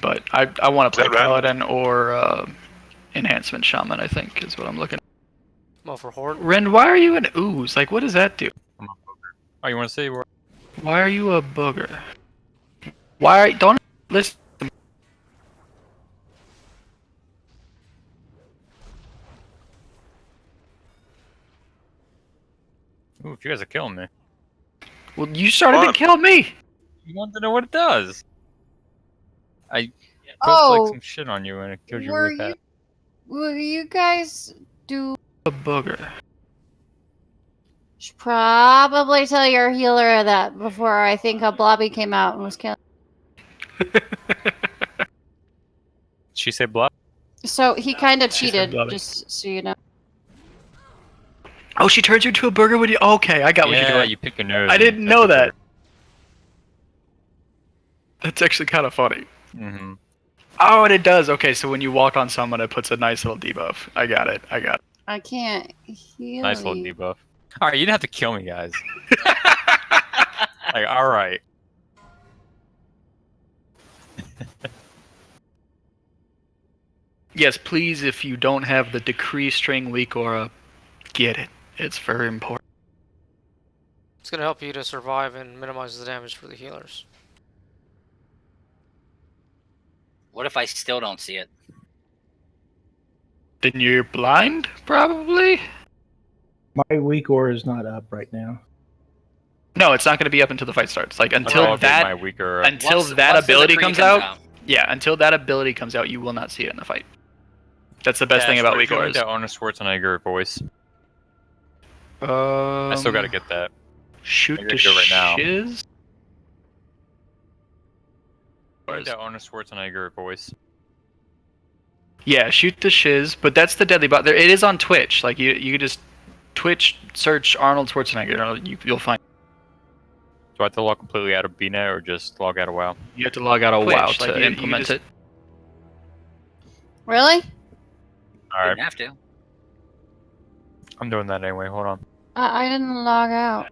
but I want to Is play that right? Paladin or Enhancement Shaman, I think, is what I'm looking at. Well, for Horde. Ren, why are you an ooze? Like, what does that do? I'm a booger. Oh, you want to say where? Why are you a booger? Why don't listen? Ooh, you guys are killing me. Well, you started to What? kill me. You want to know what it does? I put like some shit on you and it killed you really fast. Will you guys do? A booger. Should probably tell your healer that before I think a blobby came out and was killing. She said bluff? So he kind of She said cheated, blobby. just so you know. Oh, she turns you into a booger when you. Okay, I got what you're Yeah, doing. you pick your nose. I and didn't that's know a that. booger. That's actually kind of funny. Mm-hmm. Oh, and it does. Okay, so when you walk on someone, it puts a nice little debuff. I got it. I can't heal Nice little you. debuff. Alright, you didn't have to kill me, guys. Like, alright. Yes, please, if you don't have the Decree String Weak Aura, get it. It's very important. It's gonna help you to survive and minimize the damage for the healers. What if I still don't see it? Then you're blind, probably? My weak aura is not up right now. No, it's not going to be up until the fight starts. Like, until I'll get my that weaker. until Once that the ability decree comes out. Yeah, until that ability comes out, you will not see it in the fight. That's the best thing about weak auras. That Arnold Schwarzenegger voice. I I still gotta get that. shoot I the gotta go right now. shiz. That Arnold Schwarzenegger voice. Yeah, shoot the shiz. But that's the deadly bot. It is on Twitch. Like you just Twitch search Arnold Schwarzenegger. You'll find. Do I have to log completely out of BNet or just log out of WoW? You have to log out of Twitch, WoW like, to you implement just- it. Really? Alright, Didn't have to. I'm doing that anyway. Hold on. I didn't log out.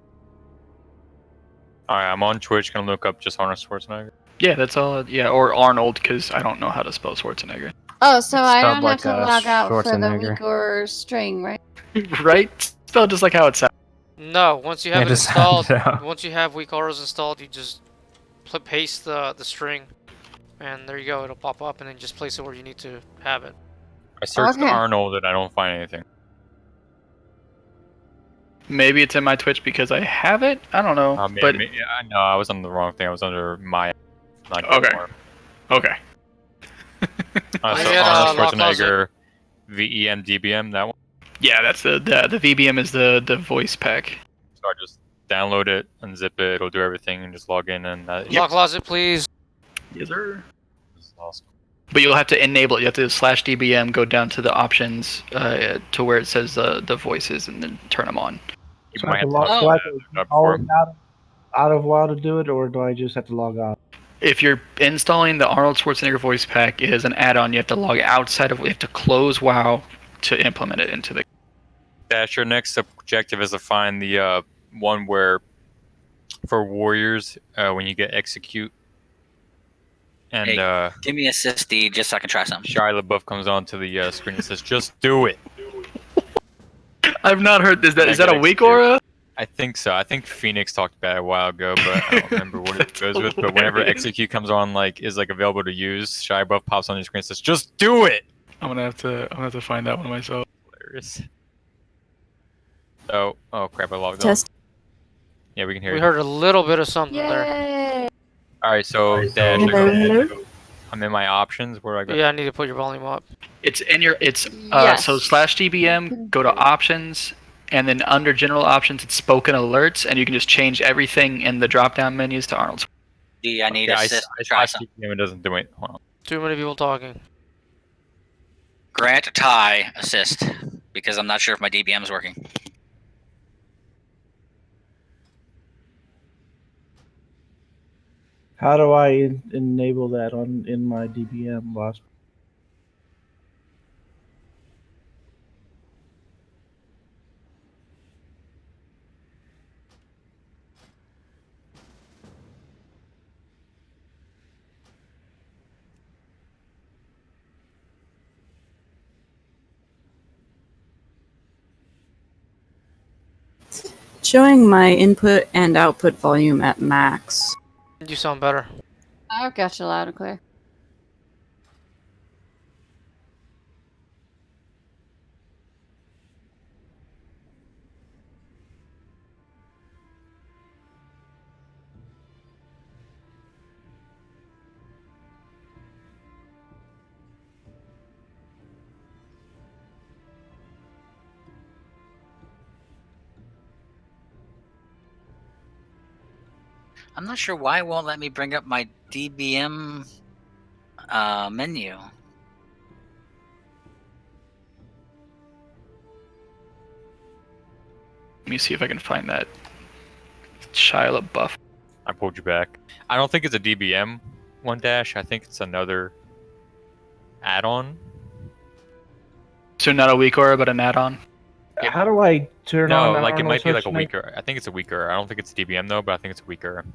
Alright, I'm on Twitch. Gonna look up just Arnold Schwarzenegger. Yeah, that's all. Yeah, or Arnold, because I don't know how to spell Schwarzenegger. Oh, so It's I spelled don't like have to a log out for the Schwarzenegger. weak or string, right? Right? Spelled just like how it sounds. No, once you have Yeah, it just installed, sound out. once you have weak auras installed, you just paste the string, and there you go. It'll pop up, and then just place it where you need to have it. I searched Okay. Arnold and I don't find anything. Maybe it's in my Twitch because I have it. I don't know. But I know I was on the wrong thing. I was under my. Not Okay. Gilmore. okay. So I get, Arnold Lock Closet. Schwarzenegger, VEM DBM. That one. Yeah, that's the VBM is the voice pack. So I just download it, unzip it. It'll do everything, and just log in. And Lock closet, please. Yes, sir. It's awesome. But you'll have to enable it. You have to /DBM, go down to the options to where it says the voices, and then turn them on. You So I might have have to log, to do I have look to that up log before. out of WoW to do it, or do I just have to log out? If you're installing the Arnold Schwarzenegger voice pack, it is an add-on. You have to log outside of. You have to close WoW to implement it into the. Dash, your next objective is to find the one where, for warriors, when you get execute, and Hey. Give me a assist just so I can try something. Shia LaBeouf comes onto the screen and says, "Just do it." I've not heard this. Is that a weak execute. aura? I think so. I think Phoenix talked about it a while ago, but I don't remember what it That's goes with. But whenever hilarious. execute comes on, is available to use, Shia LaBeouf pops on your screen and says, "Just do it." I'm gonna have to find that one myself. Hilarious. Oh crap! I logged Test. on. Yeah, we can hear We you. heard a little bit of something there. Yay! All right, so Dash, Hello? I'm in my options. Where do I go? Yeah, I need to put your volume up. It's in your. It's Yes. so /DBM. Go to options, and then under general options, it's spoken alerts, and you can just change everything in the drop-down menus to Arnold's. I need Yeah, assist I to try something. it doesn't do it. Hold on. Too many people talking. Grant Ty assist because I'm not sure if my DBM is working. How do I enable that in my DBM last? showing my input and output volume at max. You sound better. I've got you loud and clear. I'm not sure why it won't let me bring up my DBM menu. Let me see if I can find that Shia LaBeouf. I pulled you back. I don't think it's a DBM one dash. I think it's another add-on. So not a weak aura, but an add-on. How do I turn on? No, like it Arnold might be like a Schwarzenegger? weaker. I think it's a weaker. I don't think it's DBM though, but I think it's a weaker.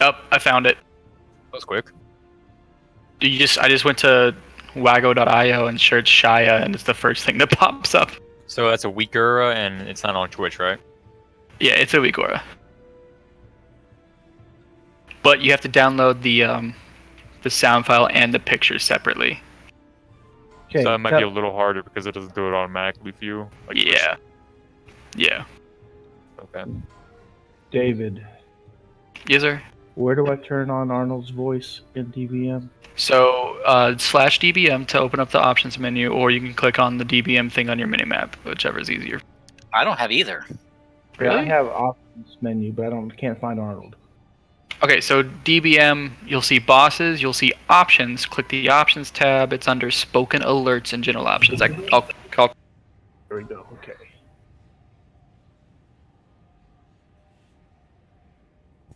Oh, I found it. That was quick. I just went to wago.io and searched Shia, and it's the first thing that pops up. So that's a weaker, and it's not on Twitch, right? Yeah, it's a weak aura. But you have to download the sound file and the picture separately. Okay, So that might be a little harder because it doesn't do it automatically for you. Like Yeah. Yeah. Okay. David, Yes, sir. where do I turn on Arnold's voice in DBM? So /DBM to open up the options menu, or you can click on the DBM thing on your minimap, whichever is easier. I don't have either. Yeah, I Really? have options menu, but can't find Arnold. Okay, so DBM, you'll see bosses, you'll see options. Click the options tab. It's under spoken alerts and general options. I'll There we go. Okay.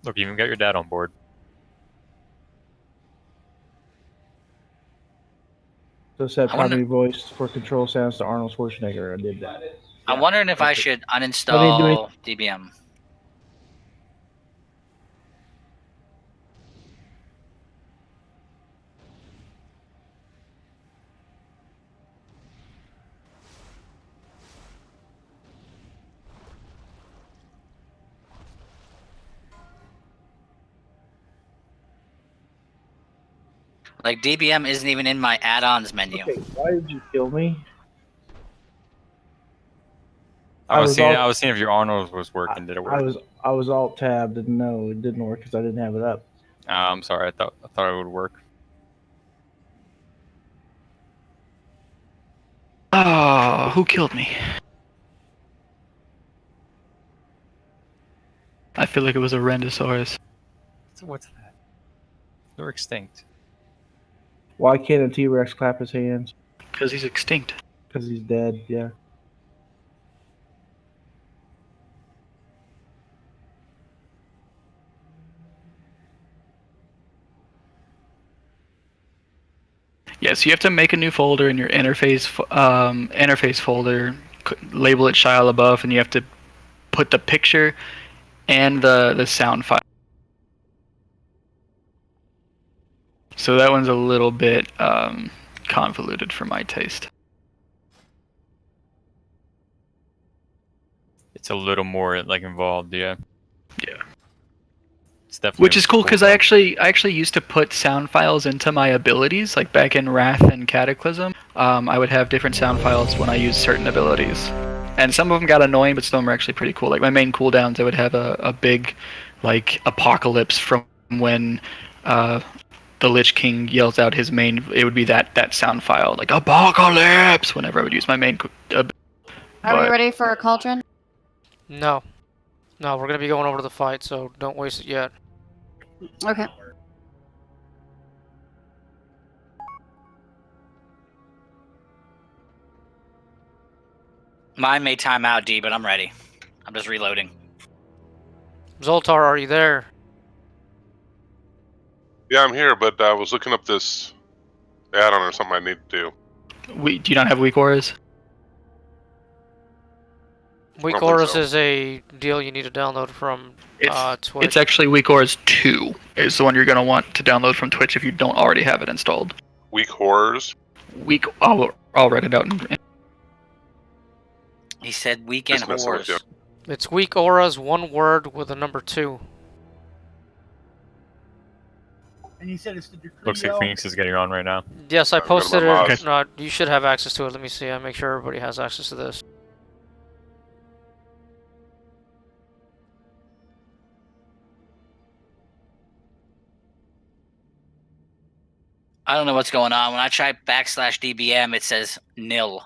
Look, you even got your dad on board. So set I wonder- primary voice for control sounds to Arnold Schwarzenegger. I did that. I'm wondering if I should I didn't do uninstall DBM. Like DBM isn't even in my add-ons menu. Okay, why did you kill me? I was seeing. alt- I was seeing if your Arnold was working. Did it work? I was alt tabbed and no, it didn't work because I didn't have it up. I'm sorry. I thought it would work. Oh, who killed me? I feel like it was a Rendosaurus. What's that? They're extinct. Why can't a T-Rex clap his hands? Because he's extinct. Because he's dead. Yeah. Yeah, so you have to make a new folder in your interface folder, label it Shia LaBeouf, and you have to put the picture and the sound file. So that one's a little bit convoluted for my taste. It's a little more like involved. Yeah. Yeah. It's definitely. Which is cool because I though. actually used to put sound files into my abilities, like back in Wrath and Cataclysm. I would have different sound files when I used certain abilities, and some of them got annoying, but some of them are actually pretty cool. Like my main cooldowns, I would have a big, like apocalypse from when the Lich King yells out his main. It would be that sound file, like apocalypse, whenever I would use my main. Are we ready for a cauldron? No. No, we're gonna be going over to the fight, so don't waste it yet. Okay. Mine may time out, D, but I'm ready. I'm just reloading. Zoltar, are you there? Yeah, I'm here, but I was looking up this add-on or something I need to do. Do you not have weak auras? Weak think Auras so. is a deal you need to download from Twitch. It's actually Weak Auras 2 is the one you're going to want to download from Twitch if you don't already have it installed. Weak horrors. Weak I'll write it out. In... He said weekend Just messing with you. whores. It's weak auras, one word with a number 2. And you said it's the decree. Looks like Phoenix is getting on right now. Yes, I I've got posted my it. No, you should have access to it. Let me see. I make sure everybody has access to this. I don't know what's going on. When I try /DBM, it says nil.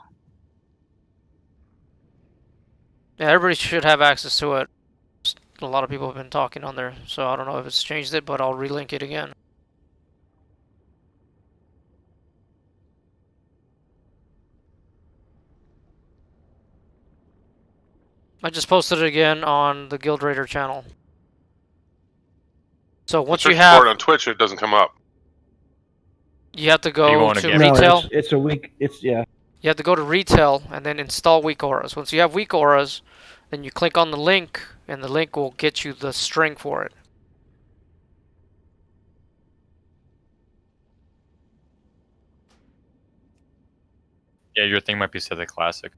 Yeah, everybody should have access to it. A lot of people have been talking on there, so I don't know if it's changed it, but I'll relink it again. I just posted it again on the Guild Raider channel. So once you Search have, for it on Twitch, it doesn't come up. you have to You go wanna to get- No, retail. it's a week. It's yeah. You have to go to retail and then install weak auras. Once you have weak auras, then you click on the link, and the link will get you the string for it. Yeah, your thing might be set to classic.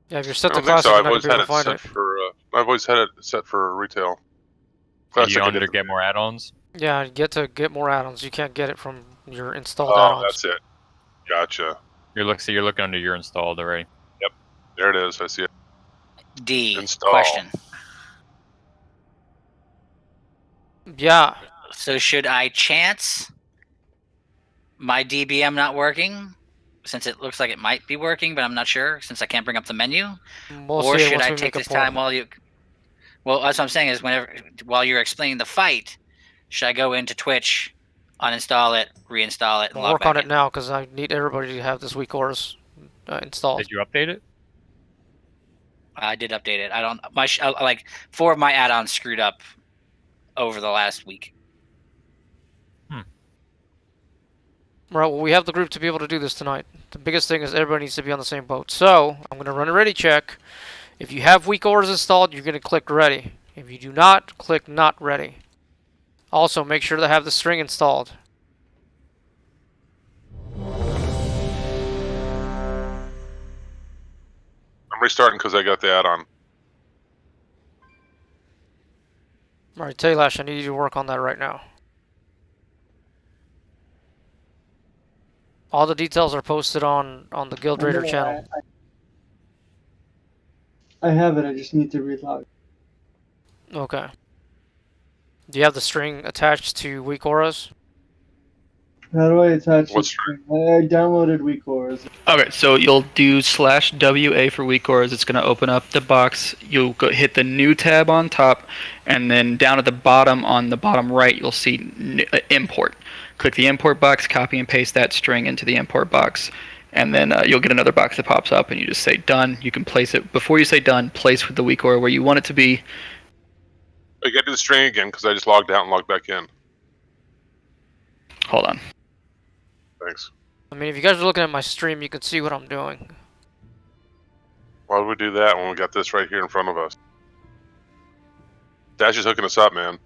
Yeah, if you're I set to don't think classic, so. you're I've not always gonna be had able to it find set it. for. I've always had it set for retail. Did you Classic, I under did- get more add-ons? Yeah, you get to get more add-ons. You can't get it from your installed Oh, add-ons. that's it. Gotcha. You're looking under your installed already. There it is. I see it. D. Install. Question. Yeah, So should I chance my DBM not working? Since it looks like it might be working, but I'm not sure since I can't bring up the menu. we'll Or see it should once I we take make a this poll. time while you... Well, that's what I'm saying is while you're explaining the fight, should I go into Twitch, uninstall it, reinstall it, and I'll log work back on it in? now because I need everybody to have this weak auras installed. Did you update it? I did update it. I don't... like, 4 of my add-ons screwed up over the last week. Right, well, we have the group to be able to do this tonight. The biggest thing is everybody needs to be on the same boat. So, I'm going to run a ready check. If you have weak auras installed, you're going to click ready. If you do not, click not ready. Also, make sure to have the string installed. I'm restarting because I got the add-on. Alright, Taylash, I need you to work on that right now. All the details are posted on the Guild Raider channel. I have it, I just need to relog. Okay. Do you have the string attached to weak auras? How do I attach What's this thing? I downloaded weak auras. Okay, so you'll do /WA for weak auras. It's going to open up the box. You'll go hit the new tab on top, and then down at the bottom on the bottom right, you'll see import. Click the import box, copy and paste that string into the import box, and then you'll get another box that pops up, and you just say done. You can place it before you say done. Place with the weak aura where you want it to be. I got to do the string again because I just logged out and logged back in. Hold on. Thanks. I mean, if you guys are looking at my stream, you can see what I'm doing. Why would we do that when we got this right here in front of us? Dash is hooking us up, man.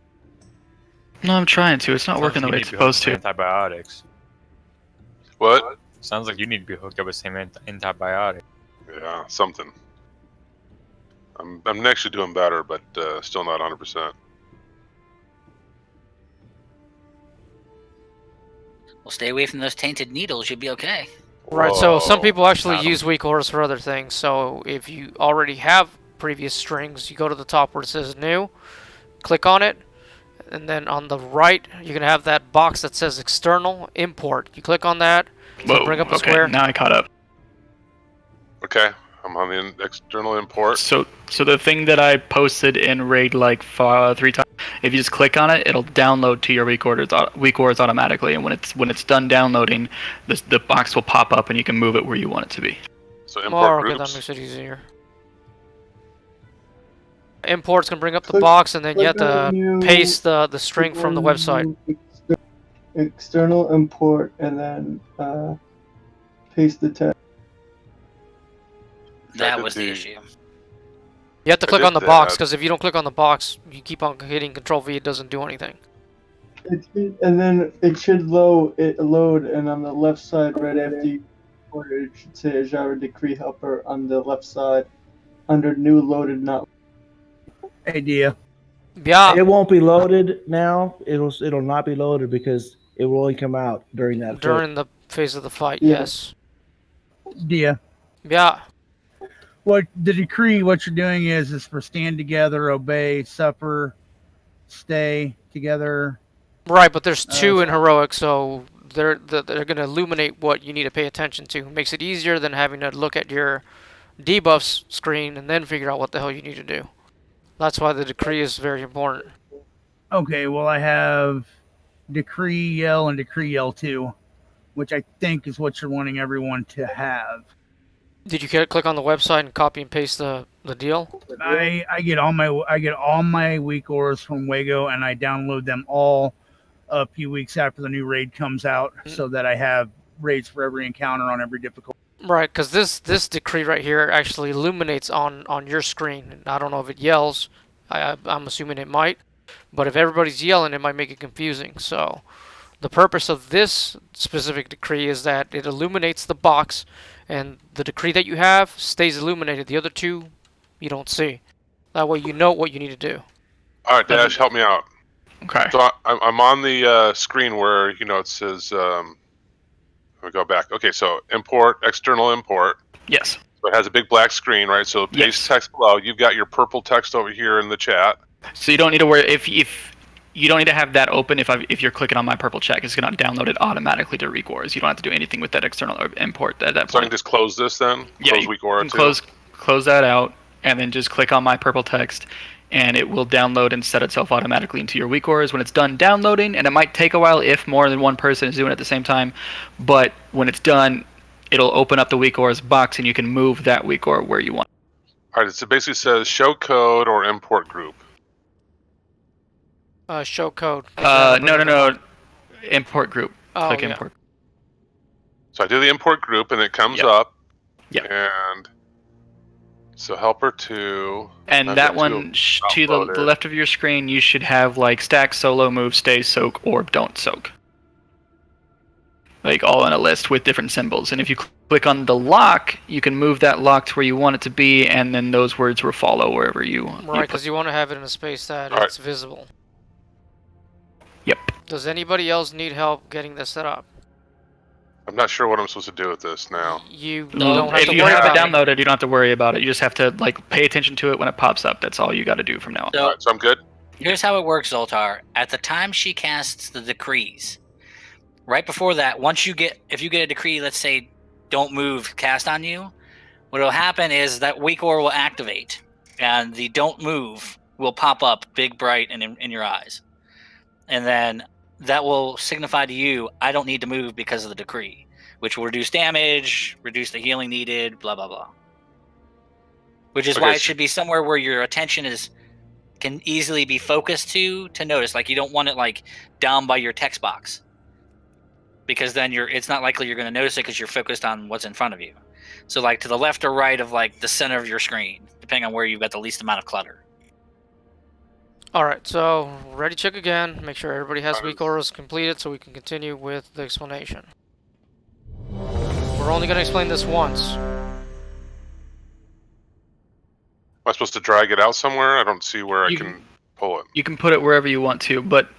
No, I'm trying to. It's not working the way it's supposed to. Antibiotics. What? Sounds like you need to be hooked up with some antibiotic. Yeah, something. I'm actually doing better, but still not 100%. Well, stay away from those tainted needles. You'll be okay. Right, so some Whoa. people actually Got 'em. use weak auras for other things. So if you already have previous strings, you go to the top where it says new, click on it, and then on the right, you're going to have that box that says external import. You click on that, Whoa, bring up the okay, square. now I caught up. Okay, I'm on the external import. So the thing that I posted in Raid like 3 times, if you just click on it, it'll download to your weak auras automatically, and when it's done downloading, the box will pop up and you can move it where you want it to be. So Oh, import okay, that groups. makes it easier. Import's gonna bring up the Click- box, and then you have click on to new- paste the string from the website. External import and then paste the text. That did was the the- issue. You have to I click did on the box, that. because if you don't click on the box, you keep on hitting Control V, it doesn't do anything. And then it should load, and on the left side, right after you or it should say Jara Decree Helper on the left side under new loaded not. Idea. Yeah. It won't be loaded now. It'll not be loaded because it will only come out during that phase. During the phase of the fight, Yeah. yes. Idea. Yeah. What the decree? What you're doing is for stand together, obey, suffer, stay together. Right, but there's two in heroic, so they're going to illuminate what you need to pay attention to. It makes it easier than having to look at your debuffs screen and then figure out what the hell you need to do. That's why the decree is very important. Okay, well I have decree yell and decree yell 2, which I think is what you're wanting everyone to have. Did you click on the website and copy and paste the deal? I get all my weak auras from Wago, and I download them all a few weeks after the new raid comes out, so that I have raids for every encounter on every difficulty. Right, because this decree right here actually illuminates on your screen. I don't know if it yells. I'm assuming it might. But if everybody's yelling, it might make it confusing. So the purpose of this specific decree is that it illuminates the box, and the decree that you have stays illuminated. The other two, you don't see. That way you know what you need to do. All right, Dash, help me out. Okay. So I'm on the screen where it says. Let me go back. Okay, so import, external import. Yes. So it has a big black screen, right? So paste Yes. text below. You've got your purple text over here in the chat. So you don't need to worry if you don't need to have that open. If you're clicking on my purple check, it's gonna download it automatically to Weak Auras. You don't have to do anything with that external import at that point. So I can just close this then. Yeah, Close Weak Aura you too. close that out, and then just click on my purple text, and it will download and set itself automatically into your Weak Auras when it's done downloading. And it might take a while if more than one person is doing it at the same time, but when it's done, it'll open up the Weak Auras box, and you can move that Weak Aura where you want. All right, it basically says show code or import group. Show code. No. Import group. Oh, Click yeah. import. So I do the import group, and it comes Yep. up. Yep. And so helper 2. And I've that got one to the uploaded. left of your screen, you should have like stack, solo, move, stay, soak, orb, don't soak. Like all in a list with different symbols. And if you click on the lock, you can move that lock to where you want it to be, and then those words will follow wherever you. Right, because you want to have it in a space that All it's visible. Yep. Does anybody else need help getting this set up? I'm not sure what I'm supposed to do with this now. You don't have If to you worry have it about it. downloaded, you don't have to worry about it. You just have to pay attention to it when it pops up. That's all you got to do from now on. So All right, so I'm good. here's how it works, Zoltar. At the time she casts the decrees, right before that, if you get a decree, let's say, don't move, cast on you, what'll happen is that Weak Aura will activate, and the don't move will pop up big, bright, and in your eyes. And then that will signify to you, I don't need to move because of the decree, which will reduce damage, reduce the healing needed, blah, blah, blah. Which is why it should be somewhere where your attention can easily be focused to notice. Like, you don't want it down by your text box, because then it's not likely you're going to notice it because you're focused on what's in front of you. So to the left or right of the center of your screen, depending on where you've got the least amount of clutter. Alright, so ready check again. Make sure everybody has Weak Auras completed so we can continue with the explanation. We're only going to explain this once. Am I supposed to drag it out somewhere? I don't see where I can pull it. You can put it wherever you want to, but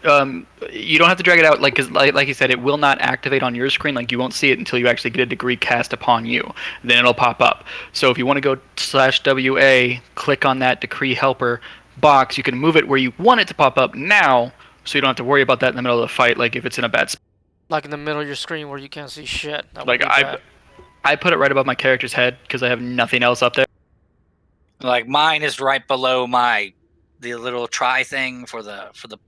you don't have to drag it out, because like you said, it will not activate on your screen. You won't see it until you actually get a decree cast upon you. Then it'll pop up. So if you want to go /WA, click on that decree helper box, you can move it where you want it to pop up now, so you don't have to worry about that in the middle of the fight, if it's in a bad spot. Like in the middle of your screen where you can't see shit. That would Like be bad. I put it right above my character's head because I have nothing else up there. Mine is right below the little try thing for the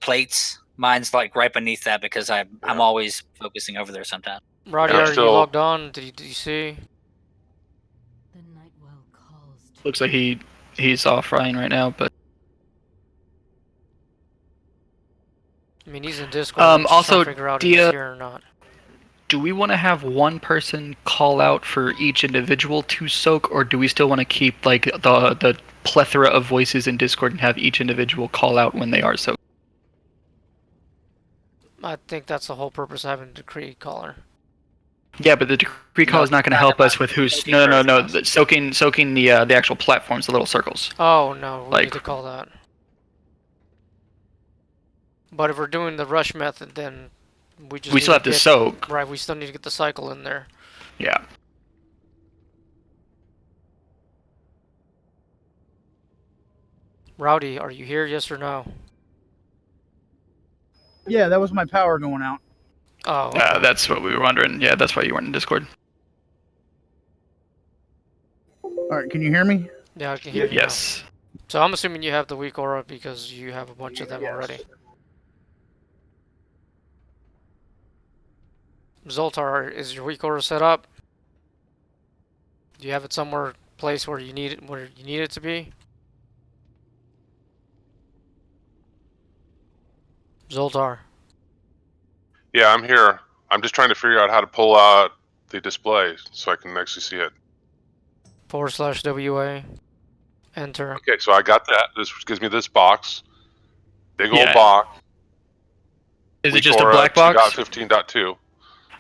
plates. Mine's right beneath that because I'm always focusing over there sometimes. Roddy, are you logged on? Did you see? Looks like he's offline right now, but I mean, he's in Discord. I'm just also, trying to figure out if he's here or not. do we want to have one person call out for each individual to soak, or do we still want to keep the plethora of voices in Discord and have each individual call out when they are soaked? I think that's the whole purpose of having a decree caller. Yeah, but the decree call is not going to help us with who's. No. Soaking the actual platforms, the little circles. Oh no, we Like- need to call that. But if we're doing the rush method, then we just We need still have to get- soak. Right, we still need to get the cycle in there. Yeah. Rowdy, are you here? Yes or no? Yeah, that was my power going out. Oh, okay. That's what we were wondering. Yeah, that's why you weren't in Discord. All right, can you hear me? Yeah, I can hear you. Yes. Now. So I'm assuming you have the weak aura because you have a bunch of them already. Zoltar, is your weak aura set up? Do you have it somewhere, place where you need it to be? Zoltar. Yeah, I'm here. I'm just trying to figure out how to pull out the display so I can actually see it. /WA. Enter. Okay, so I got that. This gives me this box. Big old Yeah. box. Is it just a black box? 2.15.2.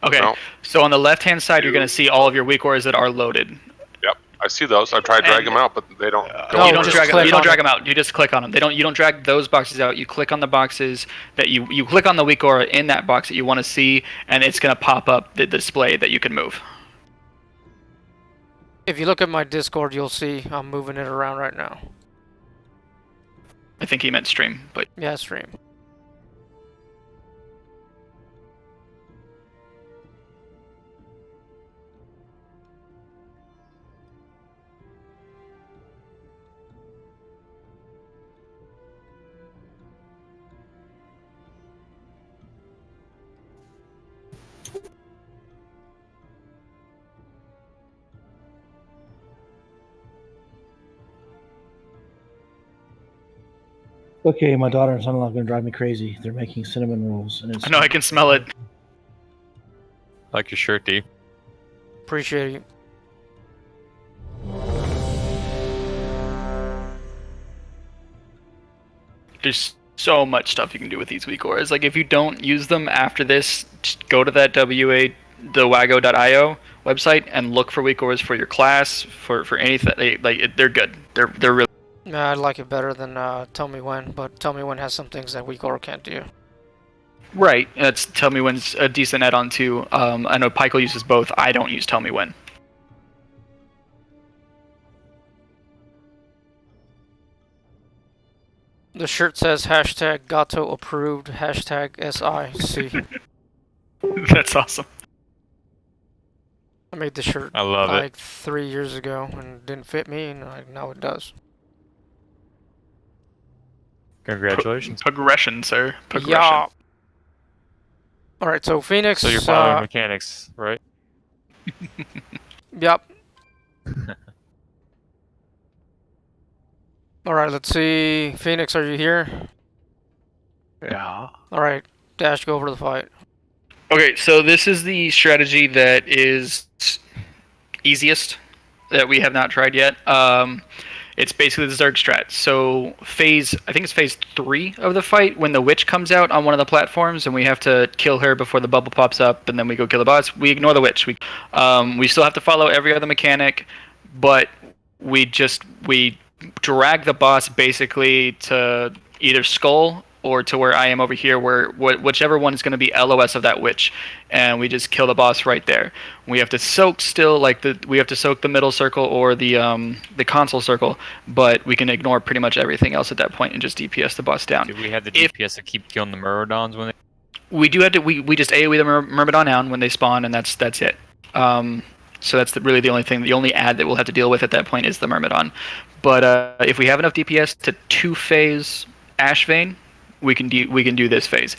Okay. No. So on the left-hand side, you're going to see all of your weak auras that are loaded. Yep, I see those. I tried to drag them out, but they don't. No, You don't just drag click you don't on drag it. them out. You just click on them. You don't drag those boxes out. You click on the boxes that you click on the weak aura in that box that you want to see, and it's going to pop up the display that you can move. If you look at my Discord, you'll see I'm moving it around right now. I think he meant stream, but Yeah, stream. Okay, my daughter and son-in-law are going to drive me crazy. They're making cinnamon rolls, and it's I know I can smell it. Like your shirt, D. Appreciate you. There's so much stuff you can do with these weak auras. Like if you don't use them after this, just go to that the wago.io website and look for weak auras for your class, for anything. They're good. They're really. Nah, I like it better than Tell Me When, but Tell Me When has some things that weak aura can't do. Right. That's Tell Me When's a decent add-on too. I know Pykel uses both. I don't use Tell Me When. The shirt says hashtag Gato approved, hashtag SIC. That's awesome. I made the shirt I love it. like 3 years ago and it didn't fit me, and now it does. Congratulations. Progression, sir. Progression. Yeah. Alright, so Phoenix. So you're following mechanics, right? Yep. Alright, let's see. Phoenix, are you here? Yeah. Alright, Dash, go over to the fight. Okay, so this is the strategy that is easiest that we have not tried yet. It's basically the Zerg strat. So I think it's phase 3 of the fight when the witch comes out on one of the platforms and we have to kill her before the bubble pops up, and then we go kill the boss. We ignore the witch. We still have to follow every other mechanic, but we drag the boss basically to either skull or to where I am over here, where whichever one is going to be LOS of that witch, and we just kill the boss right there. We have to soak still, we have to soak the middle circle or the console circle, but we can ignore pretty much everything else at that point and just DPS the boss down. Do we have the DPS to keep killing the Myrmidons when they... We do have to. We just AoE the Myrmidon down when they spawn, and that's it. So that's really the only thing. The only ad that we'll have to deal with at that point is the Myrmidon. But if we have enough DPS to 2-phase Ash Vein, we can do this phase.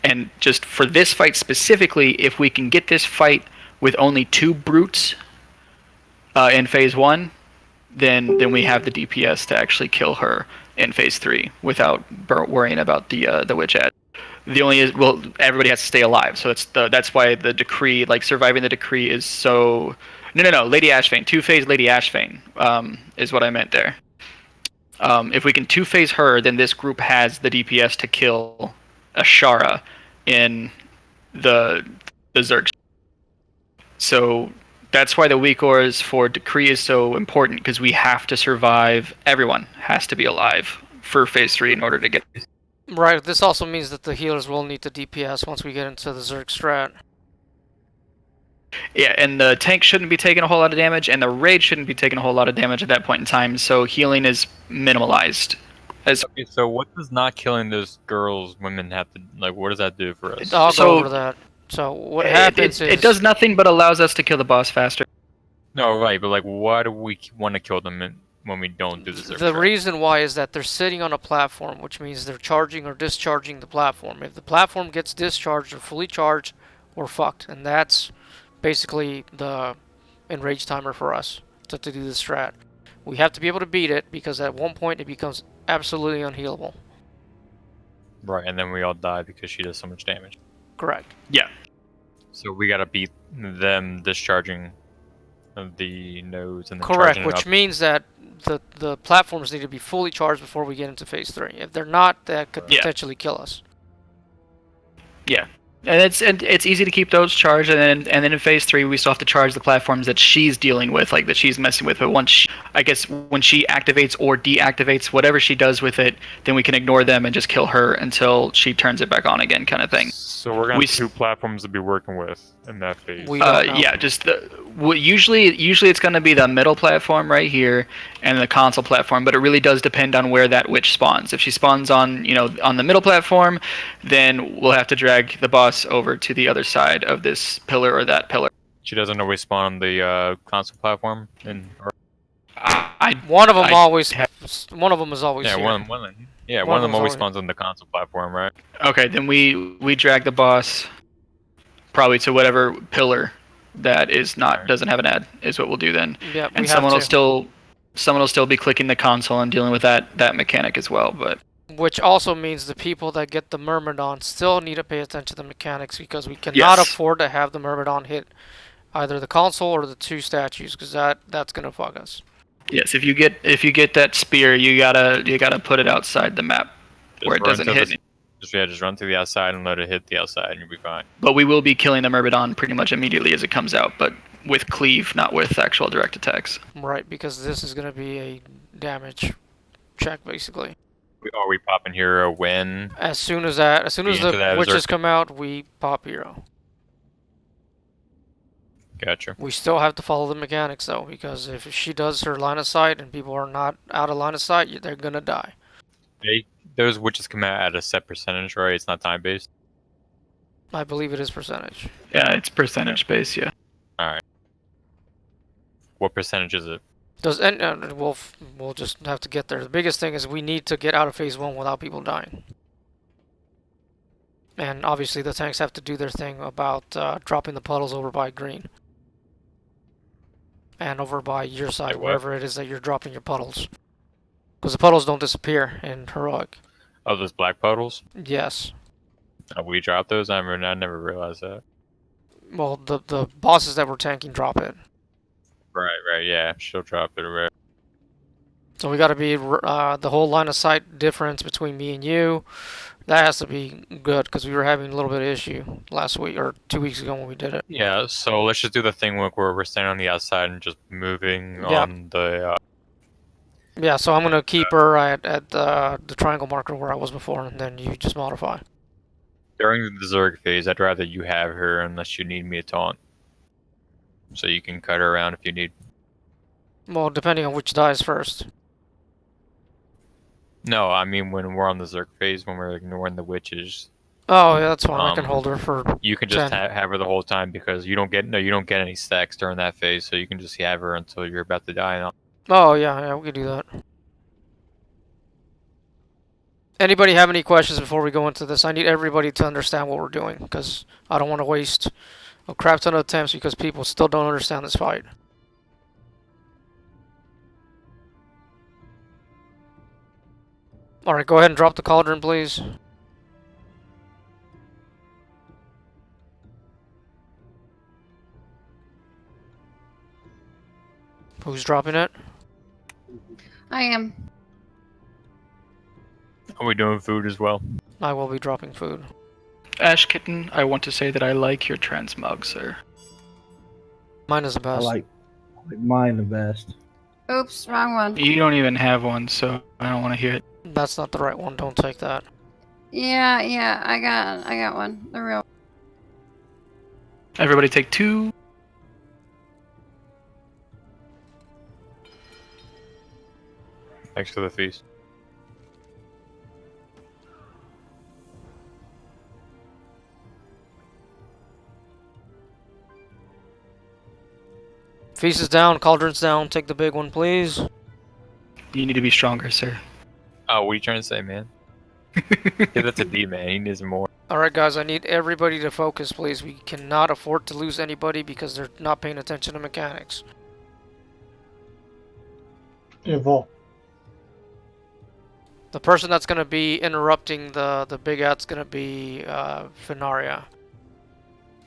And just for this fight specifically, if we can get this fight with only 2 brutes in phase 1, then we have the DPS to actually kill her in phase 3 without worrying about the witch ad. The only is, well, everybody has to stay alive, so that's why the decree, like surviving the decree, is so. No, Lady Ashvane, 2-phase Lady Ashvane, is what I meant there. If we can 2-phase her, then this group has the DPS to kill Ashara in the Zerg. So that's why the weak ores for Decree is so important, because we have to survive. Everyone has to be alive for phase 3 in order to get. Right, this also means that the healers will need to DPS once we get into the Zerg strat. Yeah, and the tank shouldn't be taking a whole lot of damage, and the raid shouldn't be taking a whole lot of damage at that point in time, so healing is minimalized. Okay, so what does not killing those women have to, like, what does that do for us? I'll So- go over that. So what happens is... It does nothing but allows us to kill the boss faster. No, right, but like, why do we want to kill them when we don't do this? The reason why is that they're sitting on a platform, which means they're charging or discharging the platform. If the platform gets discharged or fully charged, we're fucked. And that's basically the enrage timer for us to do the strat. We have to be able to beat it, because at one point it becomes absolutely unhealable. Right, and then we all die because she does so much damage. Correct. Yeah. So we gotta beat them discharging the nodes and then Correct, charging which up. means that the platforms need to be fully charged before we get into phase 3. If they're not, that could Yeah. potentially kill us. Yeah. And it's easy to keep those charged, and then in phase 3 we still have to charge the platforms that she's dealing with, like that she's messing with. But I guess when she activates or deactivates whatever she does with it, then we can ignore them and just kill her until she turns it back on again, kind of thing. So we're gonna have 2 platforms to be working with in that phase. We don't know. Yeah, just usually it's going to be the middle platform right here and the console platform, but it really does depend on where that witch spawns. If she spawns on the middle platform, then we'll have to drag the boss over to the other side of this pillar or that pillar. She doesn't always spawn on the console platform. One of them is always yeah, here. one of them always spawns on the console platform, right? Okay, then we drag the boss probably to whatever pillar that is not doesn't have an ad is what we'll do then. Yeah, and someone will still be clicking the console and dealing with that mechanic as well, but which also means the people that get the Myrmidon still need to pay attention to the mechanics, because we cannot afford to have the Myrmidon hit either the console or the 2 statues, because that's gonna fuck us. Yes, if you get that spear, you gotta put it outside the map where it doesn't hit. Just run through the outside and let it hit the outside, and you'll be fine. But we will be killing the Myrmidon pretty much immediately as it comes out, but with cleave, not with actual direct attacks. Right, because this is gonna be a damage check basically. Are we popping hero when? As soon as the witches come out, we pop hero. Gotcha. We still have to follow the mechanics though, because if she does her line of sight and people are not out of line of sight, they're gonna die. Those witches come out at a set percentage, right? It's not time based. I believe it is percentage. Yeah, it's percentage based. Yeah. All right. What percentage is it? We'll just have to get there. The biggest thing is we need to get out of phase 1 without people dying. And obviously the tanks have to do their thing about dropping the puddles over by green. And over by your side, wherever it is that you're dropping your puddles. Because the puddles don't disappear in Heroic. Oh, those black puddles? Yes. We dropped those? I never realized that. Well, the bosses that we're tanking drop it. Right, yeah. She'll drop it, right. So we gotta be, the whole line of sight difference between me and you, that has to be good, because we were having a little bit of issue last week, or 2 weeks ago when we did it. Yeah, so let's just do the thing where we're standing on the outside and just moving on the... Yeah, so I'm gonna keep her at the triangle marker where I was before, and then you just modify. During the Zerg phase, I'd rather you have her unless you need me to taunt. So you can cut her around if you need. Well, depending on which dies first. No, I mean when we're on the Zerg phase, when we're ignoring the witches. Oh, yeah, that's fine. I can hold her for. You can just have her the whole time, because you don't get any stacks during that phase, so you can just have her until you're about to die. Oh yeah, we can do that. Anybody have any questions before we go into this? I need everybody to understand what we're doing, because I don't want to waste a crap ton of attempts because people still don't understand this fight. Alright, go ahead and drop the cauldron, please. Who's dropping it? I am. Are we doing food as well? I will be dropping food. Ash Kitten, I want to say that I like your transmog, sir. Mine is the I best. like mine the best. Oops, wrong one. You don't even have one, so I don't want to hear it. That's not the right one. Don't take that. Yeah, I got one. The real. Everybody take 2. Thanks for the feast. Feast is down. Cauldron's down. Take the big one, please. You need to be stronger, sir. Oh, what are you trying to say, man? Give that to D, man. He needs more. Alright, guys. I need everybody to focus, please. We cannot afford to lose anybody because they're not paying attention to mechanics. Evil. The person that's going to be interrupting the big at's going to be Fenaria.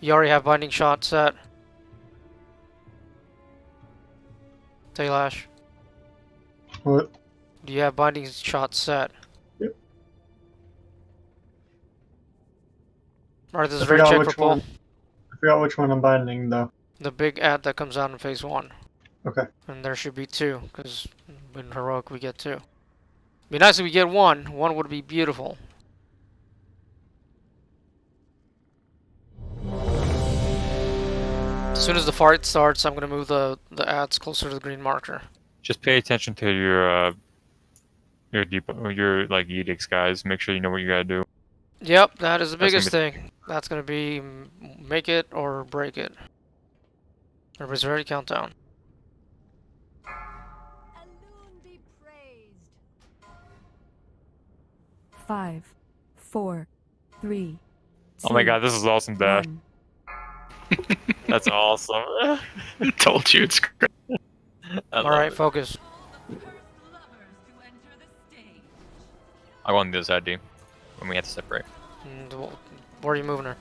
You already have binding shot set. Taylash. What? Do you have binding shot set? Yep. Alright, this is I ready forgot check for which pull. one. I forgot which one I'm binding though. The big ad that comes out in phase 1. Okay. And there should be 2, because in heroic we get 2. Be nice if we get 1. 1 would be beautiful. As soon as the fight starts, I'm gonna move the ads closer to the green marker. Just pay attention to your like edicts, guys. Make sure you know what you gotta do. Yep, that is the That's gonna biggest thing. That's gonna be make it or break it. Everybody's ready? Countdown. Alone be praised. 5, 4, 3. Oh my god, this is awesome, Dash. 1. That's awesome. Told you it's great. Alright, focus. I go on the other side, D. When we have to separate. Where are you moving her?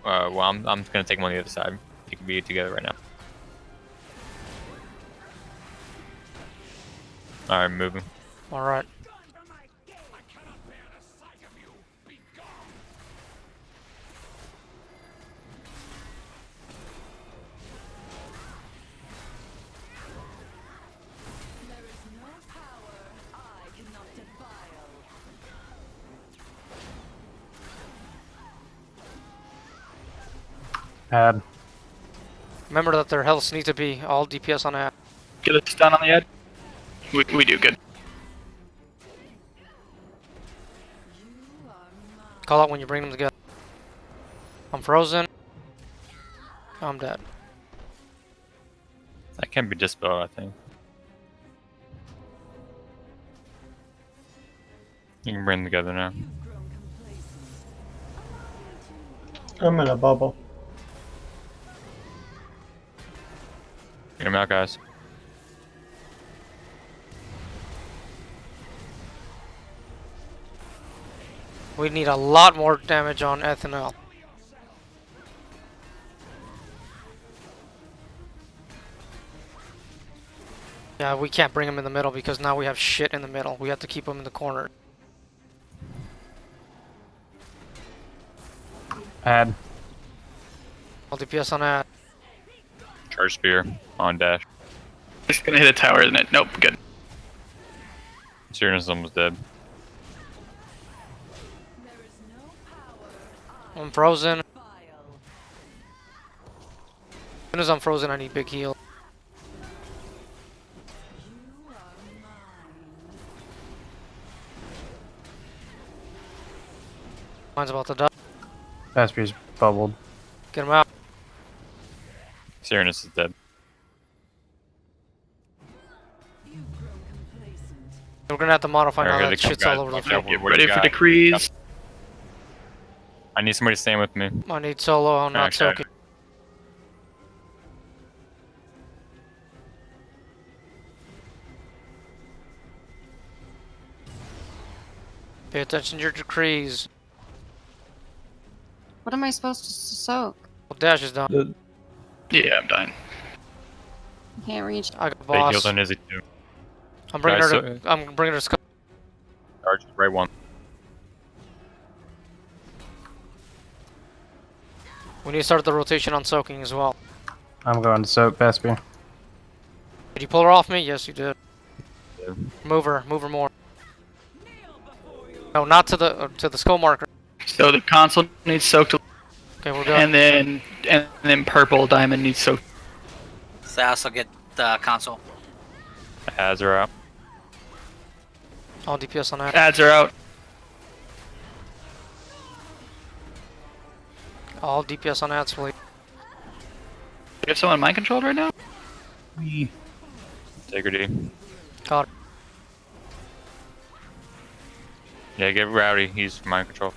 Well, I'm gonna take them on the other side. You can be together right now. Alright, moving. Alright. Ad. Remember that their healths need to be all DPS on ad. Get a stun on the ad. We do good. Call out when you bring them together. I'm frozen. I'm dead. That can be dispelled, I think. You can bring them together now. I'm in a bubble. Get them out, guys. We need a lot more damage on ethanol. Yeah, we can't bring him in the middle because now we have shit in the middle. We have to keep him in the corner. Ad. All DPS on ad. Charge spear on dash. It's gonna hit a tower, isn't it? Nope, good. Tyrannus almost dead. I'm frozen. As soon as I'm frozen, I need big heal. Mine's about to die. Aspier's bubbled. Get him out. Tyrannus is dead. We're gonna have to modify Alright, now here that they come, shit's guys. all over the Watch floor. out, what do you Ready for got? decrees. I need somebody to stand with me. I need solo, I'm not Okay. soaking. Pay attention to your decrees. What am I supposed to soak? Well, Dash is done. Yeah, I'm dying. I can't reach. I got Big boss. heals on Izzy too. I'm bringing Guys, her to. I'm bringing her to. Skull. Charge right one. We need to start the rotation on soaking as well. I'm going to soak Vesper. Did you pull her off me? Yes, you did. Yeah. Move her more. No, not to the skull marker. So the console needs soaked, Okay, we're good. and then purple diamond needs soaked. So I also get the console. Ads are out. All DPS on that. Ads are out. All DPS on ads, please. You have someone mind controlled right now? Me. Integrity. Got it. Yeah, get Rowdy. He's mind control.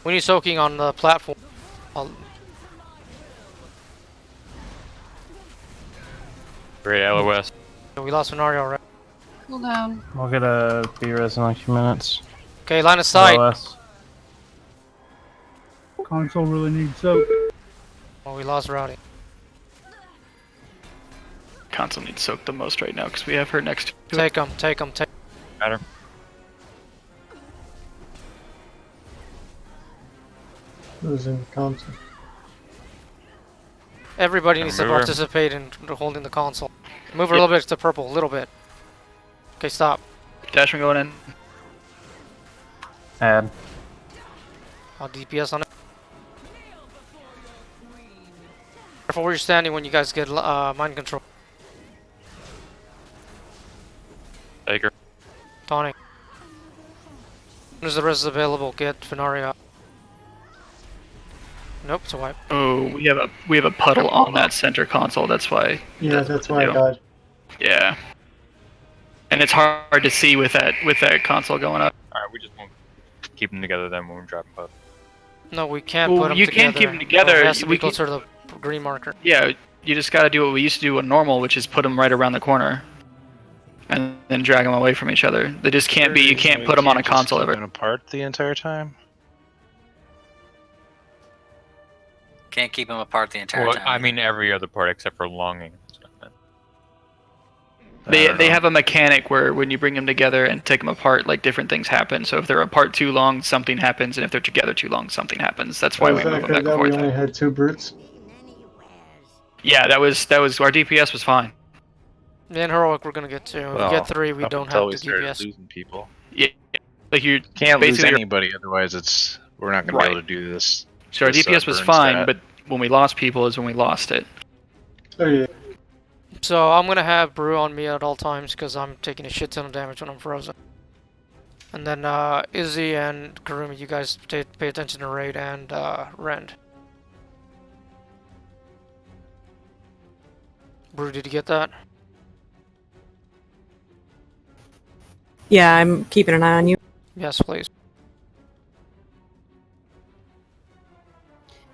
We need soaking on the platform. Great LOS. We lost Venario already. Cool down. We'll get a B-res in like a few minutes. Okay, line of sight. LOS. Console really needs soak. Oh, we lost Rowdy. Console needs soaked the most right now because we have her next to it. Take him. Matter. Losing console. Everybody needs to Move her. participate in holding the console. Move her a little bit to purple, a little bit. Okay, stop. Dashman going in. Add. All DPS on it. Careful where you're standing when you guys get mind control. Take her. Taunting. As soon as the rest is available, get Venaria. Nope, it's a wipe. Oh, we have a puddle on that center console. That's why. Yeah, that's why I died. Yeah. And it's hard to see with that console going up. Alright, we just won't keep them together then when we drop up. No, we can't Well, put them you together. can keep them together. It has to We be closer to the green marker. Yeah, you just gotta do what we used to do on normal, which is put them right around the corner, and then drag them away from each other. They just can't be. You can't put them on a console ever. Apart the entire time. Can't keep them apart the entire Well, time. I mean every other part except for longing. They have a mechanic where when you bring them together and take them apart, like different things happen. So if they're apart too long, something happens, and if they're together too long, something happens. That's why we move them back and we forth. only had 2 brutes? Yeah, that was our DPS was fine. Me and Heroic we're gonna get 2. If we get 3, we don't have the DPS. Losing people. Yeah, like you Can't lose basically- anybody, otherwise we're not going to be able to do this. So our this, DPS was burn fine, stat. but when we lost people is when we lost it. Oh yeah. So I'm gonna have Brew on me at all times because I'm taking a shit ton of damage when I'm frozen. And then Izzy and Karumi, you guys pay attention to Raid and Rend. Brew, did you get that? Yeah, I'm keeping an eye on you. Yes, please.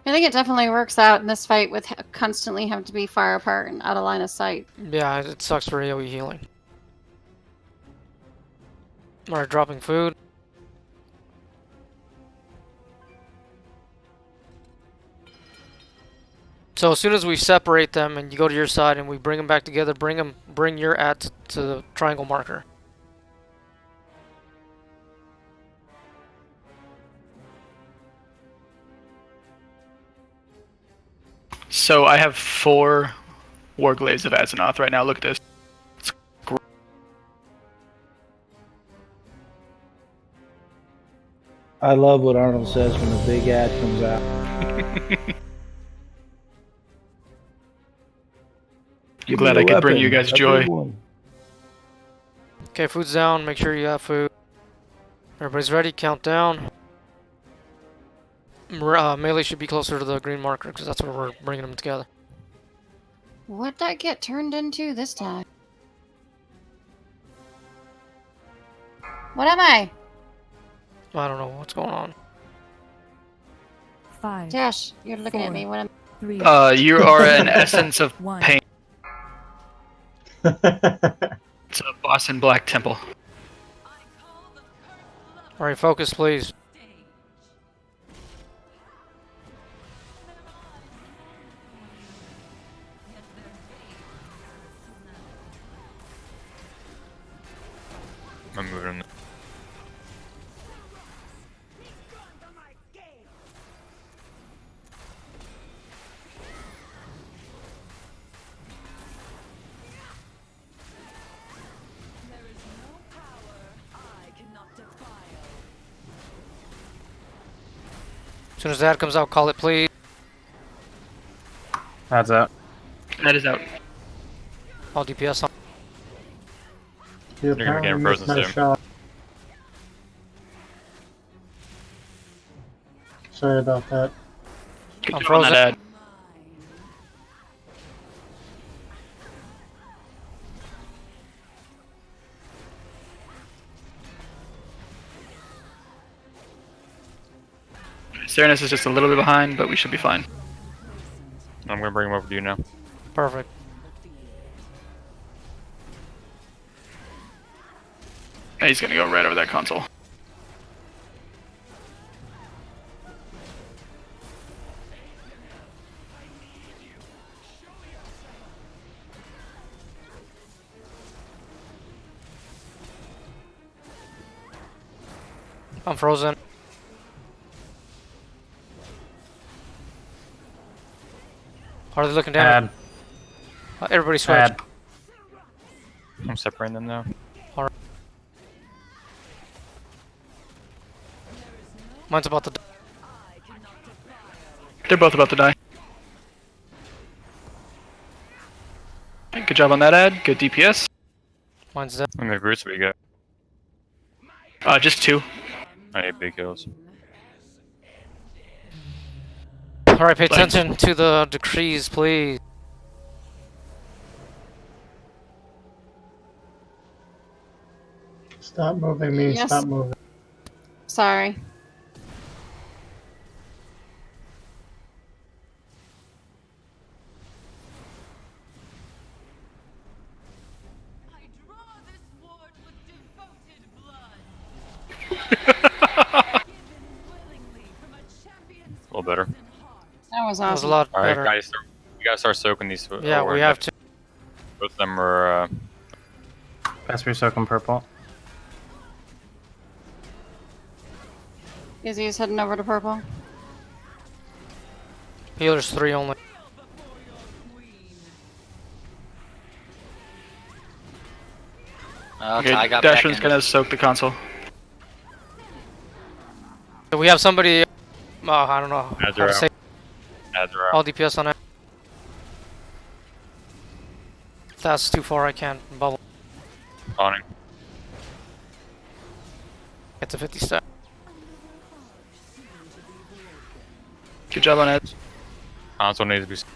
I think it definitely works out in this fight with constantly having to be far apart and out of line of sight. Yeah, it sucks for AoE healing. Alright, dropping food. So as soon as we separate them and you go to your side and we bring them back together, bring your ad to the triangle marker. So I have 4 Warglaives of Azeroth right now. Look at this. It's great. I love what Arnold says when the big ad comes out. I'm glad I could bring you guys joy. Okay, food's down. Make sure you have food. Everybody's ready. Count down. Melee should be closer to the green marker because that's where we're bringing them together. What'd that get turned into this time? What am I? I don't know what's going on. 5. Josh, you're looking at me. What am 3. You are an essence of 1. pain. It's a Boston Black Temple. Alright, focus, please. I'm moving. As soon as that comes out, call it, please. Adds out. That is out. All DPS on. You You're gonna get apparently frozen missed my soon. shot. Sorry about that. Good I'm job on that frozen. ad. Serenus is just a little bit behind, but we should be fine. I'm gonna bring him over to you now. Perfect. And he's gonna go right over that console. I'm frozen. Are they looking down? Add. Everybody switch. Add. I'm separating them now. Alright. Mine's about to die. They're both about to die. Good job on that ad. Good DPS. Mine's dead. How many brutes we got? Just 2. I need big kills. Alright, pay attention to the decrees, please. Stop moving me. Yes. Stop moving. Sorry. A little better. That was That was a awesome. lot All right, better. guys, you gotta start soaking these. Yeah, we have to. Both of them are. Vesper soaking purple. Izzy's heading over to purple. Healers 3 only. Okay, I got back Dashman's in. gonna soak the console. So we have somebody. I don't know how Ads are to out. say. Ads are out. All DPS on it. If that's too far, I can't bubble. Spawning. It's a 50 stat. Good job on ads. Console needs to be.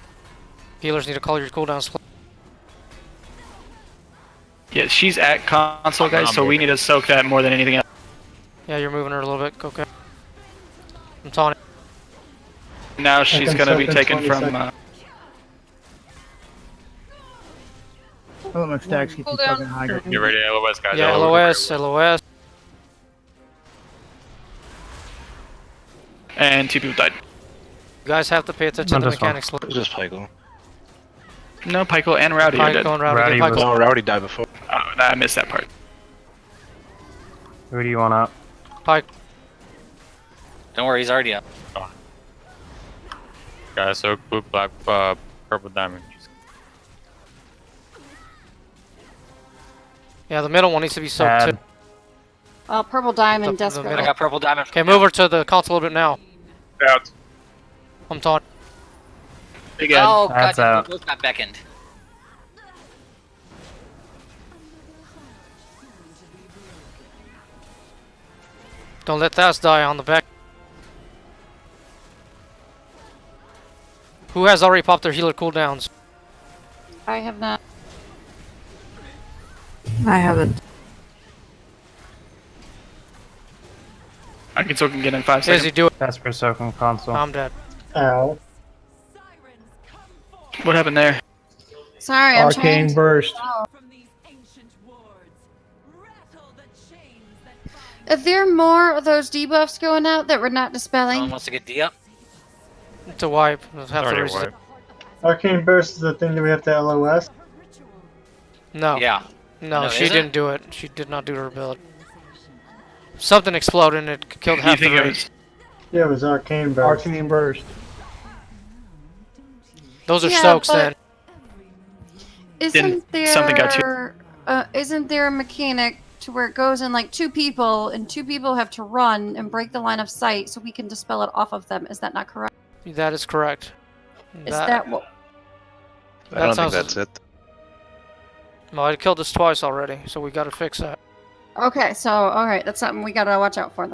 Healers need to call your cooldowns. Yeah, she's at console, guys, so we need to soak that more than anything else. Yeah, you're moving her a little bit. Okay. I'm taunting. Now she's can gonna be soak in taken 20 from. seconds. I let my stacks keep Cool you down. fucking high. Get ready, LOS, guys. Yeah, LOS, LOS. And 2 people died. You guys have to pay attention to the Not this one. mechanics. Just Pykel. No, Pykel and Rowdy are Pike dead. going Rowdy. Rowdy Get Pike was- Oh, Rowdy died before. Oh, I missed that part. Who do you want up? Pike. Don't worry, he's already up. Guys, soak blue, black, purple diamond. Yeah, the middle one needs to be soaked too. Add. Purple diamond Up to the desperate. middle. I got purple diamond. Okay, move her to the console a little bit now. Out. I'm taunting. Big ad. Oh, god, That's out. we both got beckoned. Don't let Thas die on the back. Who has already popped their healer cooldowns? I have not. I haven't. I can soak again in 5 Izzy, seconds. do it. Vesper soaking console. I'm dead. Ow. What happened there? Sorry, I'm trying Arcane to. burst. Are there more of those debuffs going out that we're not Someone dispelling? wants to get D up. To wipe. We'll have to Already reset. wiped. Arcane burst is the thing that we have to LOS. No. Yeah. No, No, she is it? didn't do it. She did not do her ability. Something exploded and it killed Do you half the think it raid. was? Yeah, it was arcane burst. Arcane burst. Those are Yeah, soaks but- then. Isn't Something got there? Isn't there a mechanic to where it goes in like 2 people, and 2 people have to run and break the line of sight so we can dispel it off of them. Is that not correct? That is correct. Is that what? I don't think sounds- that's it. Well, I killed us twice already, so we got to fix that. Okay, so alright, that's something we gotta watch out for.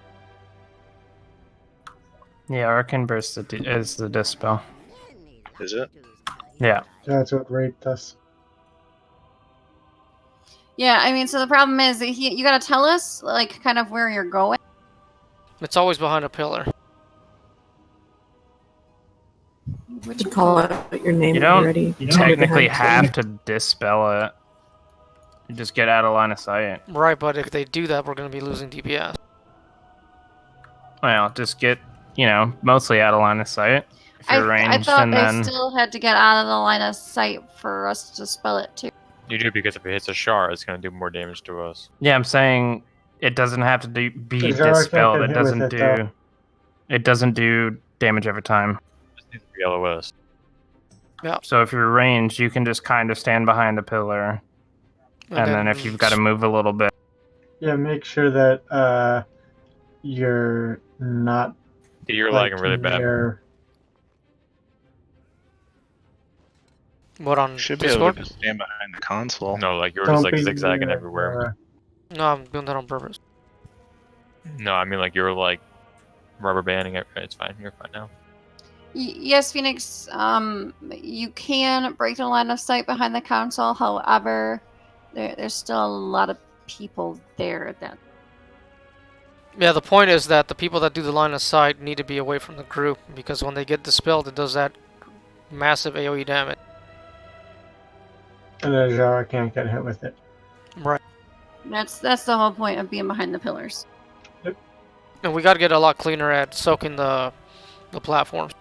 Yeah, Arcane Burst is the dispel. Is it? Yeah. That's what rape does. Yeah, I mean, so the problem is that you gotta tell us, like, kind of where you're going. It's always behind a pillar. Which call out your name You don't already. technically have to dispel it. You just get out of line of sight. Right, but if they do that, we're going to be losing DPS. Well, just get, mostly out of line of sight. If you're I ranged, thought and they then still had to get out of the line of sight for us to spell it too. You do, because if it hits a shard, it's going to do more damage to us. yeah, I'm saying it doesn't have to be Because Zara can't dispelled. get It hit with doesn't it, though. do. It doesn't do damage every time. It needs to be LOS. Yeah. So if you're ranged, you can just kind of stand behind a pillar, and then if you've got to move a little bit. Yeah, make sure that you're not. You're lagging really bad. near- What, on Should be Discord? able to just stand behind the console. No, like you're Don't just like be zigzagging near, everywhere. No, I'm doing that on purpose. No, I mean like you're like rubber banding it. It's fine. You're fine now. Yes, Phoenix. You can break the line of sight behind the console. However, there's still a lot of people there. Then. Yeah, the point is that the people that do the line of sight need to be away from the group, because when they get dispelled, it does that massive AoE damage. And then Zara can't get hit with it. Right. That's the whole point of being behind the pillars. And we got to get a lot cleaner at soaking the platforms.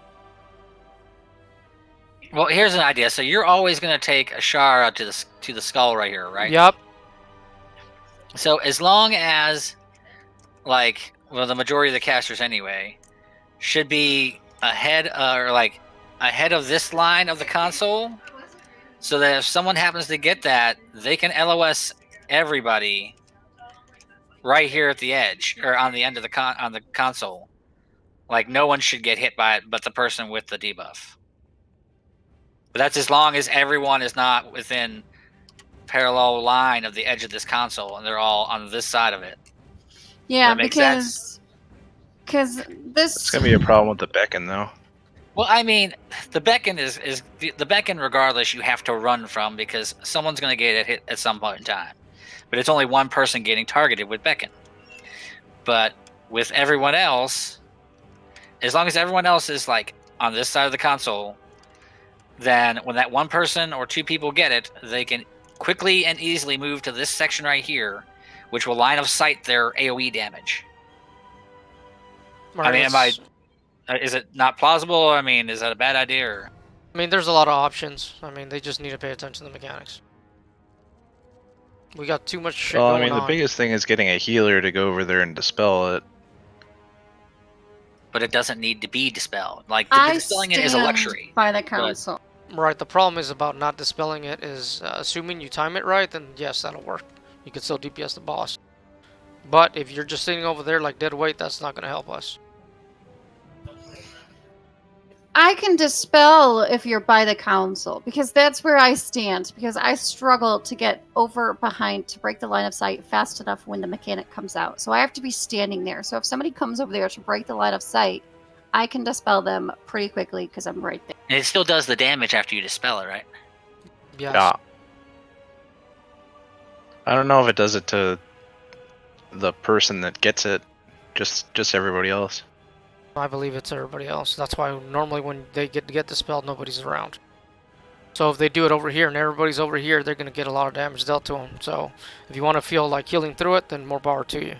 Well, here's an idea. So you're always going to take a shard to the skull right here, right? Yep. So as long as, like, well, the majority of the casters anyway, should be ahead of this line of the console, so that if someone happens to get that, they can LOS everybody right here at the edge or on the end of the console. Like, no one should get hit by it but the person with the debuff. But that's as long as everyone is not within parallel line of the edge of this console and they're all on this side of it. Yeah, That makes sense? because this. It's gonna be a problem with the beacon, though. Well, I mean, the beacon is the beacon. Regardless, you have to run from, because someone's going to get hit at some point in time. But it's only one person getting targeted with beacon. But with everyone else, as long as everyone else is like on this side of the console, then when that one person or 2 people get it, they can quickly and easily move to this section right here, which will line of sight their AoE damage. I mean, is it not plausible? I mean, is that a bad idea? Or? I mean, there's a lot of options. I mean, they just need to pay attention to the mechanics. We got too much shit Well, I going mean, the on. biggest thing is getting a healer to go over there and dispel it. But it doesn't need to be dispelled. Like, the dispelling it is a luxury. By the console. Right, the problem is about not dispelling it is assuming you time it right, then yes, that'll work. You can still DPS the boss. But if you're just sitting over there like dead weight, that's not going to help us. I can dispel if you're by the console, because that's where I stand, because I struggle to get over behind to break the line of sight fast enough when the mechanic comes out. So I have to be standing there. So if somebody comes over there to break the line of sight, I can dispel them pretty quickly because I'm right there. And it still does the damage after you dispel it, right? Yes. Yeah. I don't know if it does it to the person that gets it, just everybody else. I believe it's everybody else. That's why normally when they get dispelled, nobody's around. So if they do it over here and everybody's over here, they're going to get a lot of damage dealt to them. So if you want to feel like healing through it, then more power to you.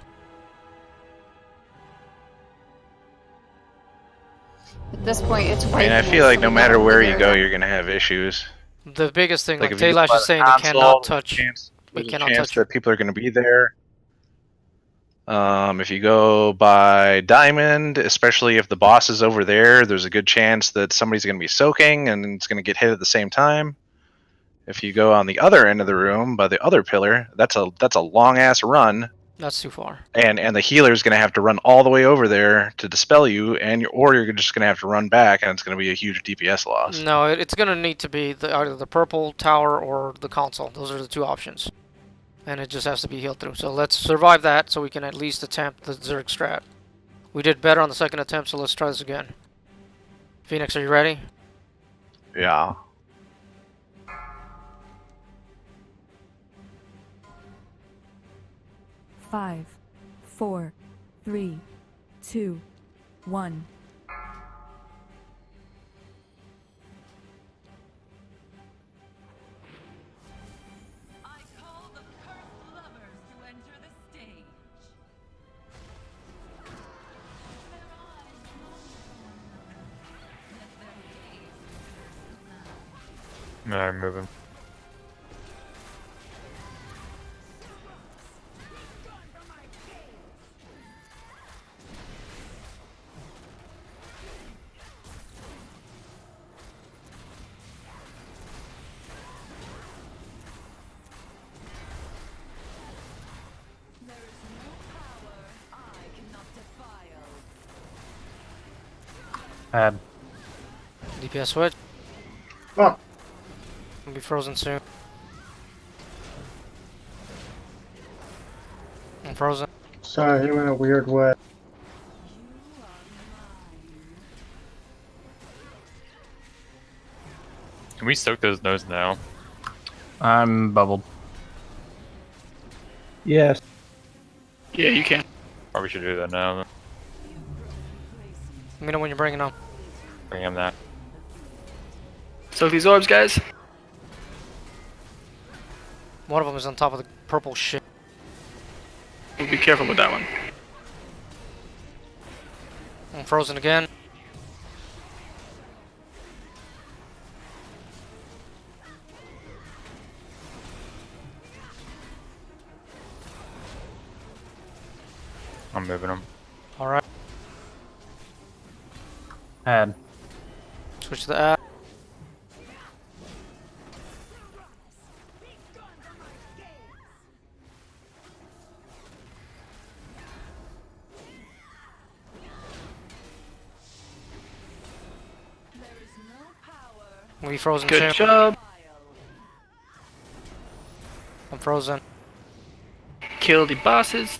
At this point, it's I mean, I feel like no matter where you go, you're gonna have issues. The biggest thing, like if you Taylash go by is the saying, console, they cannot touch. There's We a cannot chance touch that people are gonna be there. If you go by Diamond, especially if the boss is over there, there's a good chance that somebody's gonna be soaking and it's gonna get hit at the same time. If you go on the other end of the room by the other pillar, that's a long ass run. That's too far. And the healer's gonna have to run all the way over there to dispel you, or you're just gonna have to run back, and it's gonna be a huge DPS loss. No, it's gonna need to be either the purple tower or the console. Those are the two options, and it just has to be healed through. So let's survive that, so we can at least attempt the Zerg strat. We did better on the second attempt, so let's try this again. Phoenix, are you ready? Yeah. Five, 4, 3, 2, 1. Alright, moving. Add. DPS switch. Fuck. I'll be frozen soon. I'm frozen. Sorry, he went a weird way. Can we soak those nodes now? I'm bubbled. Yes. Yeah, you can. Probably should do that now. Then. Let me know when you're bringing them. Bring him that. So these orbs, guys. One of them is on top of the purple shit. Be careful with that one. I'm frozen again. I'm moving him. Alright. Add. Switch to the app. We frozen Good too. job. I'm frozen. Kill the bosses.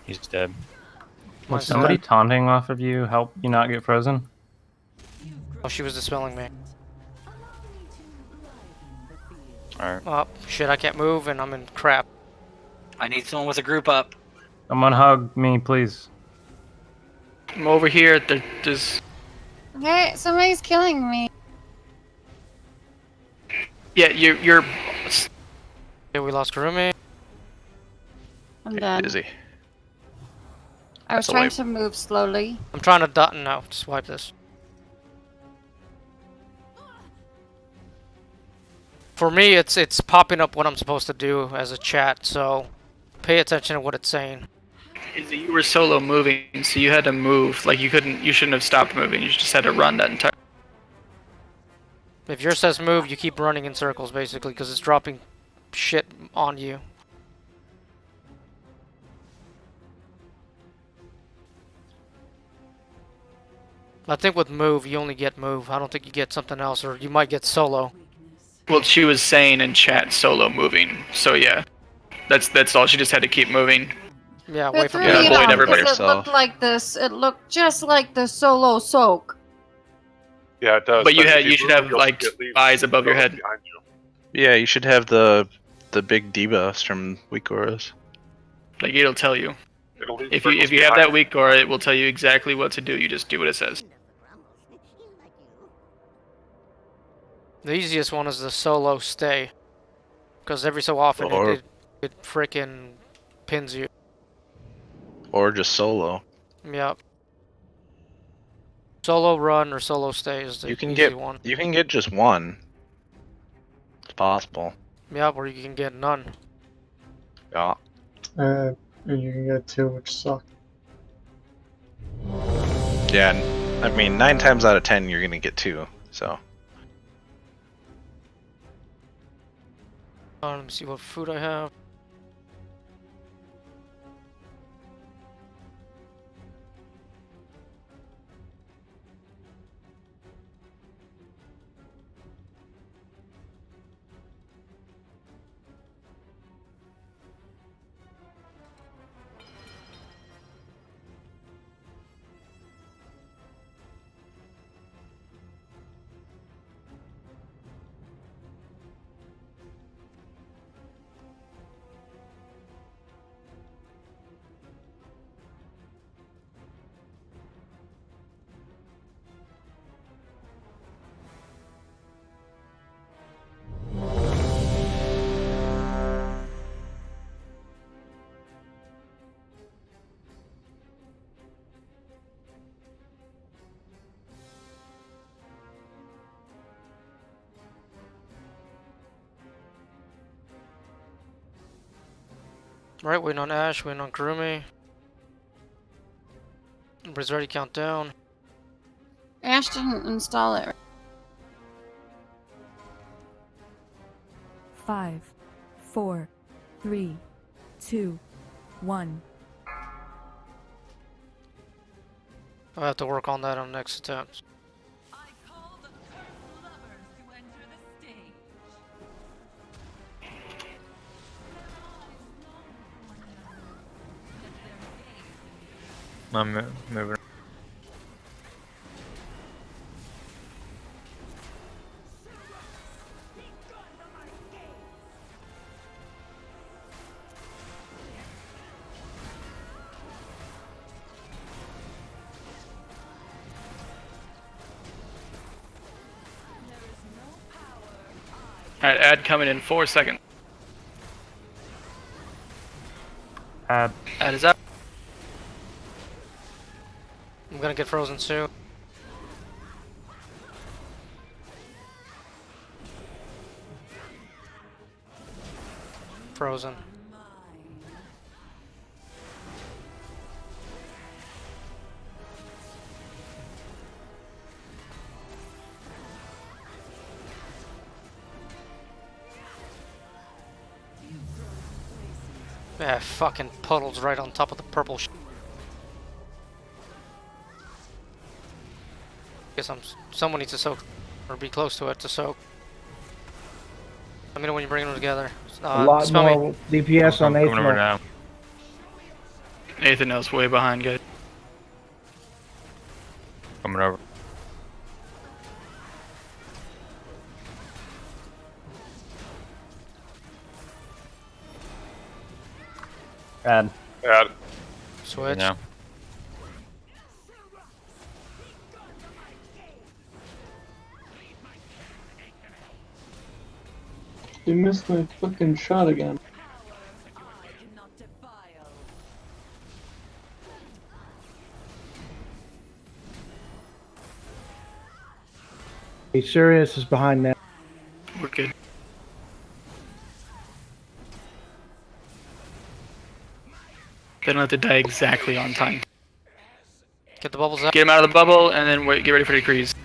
He's dead. Was Mine's somebody dead. taunting off of you help you not get frozen? Oh, she was dispelling me. Alright. Oh, shit, I can't move and I'm in crap. I need someone with a group up. Someone hug me, please. I'm over here. There's. Hey, somebody's killing me. Yeah, you're. Yeah, we lost Kurumi. I'm done. Busy. I was That's a trying wipe. to move slowly. I'm trying to dot now. Just wipe this. For me, it's popping up what I'm supposed to do as a chat, so pay attention to what it's saying. Is that you were solo moving, so you had to move. Like you shouldn't have stopped moving. You just had to run that entire. If yours says move, you keep running in circles, basically, because it's dropping shit on you. I think with move, you only get move. I don't think you get something else, or you might get solo. Well, she was saying in chat solo moving. So yeah, that's all. She just had to keep moving. Yeah, It away from threw Yeah, me avoid off everybody. because it looked like this. It looked just like the solo soak. Yeah, it does. But you if should move, have you'll like get leaves eyes above your head. behind you. Yeah, you should have the big debuffs from weak auras. Like it'll tell you. It'll leave If circles you have behind that weak aura, it will tell you exactly what to do. You just do what it says. The easiest one is the solo stay, because every so often Or- it freaking pins you. Or just solo. Yep. Solo run or solo stay is the You can easy get one. you can get just one. It's possible. Yep, or you can get none. Yeah. And you can get two, which suck. Yeah. I mean, 9 times out of 10, you're gonna get 2. So. Let me see what food I have. Right, waiting on Ash, waiting on Kurumi. Everybody's ready, count down. Ash didn't install it. 5, 4, 3, 2, 1. I'll have to work on that on next attempt. I'm moving. Alright, ad coming in 4 seconds. Ad is up. I'm gonna get frozen soon. Frozen. Yeah, fucking puddles right on top of the purple sh. Guess someone needs to soak, or be close to it to soak. Let me know when you bring them together. A lot spell more me. DPS on Coming over Aethel. now. Nathan else way behind, guys. Coming over. Ad. Add. Switch. Now. You missed my fucking shot again. Hey, Sirius is behind now. We're good. They don't have to die exactly on time. Get the bubbles out. Get him out of the bubble, and then wait, get ready for decrees.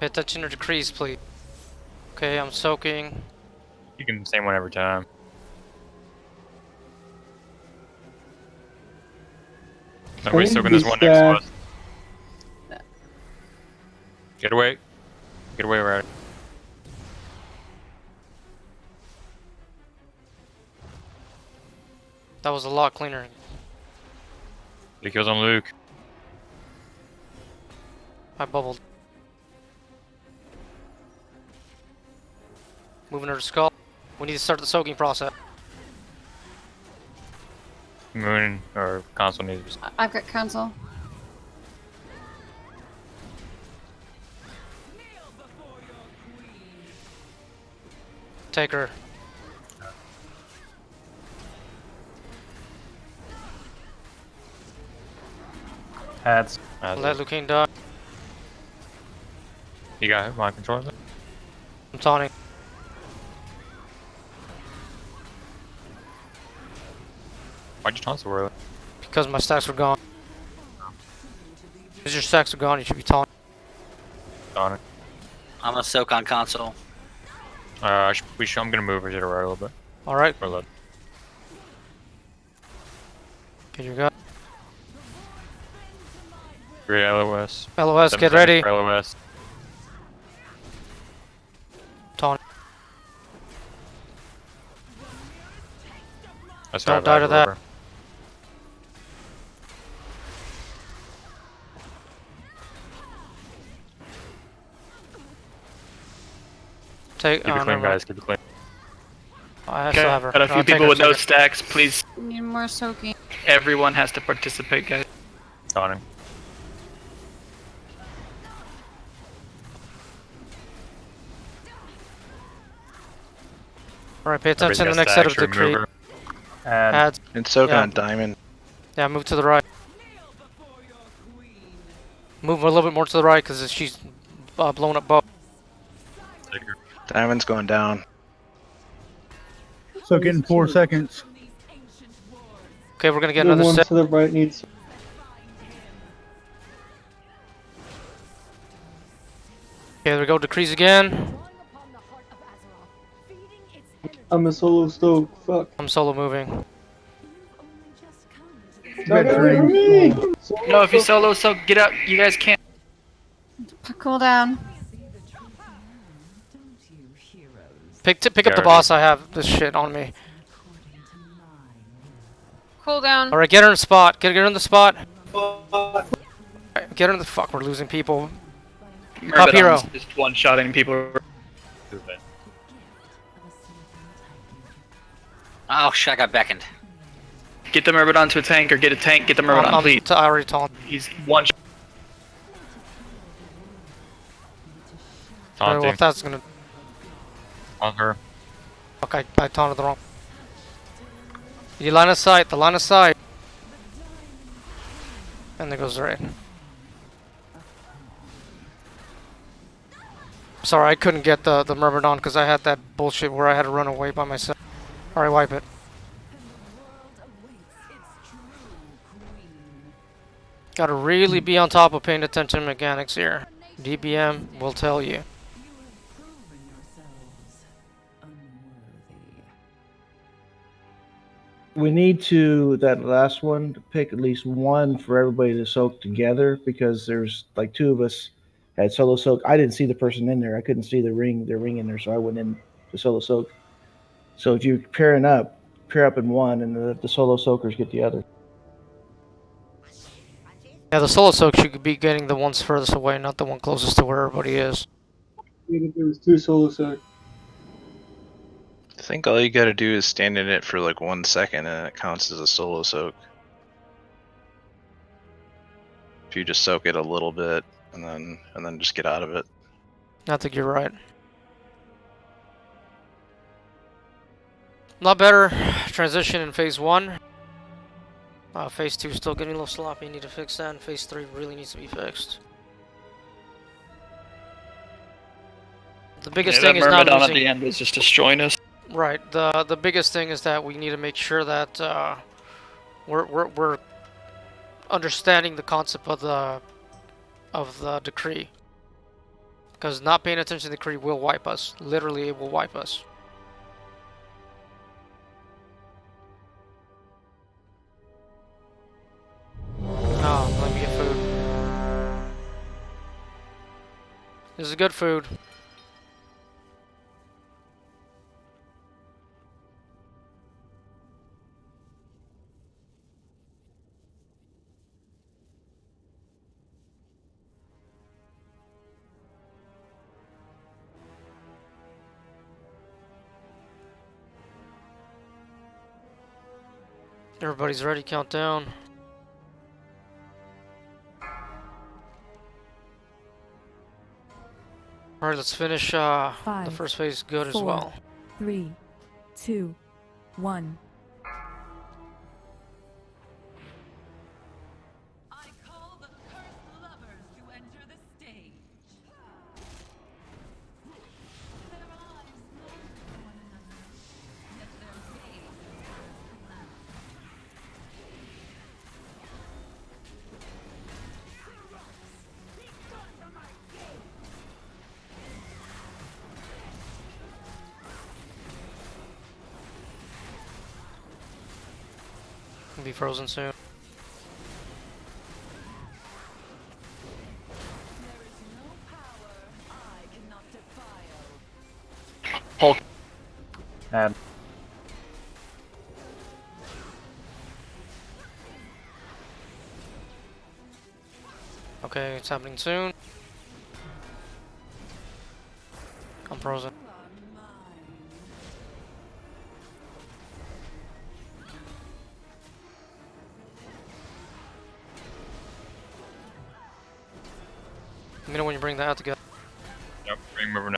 Pay attention to decrease, please. Okay, I'm soaking. You can same one every time. Nobody's soaking this one next to us. Get away. Get away, right? That was a lot cleaner. He kills on Luke. I bubbled. Moving her to skull. We need to start the soaking process. Moon or console needs. I've got console. Take her. Ads. Let Lucane die. You got my controller? I'm taunting. Why'd you taunt so early? Because my stacks were gone. Because your stacks are gone, you should be taunting. Taunting. I'm gonna soak on console. I'm gonna move her to the right a little bit. All right. Or left. Get your gun. Great LOS. LOS, 7 get seconds ready. for LOS. Taunt. That's Don't die to that. Take. Keep it clean, guys. Keep it clean. I still have her. Got a few I'll take people her with no second. stacks. Please, Need more soaking. everyone has to participate, guys. Taunting. Alright, pay attention to the next set of decree. Ads. And soak Yeah. on diamond. Yeah, move to the right. Move a little bit more to the right because she's blowing up both. Diamond's going down. So getting 4 seconds. Okay, we're gonna get The another one set. to the right needs. Okay, there we go. Decrees again. I'm a solo stoke. Fuck. I'm solo moving. No, if you solo, so get out. You guys can't. Cool down. Pick up the boss. I have this shit on me. Cool down. All right, get her in the spot. Get her in the spot. Right, get her in the fuck. We're losing people. Top hero. Just one-shotting people. Oh shit! I got beckoned. Get the Myrmidon to a tank, or get a tank. Get the Myrmidon, please. I already told him. He's one. Alright, well, if that's gonna. On her. Fuck, I taunted the wrong. You line of sight. The line of sight. And there goes the raid. Sorry, I couldn't get the Myrmidon because I had that bullshit where I had to run away by myself. Alright, wipe it. Gotta really be on top of paying attention to mechanics here. DBM will tell you. We need to, that last one, to pick at least one for everybody to soak together, because there's like 2 of us had solo soak. I didn't see the person in there. I couldn't see their ring in there, so I went in to solo soak. So if you're pairing up, pair up in one, and the solo soakers get the other. Yeah, the solo soak should be getting the ones furthest away, not the one closest to where everybody is. Even if there was 2 solo soak. I think all you gotta do is stand in it for like 1 second and it counts as a solo soak. If you just soak it a little bit and then just get out of it. I think you're right. A lot better transition in phase 1. Phase 2 is still getting a little sloppy. Need to fix that. And phase 3 really needs to be fixed. The biggest thing is not Myrmidon losing. at the end was just destroying us. Right. The biggest thing is that we need to make sure that we're understanding the concept of the decree. Because not paying attention to the decree will wipe us. Literally, it will wipe us. Oh, let me get food. This is good food. Everybody's ready, countdown. Alright, let's finish the first phase good as well. 3, 2, 1. be frozen soon. Hulk. Add. Okay, it's happening soon. I'm frozen. Let me know when you bring that out together. Yep, bring him over now.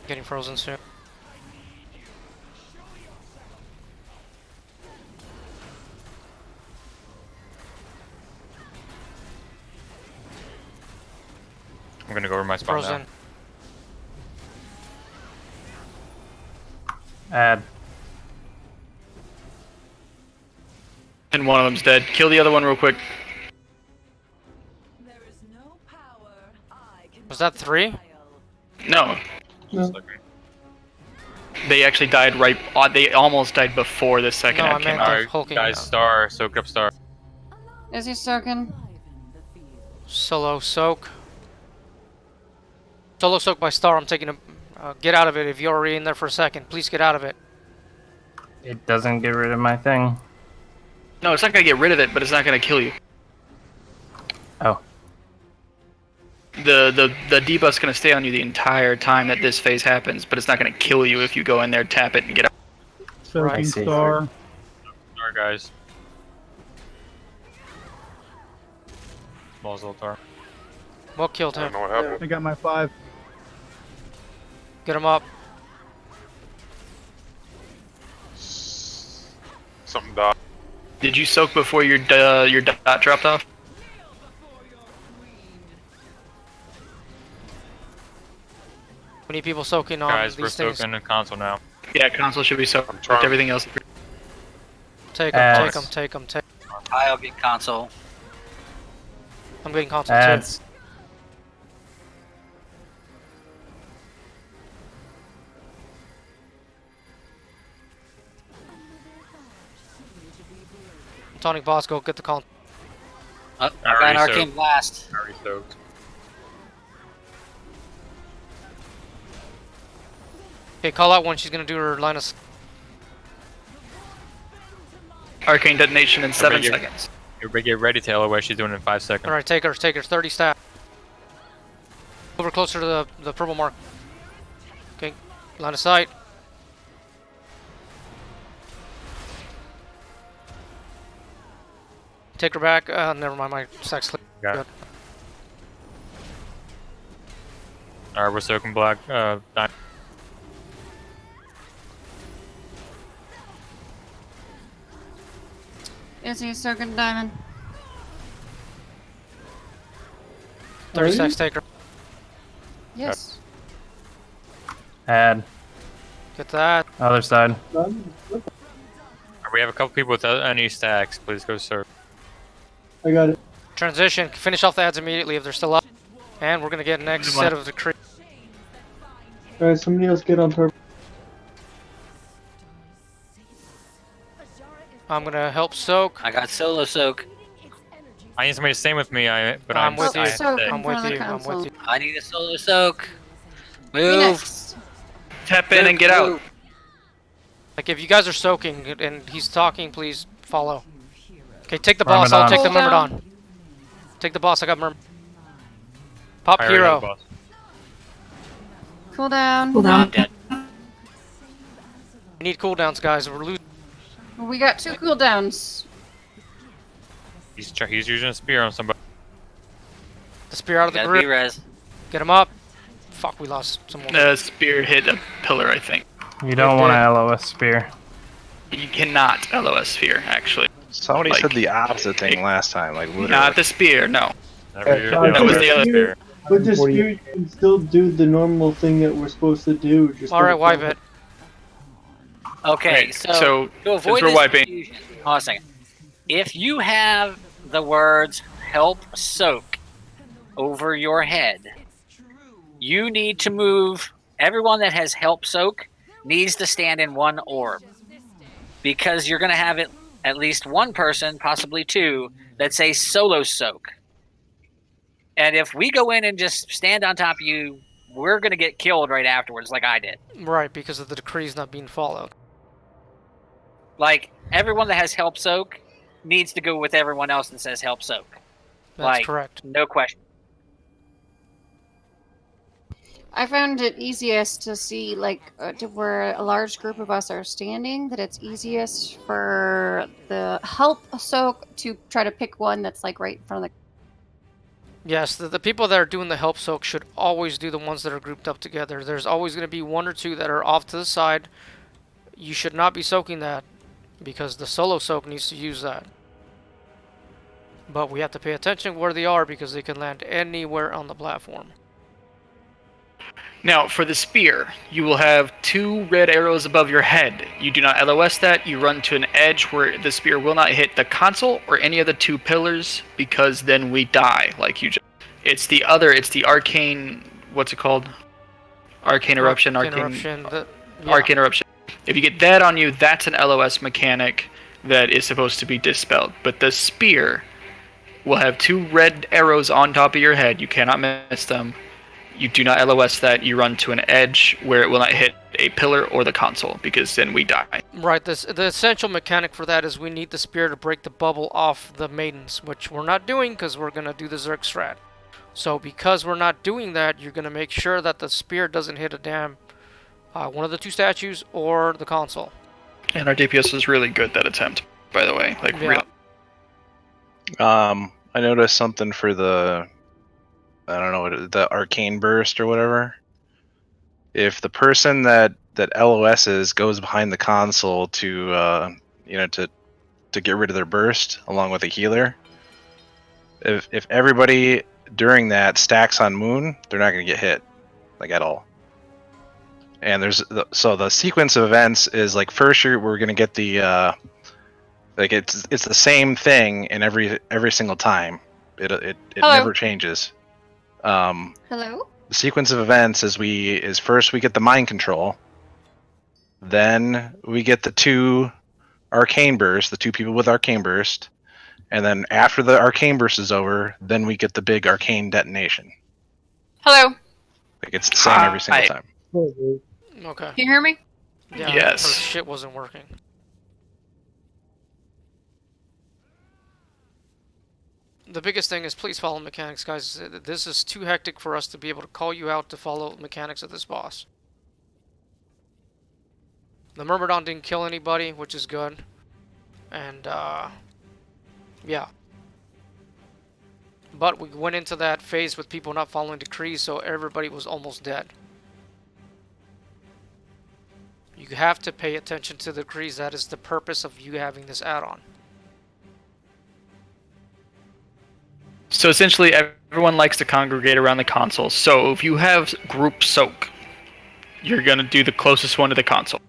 Getting frozen soon. I'm gonna go over my spot Frozen. now. Add. And one of them's dead. Kill the other one real quick. Was that 3? No. No. They actually died right. They almost died before the second No, I ad came meant out. the Alright, hulking. guys, star, soak up star. Is he soaking? Solo soak. Solo soak by star. I'm taking a. Get out of it if you're already in there for a second. Please get out of it. It doesn't get rid of my thing. No, it's not gonna get rid of it, but it's not gonna kill you. Oh. The debuff's gonna stay on you the entire time that this phase happens, but it's not gonna kill you if you go in there, tap it, and get out. Soaking Right. star. Star, guys. Small Zoltar. What killed I him? don't know what happened. I got my 5. Get him up. Something died. Did you soak before your dot dropped off? We need people soaking on Guys, we're these things. soaking a console now. Yeah, console should be soaked. I'm trying. Everything else. Take Ads. them, take them, take them, take. I'll get console. I'm getting console Ads. too. Tonic boss, go get the console. I got an Already arcane soaked. blast. Already soaked. Okay, call out when she's gonna do her line of. Arcane detonation in 7 Everybody seconds. Everybody get ready to LOS. She's doing it in 5 seconds. All right, take her, 30 stat. Over closer to the purple mark. Okay, line of sight. Take her back. Never mind, my stack's clear. Got it. Alright, we're soaking black. Is he soaking diamond? 30 seconds, take her. Yes. Add. Get that. Other side. We have a couple people without any stacks. Please go serve. I got it. Transition. Finish off the ads immediately if they're still up. And we're gonna get next set of the cre. Alright, somebody else get on purple. I'm gonna help soak. I got solo soak. I need somebody to stay with me. But I'm with you. Soak in I'm front with of the you. I'm console. with you. I need a solo soak. Phoenix. Move. Tap in and get out. Like if you guys are soaking and he's talking, please follow. Okay, take the boss. I'll Myrmidon. take the Hold down. Myrmidon. Take the boss. I got Myrmidon. Pop I already have a hero. boss. Cool down. Cool I'm down. dead. We need cooldowns, guys. We're losing. We got 2 cooldowns. He's using a spear on somebody. The spear out of the Gotta grip. be res. Get him up. Fuck, we lost someone. Spear hit a pillar, I think. You don't want to LOS spear. You cannot LOS sphere, actually. Somebody Like, said the opposite thing last time, like literally. Not the spear, no. That was the other spear. With the spear, you can still do the normal thing that we're supposed to do. Just All right, wipe it. Okay, Right, so so to avoid we're this wiping- confusion, hold on a second. If you have the words help soak over your head, you need to move. Everyone that has help soak needs to stand in one orb, because you're going to have at least one person, possibly two, that say solo soak. And if we go in and just stand on top of you, we're going to get killed right afterwards, like I did. Right, because of the decrees not being followed. Like, everyone that has help soak needs to go with everyone else that says help soak. That's correct. No question. I found it easiest to see, like, where a large group of us are standing, that it's easiest for the help soak to try to pick one that's, like, right in front of the... Yes, the people that are doing the help soak should always do the ones that are grouped up together. There's always going to be one or two that are off to the side. You should not be soaking that, because the solo soak needs to use that. But we have to pay attention where they are, because they can land anywhere on the platform. Now, for the spear, you will have 2 red arrows above your head. You do not LOS that. You run to an edge where the spear will not hit the console or any of the 2 pillars, because then we die, like you just... It's the arcane... What's it called? Arcane Eruption. Arcane Eruption. If you get that on you, that's an LOS mechanic that is supposed to be dispelled. But the spear will have 2 red arrows on top of your head. You cannot miss them. You do not LOS that. You run to an edge where it will not hit a pillar or the console, because then we die. Right, the essential mechanic for that is we need the spear to break the bubble off the maidens, which we're not doing because we're going to do the Zerg strat. So because we're not doing that, you're going to make sure that the spear doesn't hit a damn one of the 2 statues or the console. And our DPS was really good that attempt, by the way. Like, yeah. I noticed something for the... I don't know, the arcane burst or whatever. If the person that LOSs goes behind the console to get rid of their burst along with a healer, if everybody during that stacks on Moon, they're not going to get hit, like, at all. And so the sequence of events is like, first we're going to get the like it's the same thing in every single time. It never changes. Hello? The sequence of events is first we get the mind control, then we get the 2 arcane bursts, the 2 people with arcane burst, and then after the arcane burst is over, then we get the big arcane detonation. Hello. Like, it's the same every single time. Okay. Can you hear me? Yeah, yes. Her shit wasn't working. The biggest thing is please follow mechanics, guys. This is too hectic for us to be able to call you out to follow mechanics of this boss. The Myrmidon didn't kill anybody, which is good. And, yeah. But we went into that phase with people not following decrees, so everybody was almost dead. You have to pay attention to the decrees. That is the purpose of you having this add-on. So essentially, everyone likes to congregate around the console. So if you have group soak, you're going to do the closest one to the console.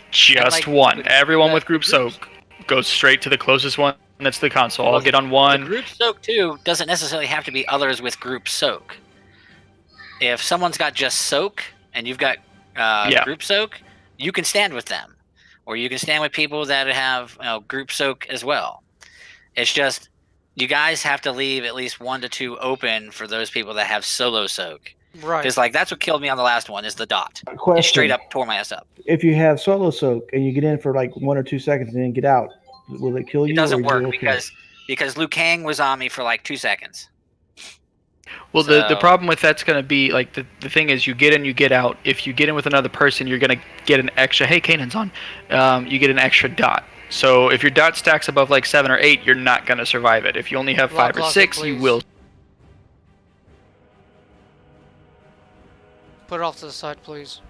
Just one. Everyone with group soak goes straight to the closest one that's the console. I'll get on one. The group soak, too, doesn't necessarily have to be others with group soak. If someone's got just soak and you've got group soak, you can stand with them. Or you can stand with people that have group soak as well. It's just... you guys have to leave at least 1 to 2 open for those people that have solo soak. Right. Because, like, that's what killed me on the last one, is the dot. Question. It straight up tore my ass up. If you have solo soak and you get in for like 1 or 2 seconds and then get out, will it kill you? It doesn't or work because Liu Kang was on me for like 2 seconds. Well, the problem with that's going to be, like, the thing is you get in, you get out. If you get in with another person, you're going to get an extra... Hey, Kanan's on. You get an extra dot. So if your dot stacks above like 7 or 8, you're not going to survive it. If you only have 5 or 6, you will. Put it off to the side, please.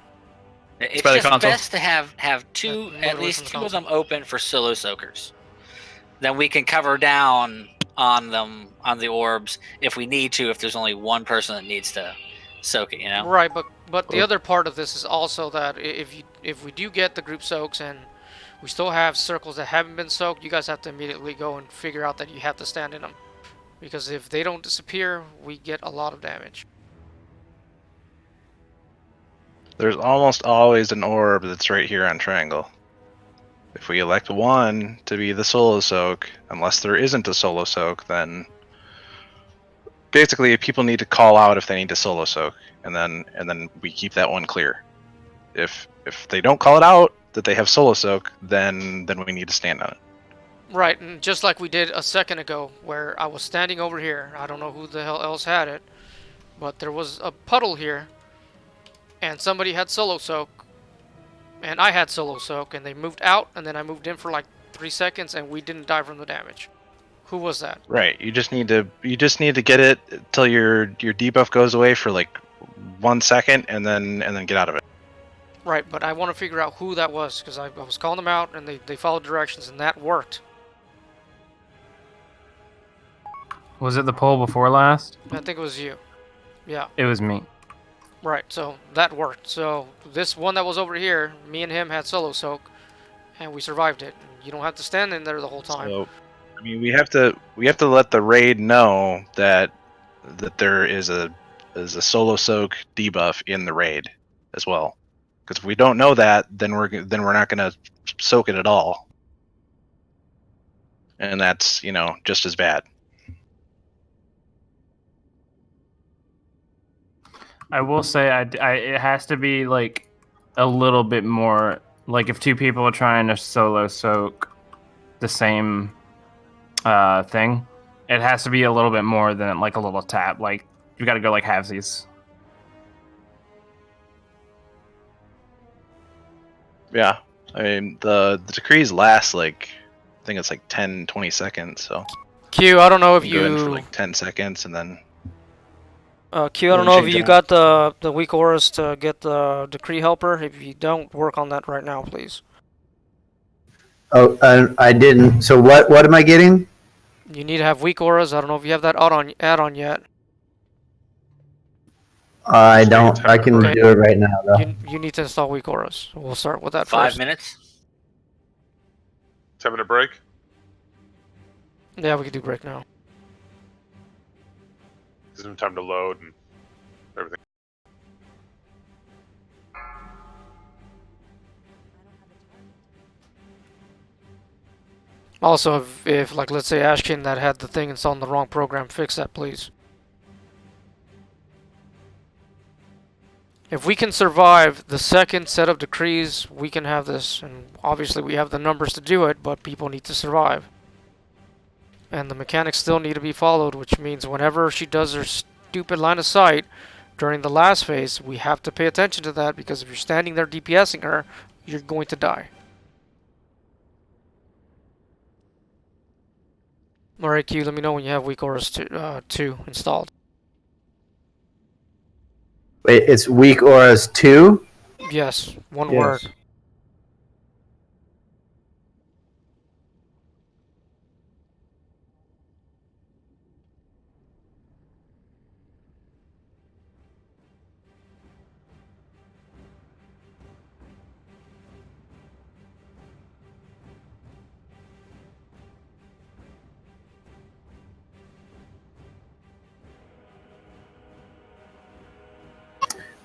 It's just best to have at least 2 of them open for solo soakers. Then we can cover down on them, on the orbs, if we need to, if there's only one person that needs to soak it, you know? Right, but the other part of this is also that if we do get the group soaks and We still have circles that haven't been soaked. You guys have to immediately go and figure out that you have to stand in them. Because if they don't disappear, we get a lot of damage. There's almost always an orb that's right here on triangle. If we elect one to be the solo soak, unless there isn't a solo soak, then basically people need to call out if they need to solo soak, and then we keep that one clear. If they don't call it out that they have solo soak, then we need to stand on it. Right, and just like we did a second ago, where I was standing over here. I don't know who the hell else had it, but there was a puddle here, and somebody had solo soak, and I had solo soak, and they moved out, and then I moved in for like 3 seconds, and we didn't die from the damage. Who was that? Right. You just need to get it till your debuff goes away for like 1 second, and then get out of it. Right, but I want to figure out who that was, because I was calling them out, and they followed directions, and that worked. Was it the poll before last? I think it was you. Yeah. It was me. Right, so that worked. So this one that was over here, me and him had solo soak, and we survived it. You don't have to stand in there the whole time. So, I mean, we have to let the raid know that there is a solo soak debuff in the raid as well. Because if we don't know that, then we're not gonna soak it at all, and that's just as bad. I will say, it has to be like a little bit more. Like if two people are trying to solo soak the same thing, it has to be a little bit more than like a little tap. Like you got to go like halvesies. Yeah, I mean the decrees last like I think it's like 10-20 seconds. So Q, I don't know if you go in for you like 10 seconds and then. Q, I don't know if you got the weak auras to get the decree helper. If you don't, work on that right now, please. Oh, I didn't. So what am I getting? You need to have weak auras. I don't know if you have that add-on yet. I don't. I can do it right now, though. You need to install weak auras. We'll start with that 5 first. minutes. 10-minute break. Yeah, we can do break now. Gives them time to load and everything. Also, if like let's say Ashkin that had the thing installed in the wrong program, fix that, please. If we can survive the second set of decrees, we can have this. And obviously we have the numbers to do it, but people need to survive. And the mechanics still need to be followed, which means whenever she does her stupid line of sight during the last phase, we have to pay attention to that, because if you're standing there DPSing her, you're going to die. Alright, Q, let me know when you have weak auras 2 installed. Wait, it's weak auras 2? Yes, one Yes. word.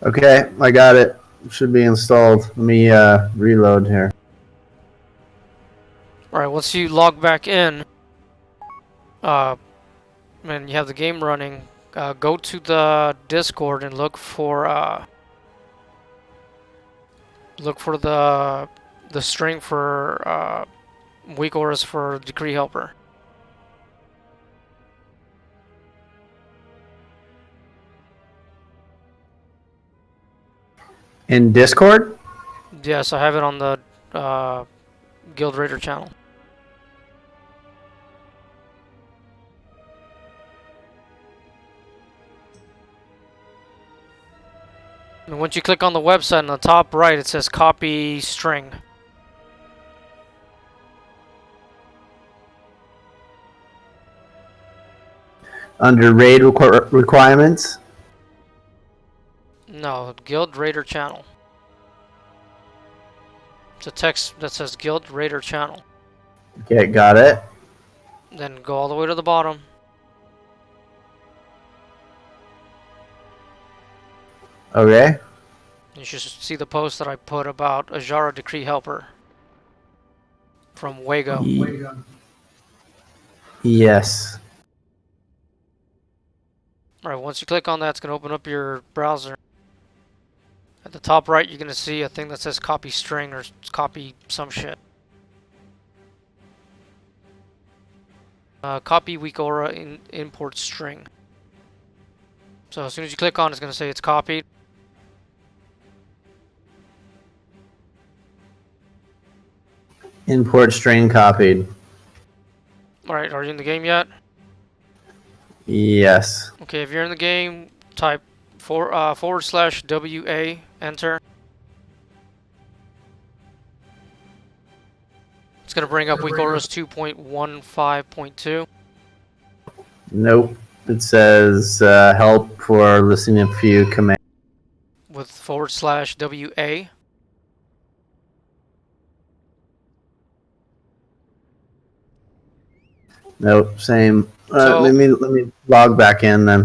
Okay, I got it. Should be installed. Let me reload here. Alright, once you log back in, and you have the game running, go to the Discord and look for the string for weak auras for Decree Helper. In Discord? Yes, I have it on the Guild Raider channel. And once you click on the website, on the top right, it says copy string. Under raid requirements? No, Guild Raider channel. It's a text that says Guild Raider Channel. Okay, got it. Then go all the way to the bottom. Okay. You should see the post that I put about Ajara Decree Helper from Wago. Yes. Alright, once you click on that, it's going to open up your browser. At the top right, you're going to see a thing that says copy string or copy some shit. Copy weak aura import string. So as soon as you click on it, it's going to say it's copied. Import string copied. Alright, are you in the game yet? Yes. Okay, if you're in the game, type /WA, enter. It's going to bring up weak auras 2.15.2. Nope. It says help for listening a few commands. With /WA. Nope, same. So- let me log back in then.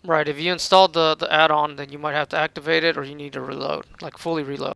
Right, if you installed the add-on, then you might have to activate it or you need to reload, like fully reload.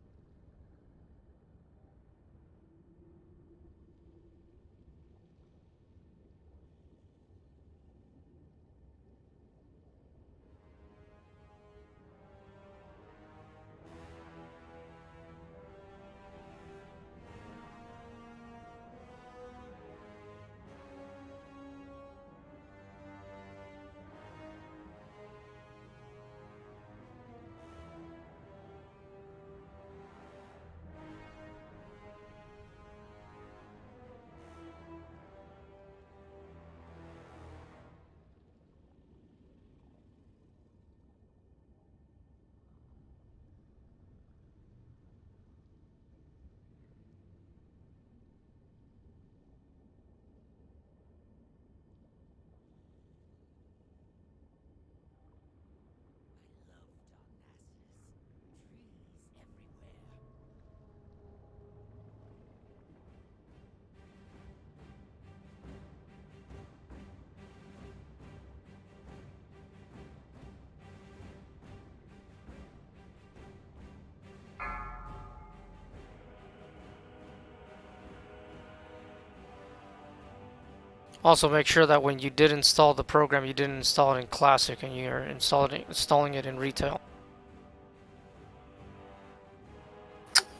Also, make sure that when you did install the program, you didn't install it in Classic and you're installing it in Retail.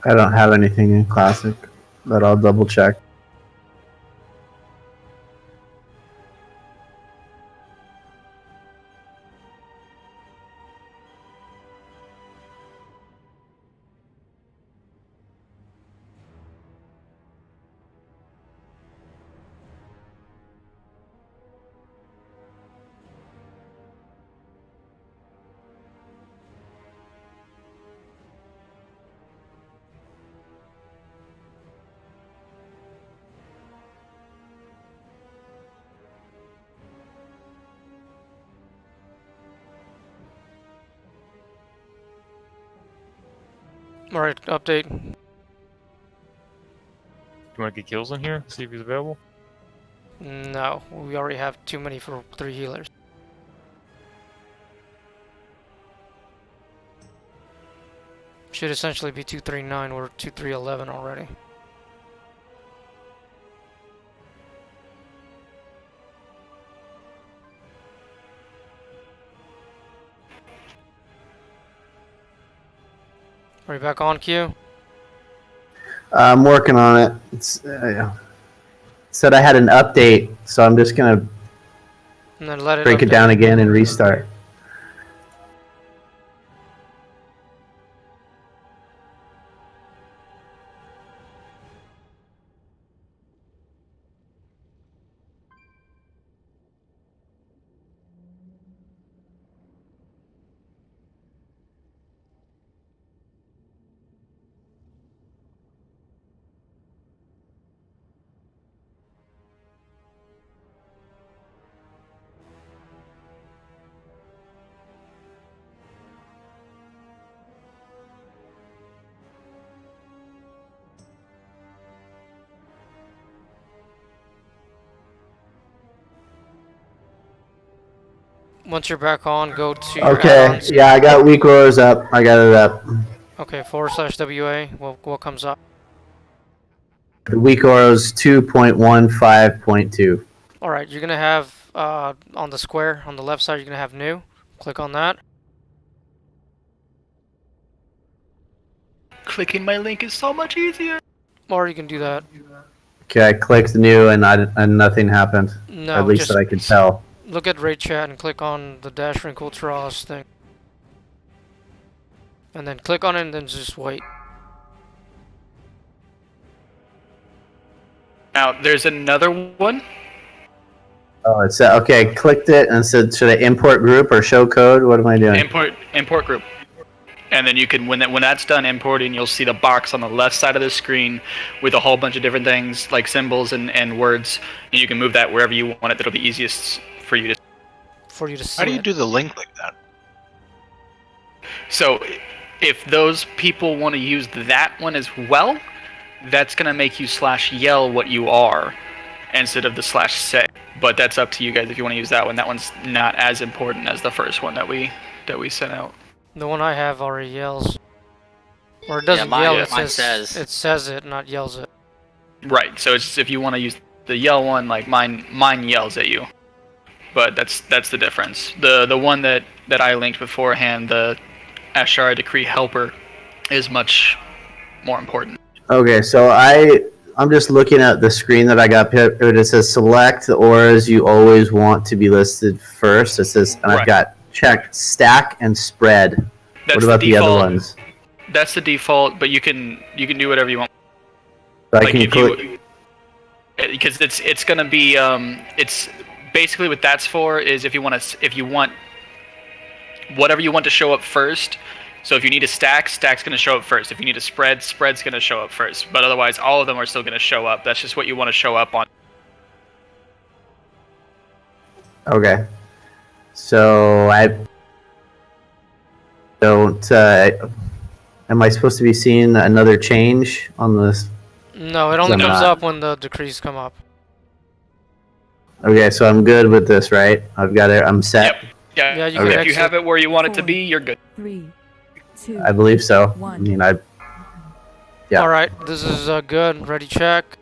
I don't have anything in Classic, but I'll double check. Alright, update. You want to get kills in here? See if he's available? No, we already have too many for 3 healers. Should essentially be 239, we're 2311 already. Are you back on, Q? I'm working on it. It's said I had an update, so I'm just gonna And then let it break it update. down again and restart. Once you're back on, go to your Okay, add-ons. yeah, I got weak orders up. I got it up. Okay, /WA. What comes up? The weak orders 2.15.2. All right, you're gonna have on the square on the left side. You're gonna have new. Click on that. Clicking my link is so much easier. Or you can do that. Okay, I clicked new and nothing happened. No, At least just that I could tell. look at raid chat and click on the Oath-Kul Tiras thing. And then click on it and then just wait. Now, there's another one. Oh, it said, okay, clicked it and said, should I import group or show code? What am I doing? Import group. And then you can, when that's done importing, you'll see the box on the left side of the screen with a whole bunch of different things like symbols and words. And you can move that wherever you want it. That'll be easiest for you to see. How do you do the link like that? So if those people want to use that one as well, that's going to make you /yell what you are instead of the /say. But that's up to you guys if you want to use that one. That one's not as important as the first one that we sent out. The one I have already yells. Or it doesn't yell, it says it, not yells it. Right, so it's if you want to use the yell one, like mine yells at you. But that's the difference. The one that I linked beforehand, the Ashara Decree Helper, is much more important. Okay, so I'm just looking at the screen that I got. It says select the auras you always want to be listed first. It says, and I've got checked stack and spread. What about the other ones? That's the default, but you can do whatever you want. So I can click. Because it's gonna be it's basically what that's for is if you want whatever you want to show up first. So if you need a stack's gonna show up first. If you need a spread's gonna show up first. But otherwise, all of them are still gonna show up. That's just what you want to show up on. Okay. So I don't. Am I supposed to be seeing another change on this? No, it only comes up when the decrees come up. Okay, so I'm good with this, right? I've got it. I'm set. Yep. Yeah. If you have it where you want it to be, you're good. 3, 2, I believe so. 1. I mean, yeah. All right, this is good. Ready, check.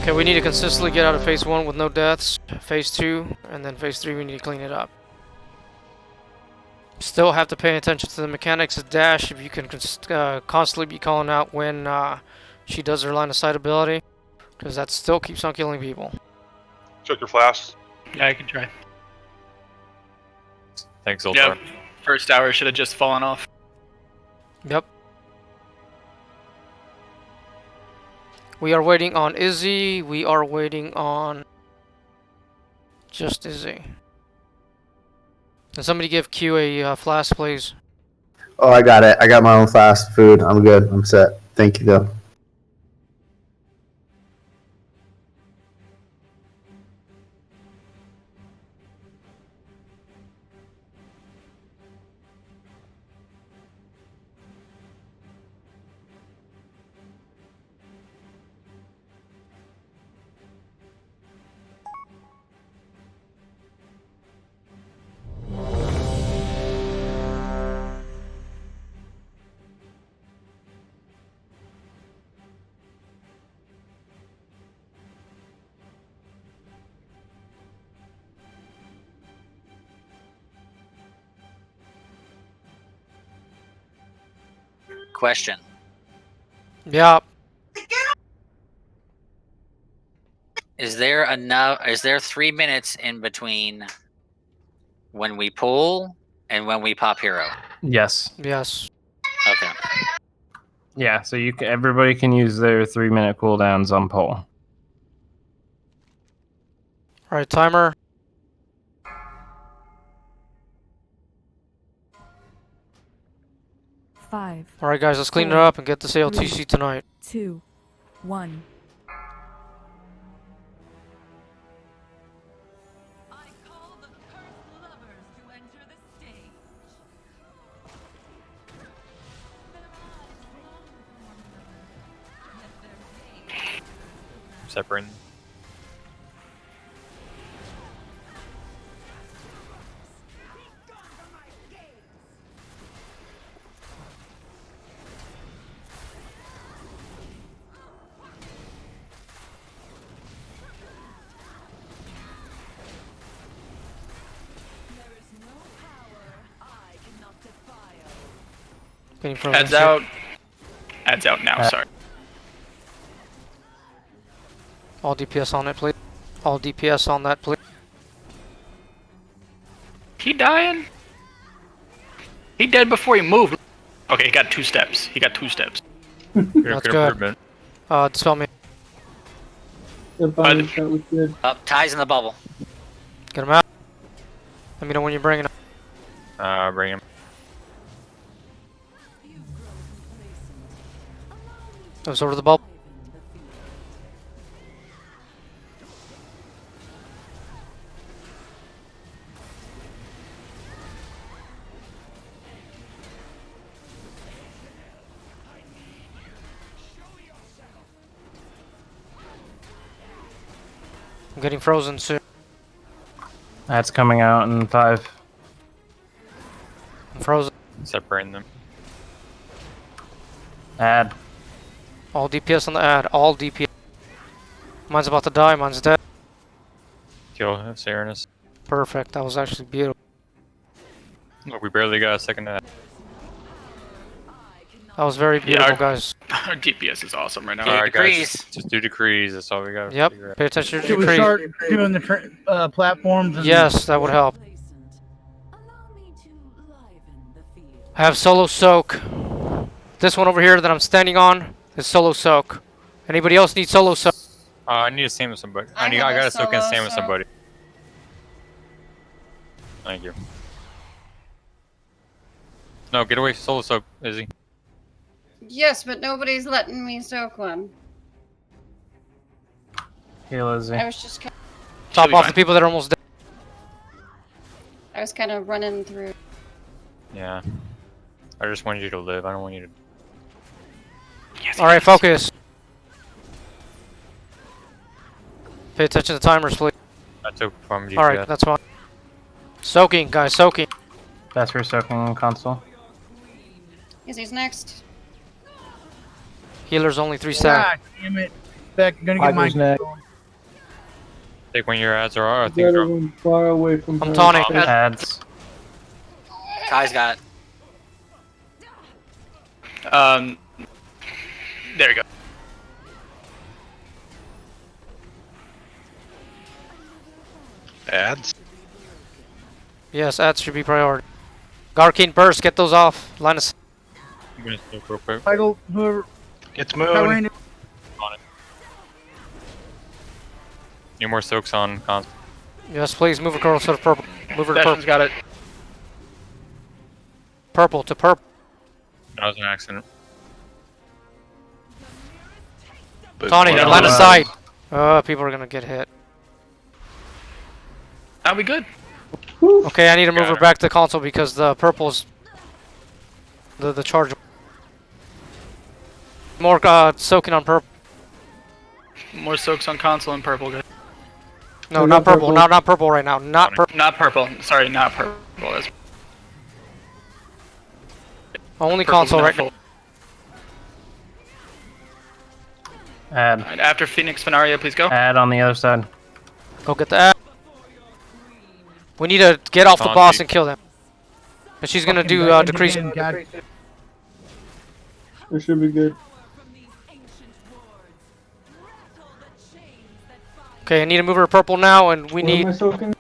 Okay, we need to consistently get out of phase 1 with no deaths. Phase 2, and then phase 3, we need to clean it up. Still have to pay attention to the mechanics of dash. If you can constantly be calling out when she does her line of sight ability, because that still keeps on killing people. Check your flasks. Yeah, I can try. Thanks, Zoltar. Yep. First hour should have just fallen off. Yep. We are waiting on Izzy. We are waiting on just Izzy. Can somebody give Q a flask, please? Oh, I got it. I got my own fast food. I'm good. I'm set. Thank you, though. Question. Yeah. Is there 3 minutes in between when we pull and when we pop hero? Yes. Yes. Okay. Yeah, so everybody can use their 3-minute cooldowns on pull. All right, timer. Five. All right, guys, let's clean it up and get this ALTC tonight. 2, 1. Separating. Getting frozen. Adds out. Adds out now. Sorry. All DPS on it, please. All DPS on that, please. He dying? He dead before he moved. Okay, he got 2 steps. He got 2 steps. That's good. Dispel me. The binding shot was good. Up, ties in the bubble. Get him out. Let me know when you're bringing him. Bring him. Goes over to the bubble. I'm getting frozen soon. That's coming out in 5. I'm frozen. Separating them. Add. All DPS on the ad. All DPS. Mine's about to die. Mine's dead. Kill Serenus. Perfect. That was actually beautiful. Look, we barely got a second ad. That was very beautiful, guys. Our DPS is awesome right now. Alright, guys. Just do decrees. That's all we got. Yep. Pay attention to Should we decrees. start doing the platforms? And Yes, that would help. I have solo soak. This one over here that I'm standing on is solo soak. Anybody else need solo soak? I need to stand with somebody. I gotta soak and stand with somebody. Thank you. No, get away, solo soak, Izzy. Yes, but nobody's letting me soak one. Heal Izzy. I was just Top off the people that are almost dead. I was kind of running through. Yeah. I just wanted you to live. I don't want you to. Yes, Alright, focus. Pay attention to the timers, please. I took from GPS. Alright, that's fine. Soaking, guys, soaking. That's for soaking console. Izzy's next. Healer's only 3 stacks. God damn it. Beck, gonna get Michael's my. next. Take when your ads are. I You think. gotta run far away from I'm her. taunting. Ads. Ty's got. There you go. Ads. Yes, ads should be priority. Garkine burst, get those off. Linus. I'm gonna soak real quick. Michael, whoever. It's Power Moon. Ranger. On it. Need more soaks on console. Yes, please move across to the purple. Move her to Session's purple. got it. Purple to purple. That was an accident. Tawny, What line of else? sight. People are gonna get hit. Are we good? Okay, I need to move Got her her. back to console because the purple's the charge. More soaking on purple. More soaks on console and purple. Good. No, not purple. Not purple right now. Not purple. Not purple. Sorry, not purple. That's Only purple's console now right now. full. Add. Alright, after Phoenix Fenaria, please go. Add on the other side. Go get the ad. We need to get off the boss and kill them. But she's gonna do decrease. It should be good. Okay, I need to move her to purple now, and we What am I need soaking?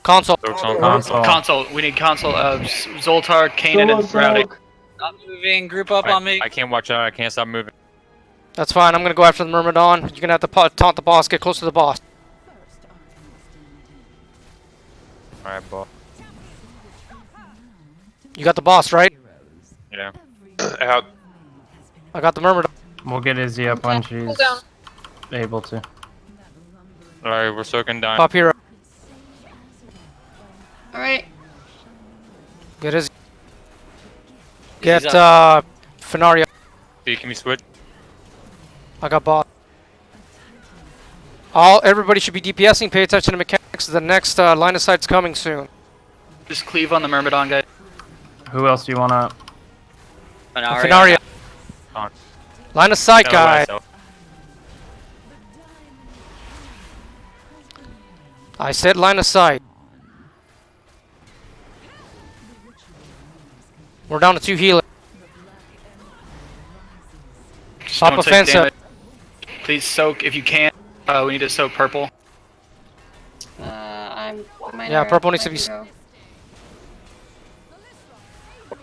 console. Soaks on console. Console. We need console of Zoltar, Kanan, and Solo Rowdy. soak. Stop moving. Group up on me. I can't watch out. I can't stop moving. That's fine. I'm gonna go after the Myrmidon. You're gonna have to taunt the boss. Get close to the boss. Alright, ball. You got the boss, right? Yeah. Out. I got the Myrmidon. We'll get Izzy up when she's down. able to. Alright, we're soaking down. Pop hero. All right. Get his. He's Get up. Fenaria. See, can we switch? I got boss. Everybody should be DPSing. Pay attention to mechanics. The next line of sight's coming soon. Just cleave on the Myrmidon guy. Who else do you want up? Fenaria. On. Line of sight, No, guy. myself. I said line of sight. We're down to 2 healers. Pop don't a take fence damage. Please soak if you can. We need to soak purple. Yeah, purple needs to be.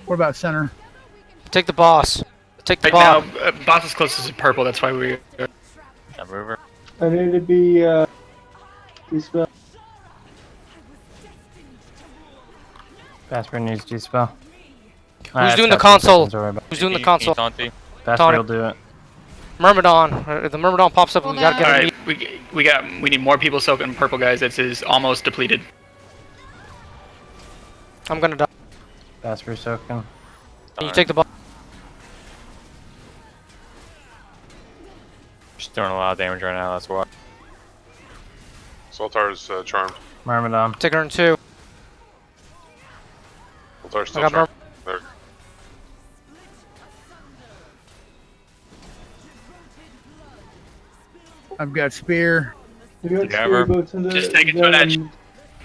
What about center? Take the boss. Take the Right boss. now, boss is closest to purple. That's why we're. Mover. I need to be dispel. Vasper needs dispel. Who's doing the console? Who's doing the console? Vasper will do it. Myrmidon. The Myrmidon pops up and we gotta get All him. right, we need more people soaking purple, guys. This is almost depleted. I'm gonna die. Vasper soaking. You take the ball. Just doing a lot of damage right now, that's why. Zoltar's charmed. Myrmidon. Take her in 2. Zoltar's I still got charmed. There. I've got spear. You got spear boots in the Just take it to an edge.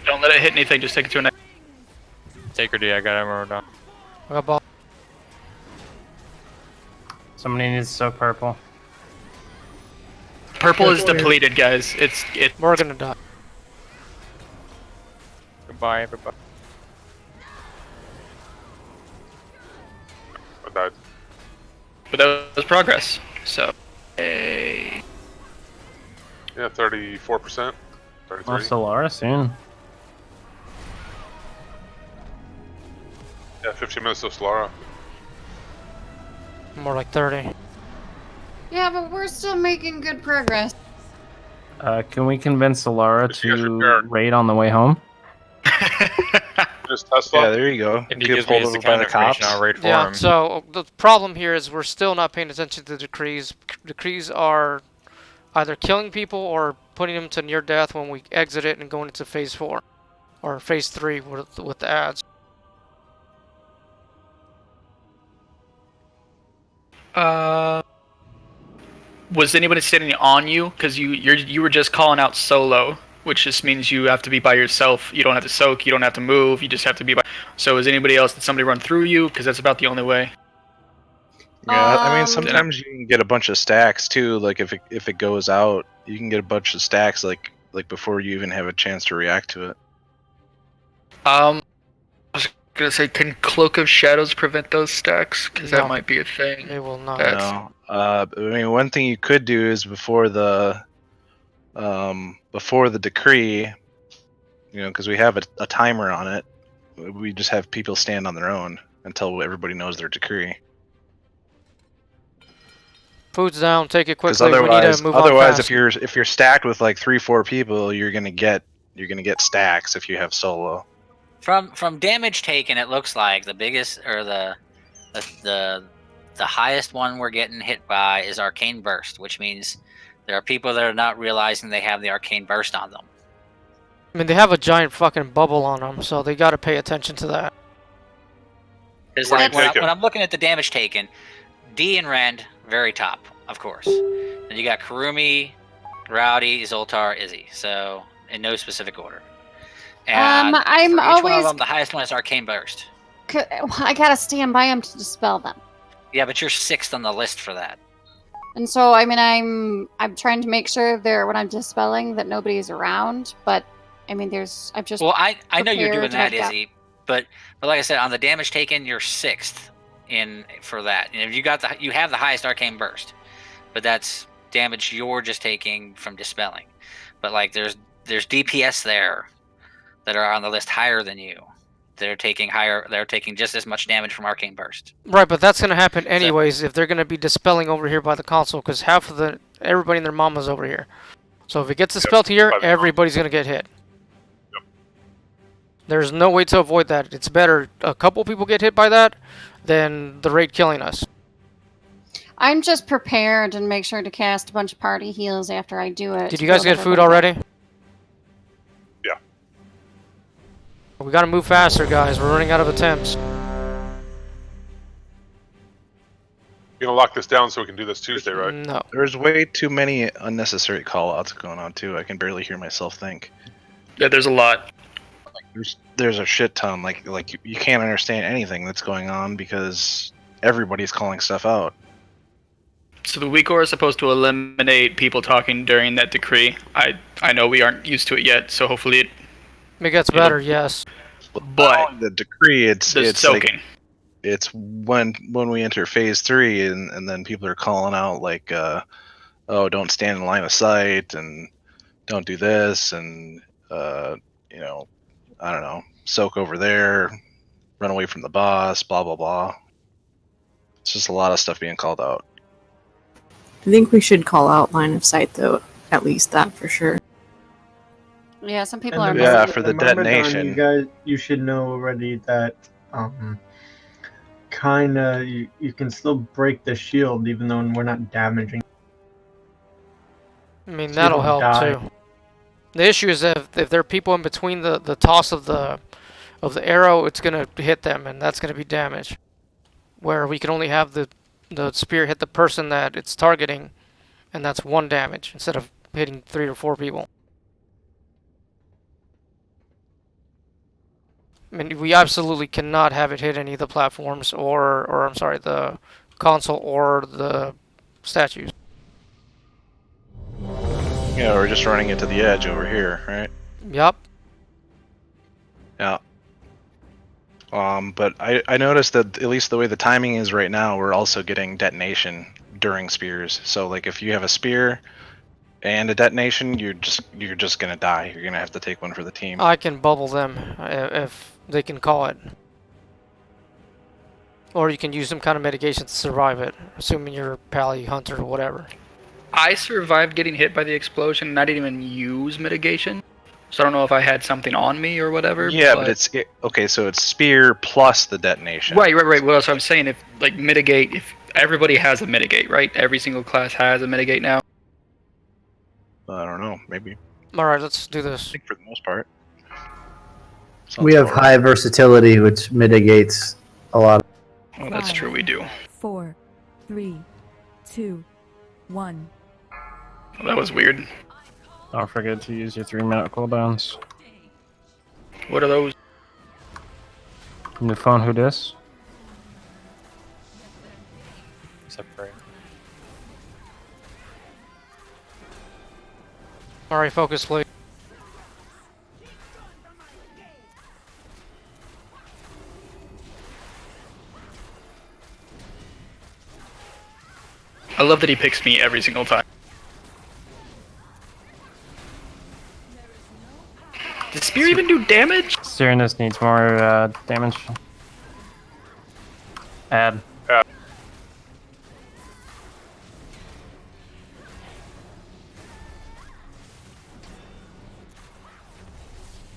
Don't let it hit anything. Just take it to an edge. Take her D, I got him down. I got ball. Somebody needs to soak purple. Purple is depleted, guys. We're gonna die. Goodbye, everybody. I died. But that was progress. So, hey. Yeah, 34%. 33. Oh, Solara soon. Yeah, 15 minutes of Solara. More like 30. Yeah, but we're still making good progress. Can we convince Solara to raid on the way home? Just Tesla. Yeah, there you go. If You he get gives me pulled his over by the account information, cops. I'll raid for Yeah, him. so the problem here is we're still not paying attention to the decrees. Decrees are either killing people or putting them to near death when we exit it and going into phase 4 or phase 3 with the ads. Was anybody standing on you? Because you were just calling out solo, which just means you have to be by yourself. You don't have to soak. You don't have to move. You just have to be by. So is anybody else? Did somebody run through you? Because that's about the only way. Yeah, I mean sometimes you can get a bunch of stacks too. Like if it goes out, you can get a bunch of stacks like before you even have a chance to react to it. I was gonna say, can Cloak of Shadows prevent those stacks? Because No. that might be a thing. It will not. No. I mean one thing you could do is before the decree, because we have a timer on it, we just have people stand on their own until everybody knows their decree. Food's down. Take it Because quickly. We need to move on otherwise, fast. if you're stacked with like 3-4 people, you're gonna get stacks if you have solo. From damage taken, it looks like the biggest or the highest one we're getting hit by is Arcane Burst, which means there are people that are not realizing they have the Arcane Burst on them. I mean, they have a giant fucking bubble on them, so they got to pay attention to that. Because like when I'm looking at the damage taken, D and Rend very top, of course. Then you got Karumi, Rowdy, Zoltar, Izzy. So in no specific order. And I'm for each always. one of them, the highest one is Arcane Burst. I gotta stand by them to dispel them. Yeah, but you're 6th on the list for that. And so, I mean, I'm trying to make sure when I'm dispelling that nobody's around. But I mean, I'm just. Well, I know you're doing prepared that, like Izzy, but like I said, on the damage taken, you're 6th for that. And if you have the highest Arcane Burst, but that's damage you're just taking from dispelling. But like there's DPS there that are on the list higher than you. They're taking just as much damage from Arcane Burst. Right, but that's gonna happen anyways if they're gonna be dispelling over here by the console, because half of everybody and their mama's over here. So if it gets dispelled here, everybody's gonna get hit. There's no way to avoid that. It's better a couple people get hit by that than the raid killing us. I'm just prepared and make sure to cast a bunch of party heals after I do it. Did you guys get food already? Yeah. We gotta move faster, guys. We're running out of attempts. You're gonna lock this down so we can do this Tuesday, right? No. There's way too many unnecessary call-outs going on too. I can barely hear myself think. Yeah, there's a lot. There's a shit ton. Like you can't understand anything that's going on because everybody's calling stuff out. So the weak aura is supposed to eliminate people talking during that decree. I know we aren't used to it yet, so hopefully It gets better, yes. But the decree, it's soaking. like, it's when we enter phase 3, and then people are calling out like, oh, don't stand in line of sight, and don't do this, and you know, I don't know, soak over there, run away from the boss, blah blah blah. It's just a lot of stuff being called out. I think we should call out line of sight, though. At least that for sure. Yeah, some people And are Yeah, missing. for the Myrmidon, detonation. you should know already that kinda you can still break the shield even though we're not damaging. I mean, So you that'll don't help die. too. The issue is if there are people in between the toss of the arrow, it's gonna hit them, and that's gonna be damage. Where we can only have the spear hit the person that it's targeting, and that's 1 damage instead of hitting 3 or 4 people. I mean, we absolutely cannot have it hit any of the platforms or I'm sorry, the console or the statues. Yeah, we're just running it to the edge over here, right? Yup. Yeah. But I noticed that at least the way the timing is right now, we're also getting detonation during spears. So like if you have a spear and a detonation, you're just gonna die. You're gonna have to take one for the team. I can bubble them if they can call it. Or you can use some kind of mitigation to survive it, assuming you're Pally, Hunter, or whatever. I survived getting hit by the explosion, and I didn't even use mitigation. So I don't know if I had something on me or whatever. Yeah, but okay. So it's spear plus the detonation. Right. Well, that's what I'm saying. If like mitigate, if everybody has a mitigate, right? Every single class has a mitigate now. I don't know. Maybe. All right, let's do this. I think for the most part. We have high versatility, which mitigates a lot. Well, that's true. We do. 4, 3, 2, 1. Well, that was weird. Don't forget to use your 3-minute cooldowns. What are those? New phone, who dis? Separate. Alright, focus, please. I love that he picks me every single time. Does spear even do damage? Serenus needs more damage. Add.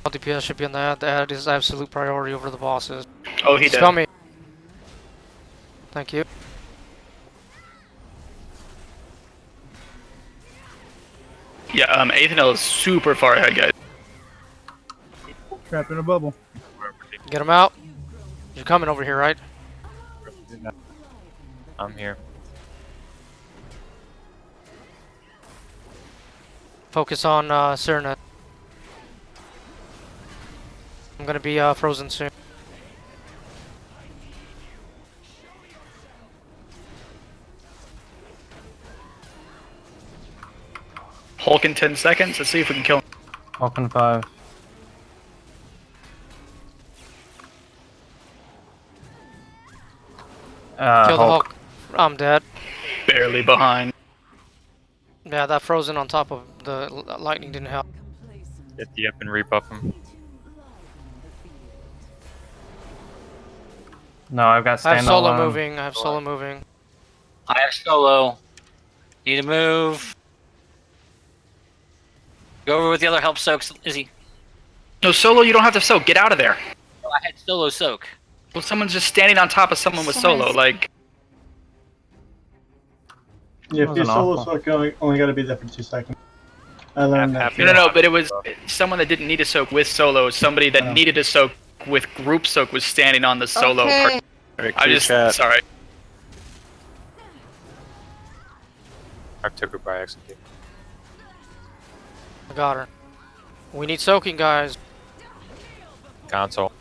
DPS should be on the ad. The ad is absolute priority over the bosses. Oh, he does. Tell me. Thank you. Yeah, Athanel is super far ahead, guys. Trapped in a bubble. Get him out. You're coming over here, right? I'm here. Focus on Cyrna. I'm gonna be frozen soon. Hulk in 10 seconds. Let's see if we can kill him. Hulk in 5. Kill the Hulk. I'm dead. Barely behind. Yeah, that frozen on top of the lightning didn't help. Get the up and rebuff him. No, I've got I have stand solo alone. moving. I have solo moving. I have solo. Need to move. Go over with the other help soaks, Izzy. No, solo, you don't have to soak. Get out of there. Oh, I had solo soak. Well, someone's just standing on top of someone with solo. Like, Yeah, if you're solo soak, only got to be there for 2 seconds. I learned that. no, but it was someone that didn't need a soak with solo. Somebody that needed a soak with group soak was standing on the solo. Okay. I just, sorry. I took her by accident. I got her. We need soaking, guys. Console.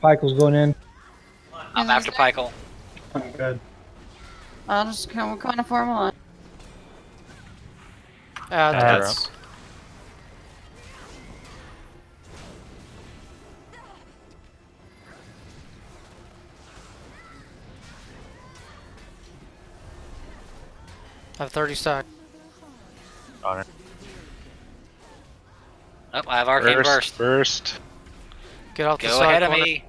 Pykel's going in. I'm after Pykel. I'm good. I'll just come kind of formal on. That's I have 30 stack. On it. Oh, I have arcane burst. Burst. Get out the Go side ahead of corner. me.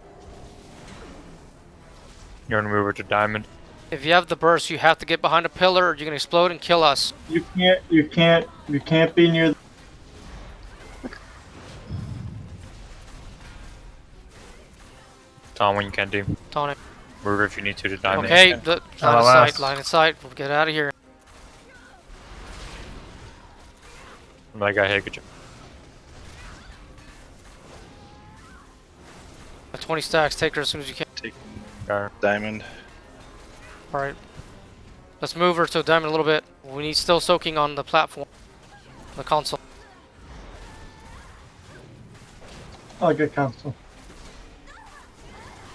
You're gonna move over to diamond. If you have the burst, you have to get behind a pillar, or you're gonna explode and kill us. You can't be near. Tom, when you can do. Tonic. Move if you need to diamond. Okay, line of sight, line of sight. We'll get out of here. That guy hit. Good job. 20 stacks. Take her as soon as you can. Take diamond. All right. Let's move her to diamond a little bit. We need still soaking on the platform, the console. Oh, good console.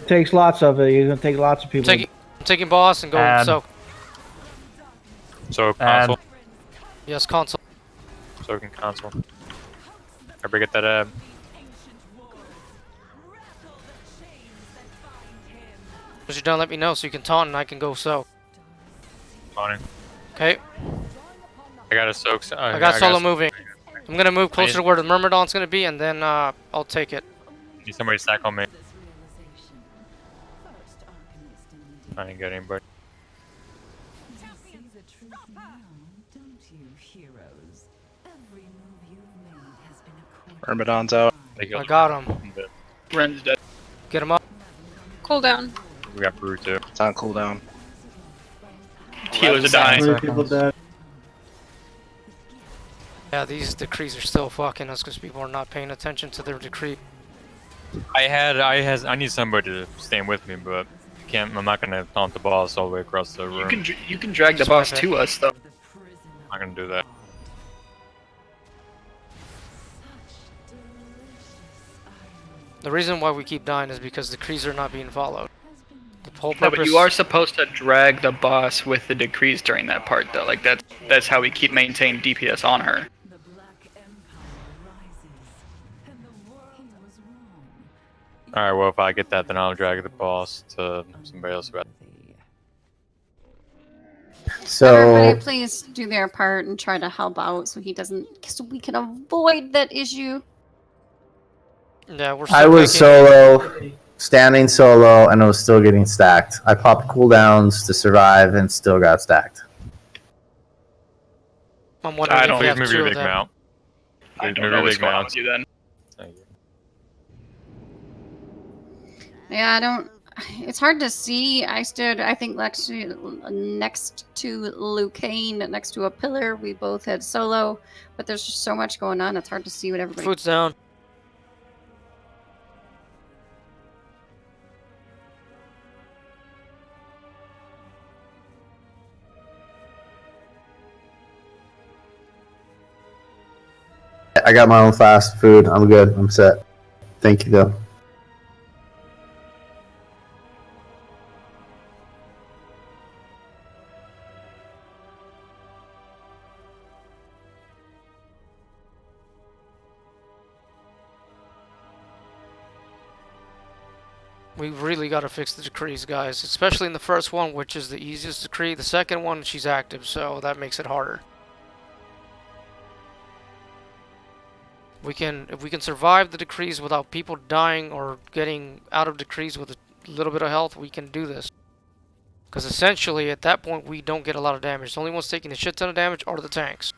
It takes lots of it. You're gonna take lots of people. I'm taking boss and go soak. So console. Yes, console. Soaking console. Everybody get that ab. Once you're done, let me know so you can taunt and I can go soak. Taunting. Okay. I got a soak. I got solo moving. I'm gonna move closer to where the Myrmidon's gonna be, and then I'll take it. Need somebody to stack on me. I didn't get anybody. Myrmidon's out. I got him. Ren's dead. Get him up. Cooldown. We got Brew too. It's on cooldown. Healers are dying. 3 people dead. Yeah, these decrees are still fucking us because people are not paying attention to their decree. I need somebody to stand with me, but I can't. I'm not gonna taunt the boss all the way across the room. You can drag the boss to us though. I'm not gonna do that. The reason why we keep dying is because decrees are not being followed. The whole No, purpose. but you are supposed to drag the boss with the decrees during that part though. Like that's how we keep maintain DPS on her. Alright, well if I get that, then I'll drag the boss to somebody else. So Everybody, please do their part and try to help out so he doesn't, so we can avoid that issue. Yeah, we're. I was solo, standing solo, and I was still getting stacked. I popped cooldowns to survive and still got stacked. I'm wondering if we have move two your of big them. mount. I don't Move know your what's big going on mount. with you then. Yeah, I don't. It's hard to see. I stood, I think, next to Lucane, next to a pillar. We both had solo, but there's just so much going on. It's hard to see what everybody. Food's down. I got my own fast food. I'm good. I'm set. Thank you, though. We really got to fix the decrees, guys. Especially in the first one, which is the easiest decree. The second one, she's active, so that makes it harder. If we can survive the decrees without people dying or getting out of decrees with a little bit of health, we can do this. Because essentially, at that point, we don't get a lot of damage. The only ones taking a shit ton of damage are the tanks.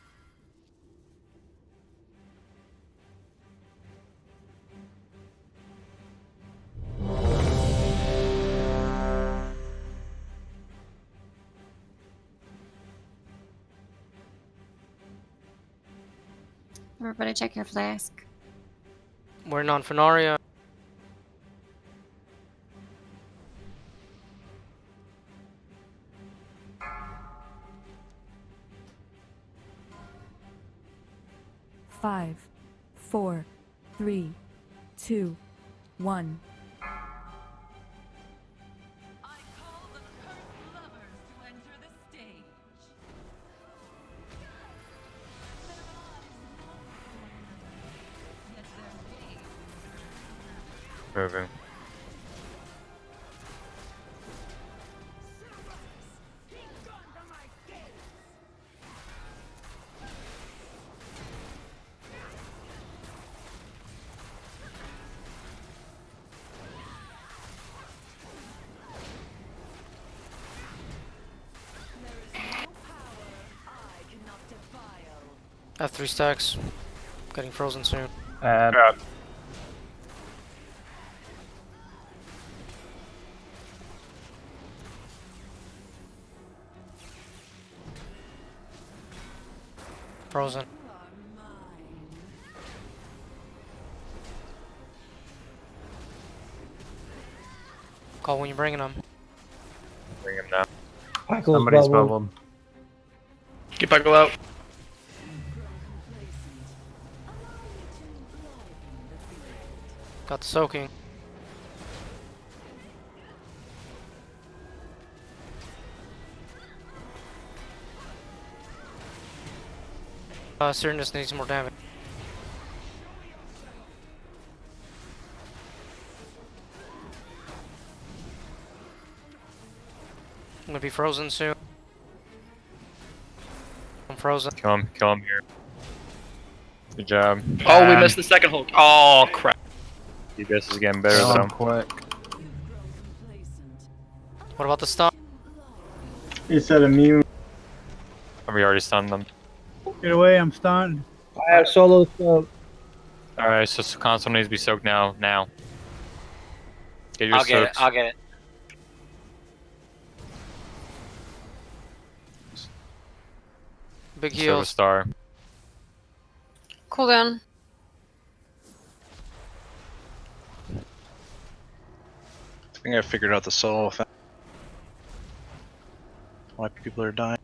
Everybody, check your flask. We're non Fenaria. Five, 4, 3, 2, 1. Moving. I have 3 stacks. Getting frozen soon. Frozen. Call when you're bringing them. Bring him down. Somebody's bubbled. Get Buckle out. Got the soaking. Cyrannus needs more damage. I'm gonna be frozen soon. I'm frozen. Kill him here. Good job. Oh, we missed the second hold. Oh, crap. DPS is getting better Oh, though. quick. What about the stun? You said immune. Have we already stunned them? Get away, I'm stunned. I have solo soak. Alright, so console needs to be soaked now. Get your I'll get it. soaks. I'll get it. Big Serve a heals. star. Cooldown. I think I figured out the solo thing. Why people are dying.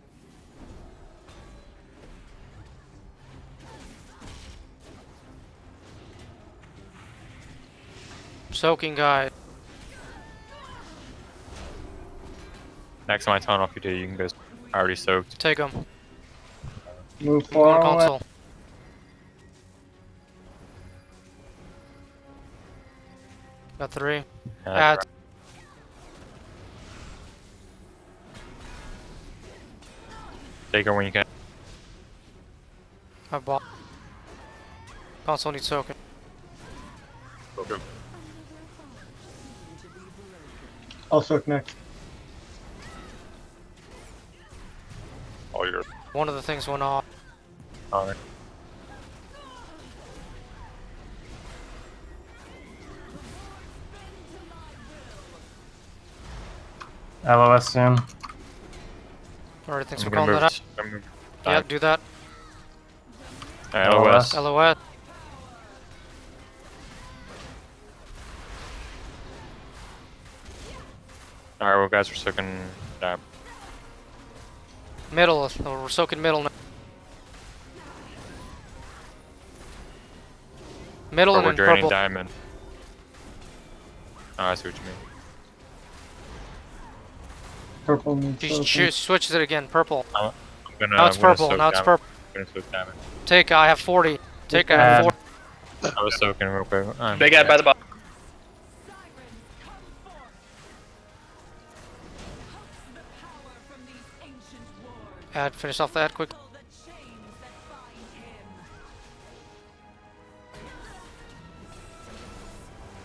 Soaking guide. Next time I turn off you do, you can go. I already soaked. Take them. Move On far away. console. Got 3. Add. Take her when you can. I bought. Console needs soaking. Okay. I'll soak next. All yours. One of the things went off. Alright. LOS soon. Alright, thanks I'm for gonna calling that move. out. Yeah, do that. Alright, LOS. LOS. Alright, well guys, we're soaking that. Middle. We're soaking middle now. Middle and We're then draining purple. diamond. Oh, I see what you mean. Purple needs She soaking. switches it again. Purple. I'm gonna, Now it's I'm gonna purple. soak Now it's diamond. purple. I'm gonna soak diamond. Take. I have 40. Take. I have 40. I was soaking real quick. Big ad by the bottom. Add. Finish off that quick.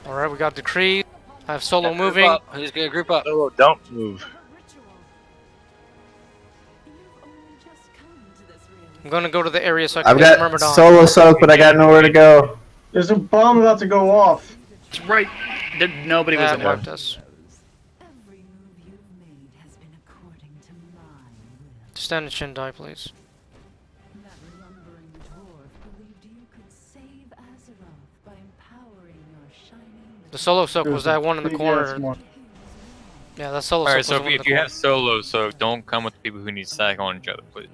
Alright, we got decree. I have solo moving. Who's gonna group up? Solo, don't move. I'm gonna go to the area so I can I've get got Myrmidon. solo soak, but I got nowhere to go. There's a bomb about to go off. It's right. Nobody was That in there. marked us. Stand and chin die, please. The solo soak was that one in the corner. Yeah, that solo soak Alright, was so the one in if the you corner. have solo, so don't come with people who need stack on each other, please.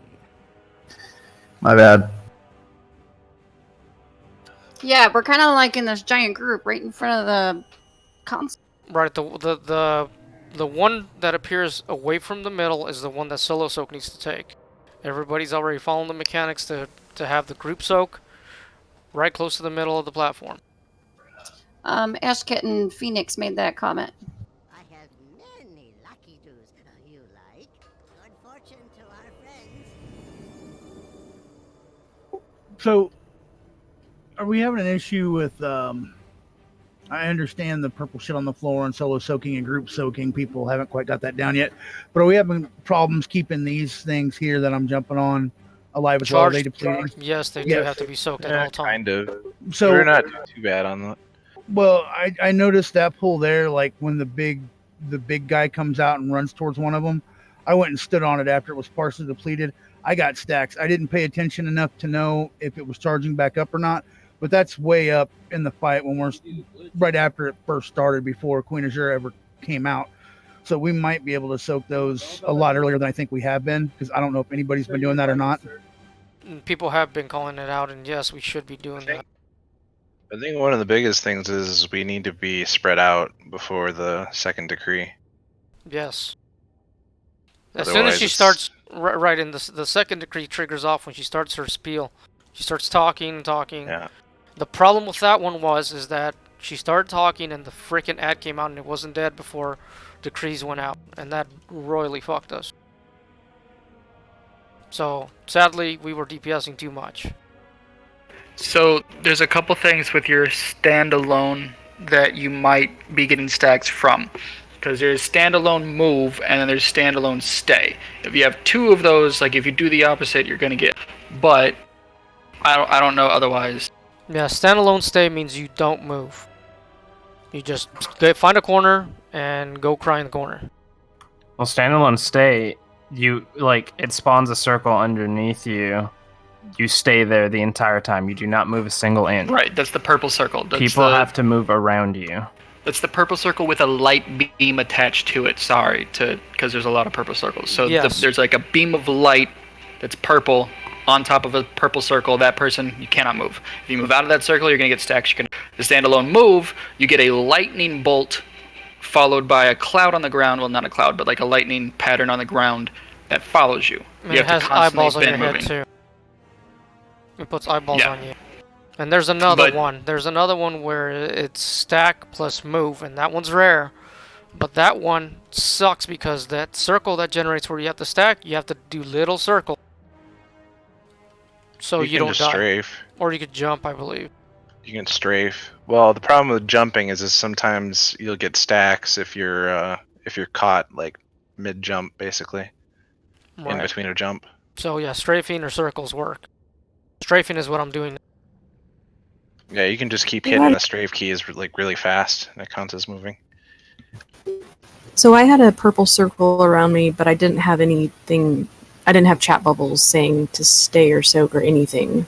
My bad. Yeah, we're kind of like in this giant group right in front of the console. Right, the one that appears away from the middle is the one that solo soak needs to take. Everybody's already following the mechanics to have the group soak right close to the middle of the platform. Ash Kitten Phoenix made that comment. I have many lucky do's you like. Good fortune to our friends. So, are we having an issue with? I understand the purple shit on the floor and solo soaking and group soaking. People haven't quite got that down yet, but are we having problems keeping these things here that I'm jumping on alive as well? Are they depleting? Yes, they do have to be soaked at all times. Kind of. So we're not too bad on that. Well, I noticed that pool there, like when the big guy comes out and runs towards one of them. I went and stood on it after it was partially depleted. I got stacks. I didn't pay attention enough to know if it was charging back up or not, but that's way up in the fight when we're right after it first started, before Queen Azure ever came out. So we might be able to soak those a lot earlier than I think we have been, because I don't know if anybody's been doing that or not. People have been calling it out, and yes, we should be doing that. I think one of the biggest things is we need to be spread out before the second decree. Yes. As soon as she starts, right, and the second decree triggers off when she starts her spiel. She starts talking. Yeah. The problem with that one is that she started talking and the freaking ad came out and it wasn't dead before decrees went out, and that royally fucked us. So sadly, we were DPSing too much. So there's a couple things with your standalone that you might be getting stacks from, because there's standalone move and then there's standalone stay. If you have two of those, like if you do the opposite, you're gonna get. But I don't know otherwise. Yeah, standalone stay means you don't move. You just find a corner and go cry in the corner. Well, standalone stay, it spawns a circle underneath you. You stay there the entire time. You do not move a single inch. Right, that's the purple circle. People have to move around you. That's the purple circle with a light beam attached to it. Because there's a lot of purple circles. So yes. There's like a beam of light that's purple on top of a purple circle. That person, you cannot move. If you move out of that circle, you're going to get stacks. The standalone move, you get a lightning bolt followed by a cloud on the ground. Well, not a cloud, but like a lightning pattern on the ground that follows you. You have to eyeballs on your head too. It puts eyeballs on you. And there's another one. There's another one where it's stack plus move, and that one's rare. But that one sucks because that circle that generates where you have to stack, you have to do little circle. So you don't die. Strafe. Or you could jump, I believe. You can strafe. Well, the problem with jumping is sometimes you'll get stacks if you're caught like mid jump, basically, in between a jump. So yeah, strafing or circles work. Strafing is what I'm doing. Yeah, you can just keep hitting the strafe keys like really fast, and it counts as moving. So I had a purple circle around me, but I didn't have anything. I didn't have chat bubbles saying to stay or soak or anything.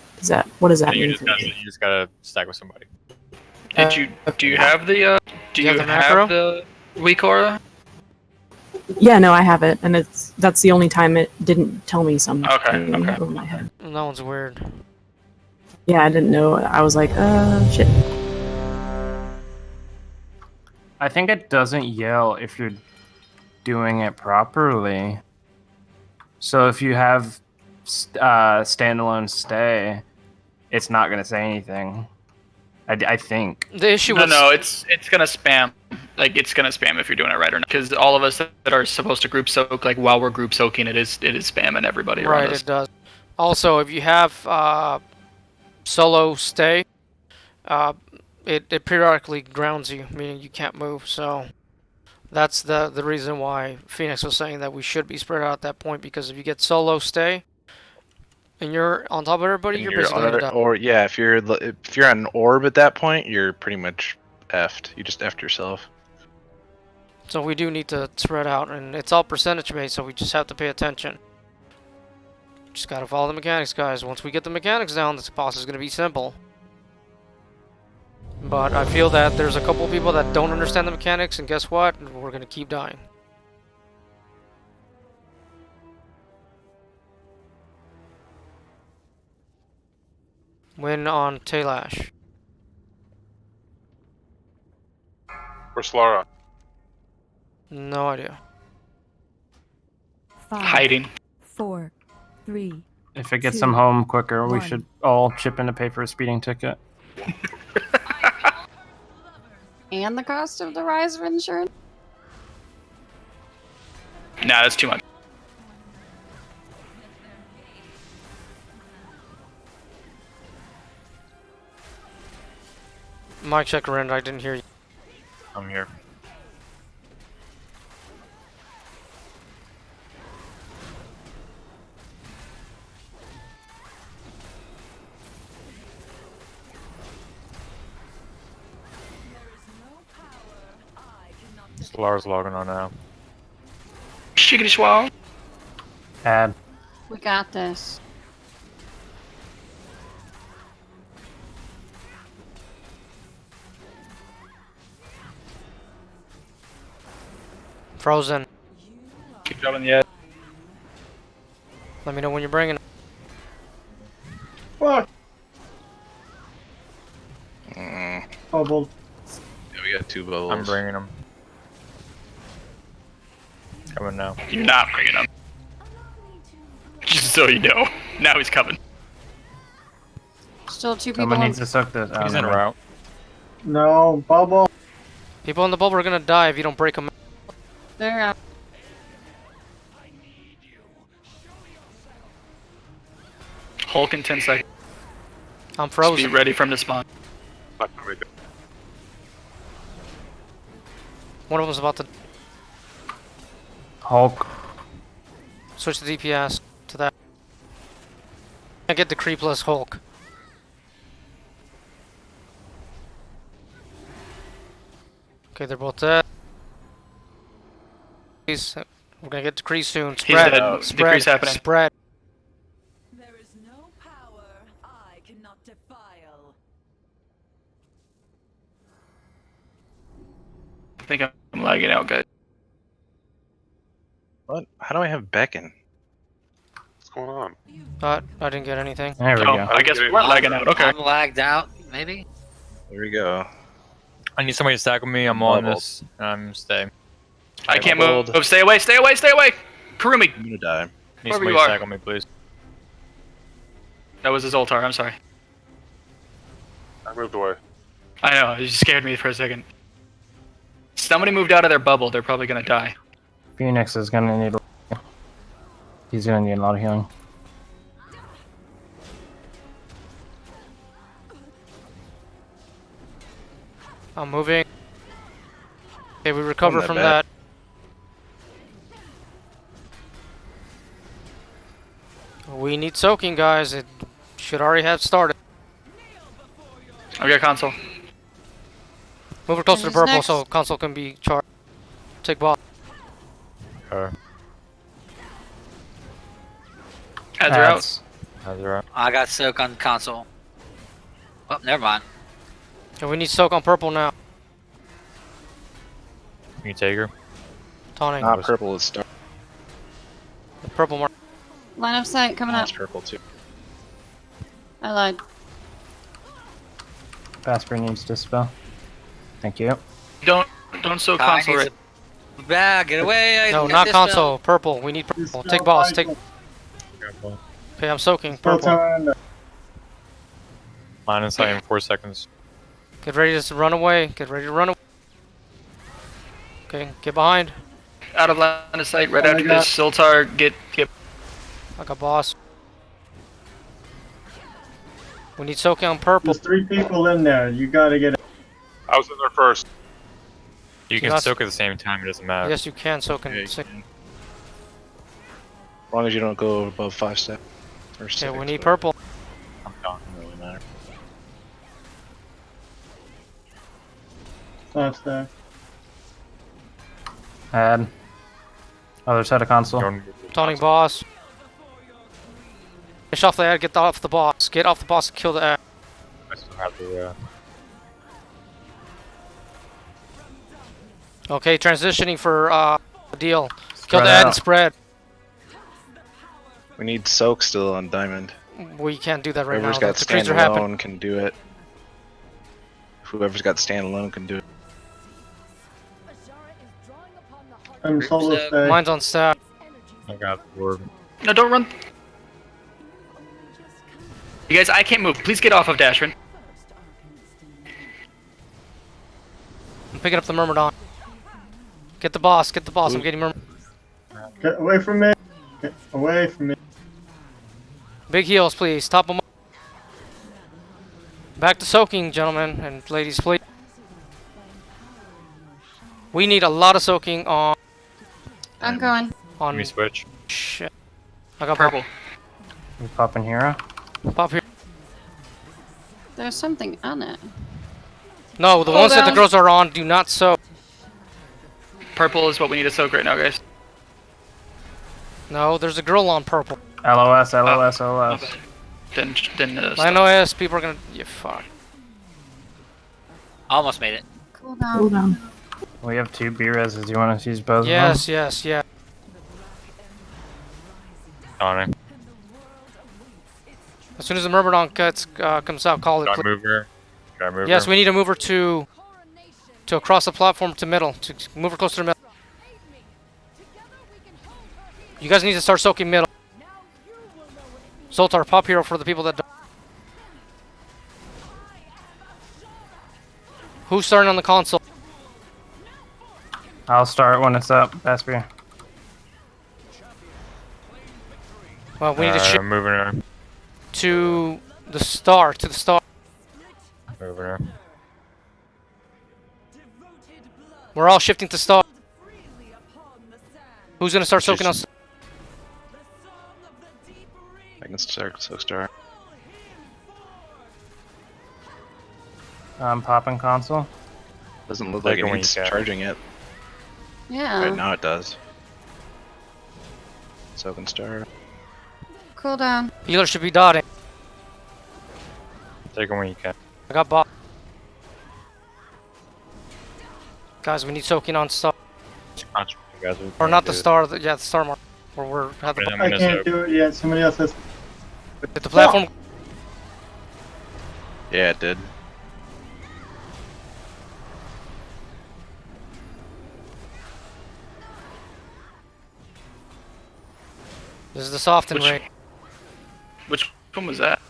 What does that mean? You just gotta stack with somebody. Do you have the weak aura? Yeah, no, I have it, and that's the only time it didn't tell me something over my head. That one's weird. Yeah, I didn't know. I was like, shit. I think it doesn't yell if you're doing it properly. So if you have standalone stay, it's not going to say anything. I think. The issue No, it's going to spam. Like, it's going to spam if you're doing it right or not. Because all of us that are supposed to group soak, like, while we're group soaking, it is spamming everybody around us. Right, it does. Also, if you have solo stay, it periodically grounds you, meaning you can't move. So that's the reason why Phoenix was saying that we should be spread out at that point, because if you get solo stay and you're on top of everybody, you're basically gonna die. Or yeah, if you're on an orb at that point, you're pretty much effed. You just effed yourself. So we do need to spread out, and it's all percentage based, so we just have to pay attention. Just gotta follow the mechanics, guys. Once we get the mechanics down, this boss is gonna be simple. But I feel that there's a couple people that don't understand the mechanics, and guess what? We're gonna keep dying. Win on Taylash. Where's Lara? No idea. 5, Hiding. 4, 3. If it gets 2, him home quicker, we 1. should all chip in to pay for a speeding ticket. and the cost of the rise of insurance? Nah, that's too much. Mic check around. I didn't hear you. I'm here. Lars logging on now. Shiggity schwall. Add. We got this. Frozen. Keep dropping the edge. Let me know when you're bringing. Fuck. Mm. Bubble. Yeah, we got 2 bubbles. I'm bringing them. Coming now. You're not bringing him. Just so you know. Now he's coming. Still 2 people. Someone in- needs to suck this. He's en route. No, bubble. People in the bubble are gonna die if you don't break them. They're out. Hulk in 10 seconds. I'm Just frozen. be ready for him to spawn. Not gonna make it. One of them's about to Hulk. switch the DPS to that. I get Decree plus Hulk. Okay, they're both dead. We're gonna get Decree soon. Spread. dead. Spread. Decree's happening. Spread. There is no power I cannot defile. I think I'm lagging out, guys. What? How do I have Beckon? What's going on? I didn't get anything. There we Oh, go. I guess we weren't lagging out. Okay. I'm lagged out, maybe? There we go. I need somebody to stack with me. I'm on Bubbled. this. I'm staying. I can't bubbled. move. Stay away, stay away, stay away! Kurumi! I'm gonna die. Need Wherever somebody you to are. stack with me, please. That was his Zoltar, I'm sorry. I moved away. I know, you scared me for a second. Somebody moved out of their bubble, they're probably gonna die. Phoenix is gonna need. He's gonna need a lot of healing. I'm moving. Okay, we recover that from bad. that. We need soaking, guys. It should already have started. I've got console. Move it closer to Who's purple next? so console can be charged. Take ball. Okay. Ads are out. How's it out? I got soak on console. Oh, never mind. And we need soak on purple now. Can you take her? Taunting. Not purple, it's dark. The purple mark. Line of sight coming up. It's purple too. I lied. Vasper needs dispel. Thank you. Don't soak I console need right. to- Get away! I No, got not this console. Purple. We need purple. Take boss. Take. Okay, I'm soaking. Purple. Line in sight in 4 seconds. Get ready to run away. Get ready to run away. Okay, get behind. Out of line of sight right after this. Zoltar, get. I got boss. We need soaking on purple. There's 3 people in there. You gotta get it. I was in there first. You can Not- soak at the same time. It doesn't matter. Yes, you can soak Yeah, in. you Sick. can. As long as you don't go above 5 steps. Or Okay, 6, we need whatever. purple. I'm done. Doesn't really matter. That's there. Add. Other side of console. Don't- Taunting boss. Finish off the ad. Get off the boss. Get off the boss. Kill the ad. I still have the. Okay, transitioning for deal. Kill Spread the ad and out. spread. We need soak still on diamond. We can't do that right Whoever's now. got The decrees are happening. standalone can do it. Whoever's got standalone can do it. I'm solo stay. Mine's on staff. I got the word. No, don't run. You guys, I can't move. Please get off of Dashrin. picking up the Myrmidon. Get the boss. Get the boss. I'm getting Myrmidon. Get away from me. Get away from me. Big heals, please. Top them up. Back to soaking, gentlemen and ladies, please. We need a lot of soaking on. I'm going. Let me switch. Shit. I got Purple. We popping hero? Pop here. There's something on it. No, the Hold ones that the on. girls are on do not soak. Purple is what we need to soak right now, guys. No, there's a girl on purple. LOS, LOS, LOS. Didn't I know yes, people are gonna. Yeah, fuck. Almost made it. Cool down. Cool down. We have 2 B-reses. Do you want to use both Yes, of them? yes, yeah. On it. As soon as the Myrmidon comes out, call it. Can I move her? Can I move Yes, her? we need to move her to across the platform to middle. To move her closer to middle. You guys need to start soaking middle. Zoltar, pop hero for the people that don't. Who's starting on the console? I'll start when it's up, Aspia. Well, we need to shift I'm moving her. to the star. To the star. Moving her. We're all shifting to star. Who's gonna start soaking on? I can start Soak Star. I'm popping console. Doesn't look like it when needs you can. charging it. Yeah. Right now it does. Soak and Star. Cool down. Healer should be dotting. Take her when you can. I got bot. Guys, we need soaking on star. You guys are Or not the do it. star. Yeah, the star mark. Where we're at the. I'm I gonna can't soak. do it yet. Somebody else has. At the platform. Yeah, it did. This is the soften Which- ring. Which one was that?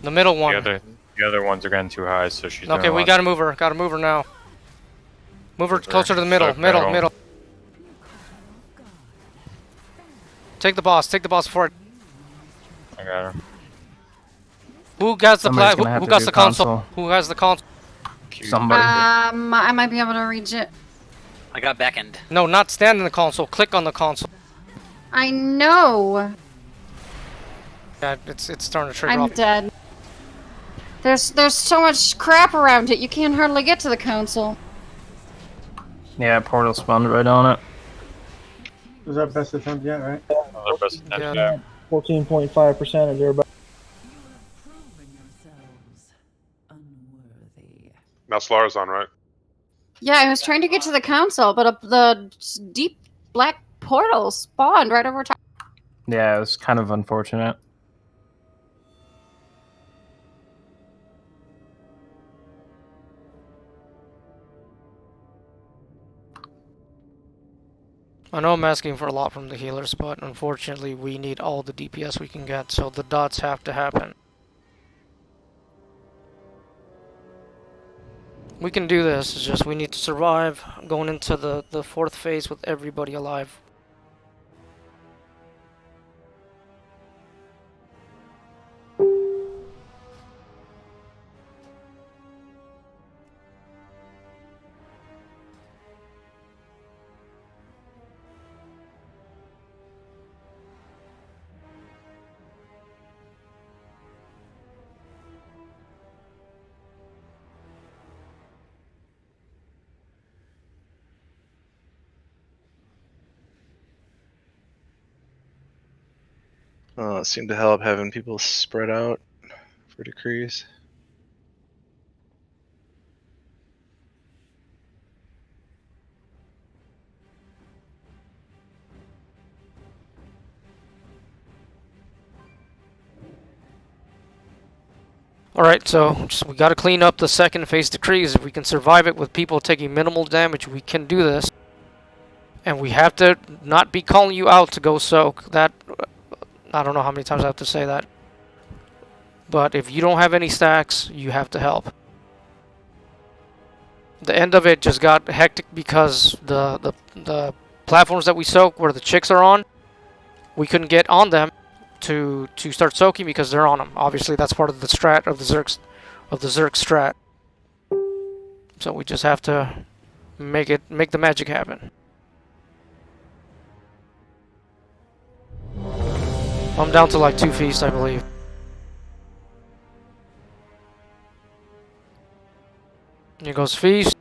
The middle one. The other ones are getting too high, so she's Okay, doing we lots. gotta move her. Gotta move her now. Move her Move her. closer to the middle. Soak Middle. middle. Middle. Take the boss. Take the boss for it. I got her. Who has the Somebody's who gonna have to got do the console? console. Who has the console? Somebody. I might be able to reach it. I got beckoned. No, not stand in the console. Click on the console. I know. Yeah, it's starting to trigger I'm off. dead. There's so much crap around it. You can't hardly get to the console. Yeah, portal spawned right on it. Was our best attempt yet, right? Another best attempt. Yeah. 14.5% or thereabouts. Now Slara's on, right? Yeah, I was trying to get to the console, but the deep black portal spawned right over top. Yeah, it was kind of unfortunate. I know I'm asking for a lot from the healers, but unfortunately we need all the DPS we can get, so the dots have to happen. We can do this, it's just we need to survive going into the fourth phase with everybody alive. It seemed to help having people spread out for decrees. Alright, so we gotta clean up the second phase decrees. If we can survive it with people taking minimal damage, we can do this. And we have to not be calling you out to go soak. That, I don't know how many times I have to say that. But if you don't have any stacks, you have to help. The end of it just got hectic because the platforms that we soak where the chicks are on, we couldn't get on them to start soaking because they're on them. Obviously, that's part of the strat of the Zerg strat. So we just have to make the magic happen. I'm down to like 2 feasts, I believe. Here goes feast.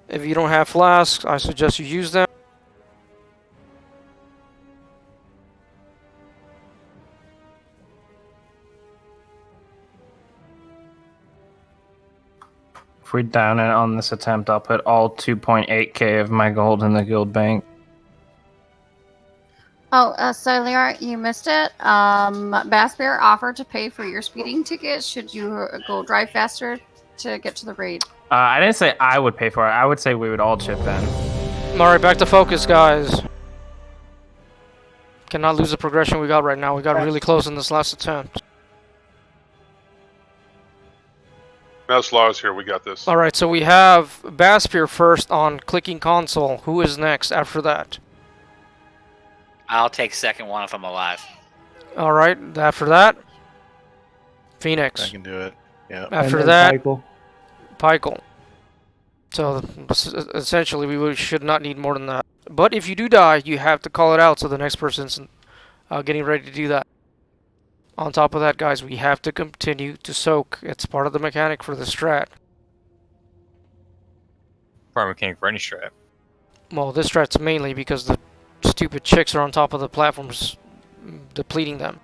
If you don't have flasks, I suggest you use them. If we down it on this attempt, I'll put all 2.8k of my gold in the guild bank. Oh, Cellular, you missed it. Bass Bear offered to pay for your speeding ticket should you go drive faster to get to the raid. I didn't say I would pay for it. I would say we would all chip in. Alright, back to focus, guys. Cannot lose the progression we got right now. We got really close in this last attempt. Now Slaw's here. We got this. Alright, so we have Baspier first on clicking console. Who is next after that? I'll take second one if I'm alive. Alright, after that, Phoenix. I can do it. Yeah. After that, Michael. Pykel. So essentially, we should not need more than that. But if you do die, you have to call it out so the next person's getting ready to do that. On top of that, guys, we have to continue to soak. It's part of the mechanic for the strat. Part mechanic for any strat. Well, this strat's mainly because the stupid chicks are on top of the platforms, depleting them.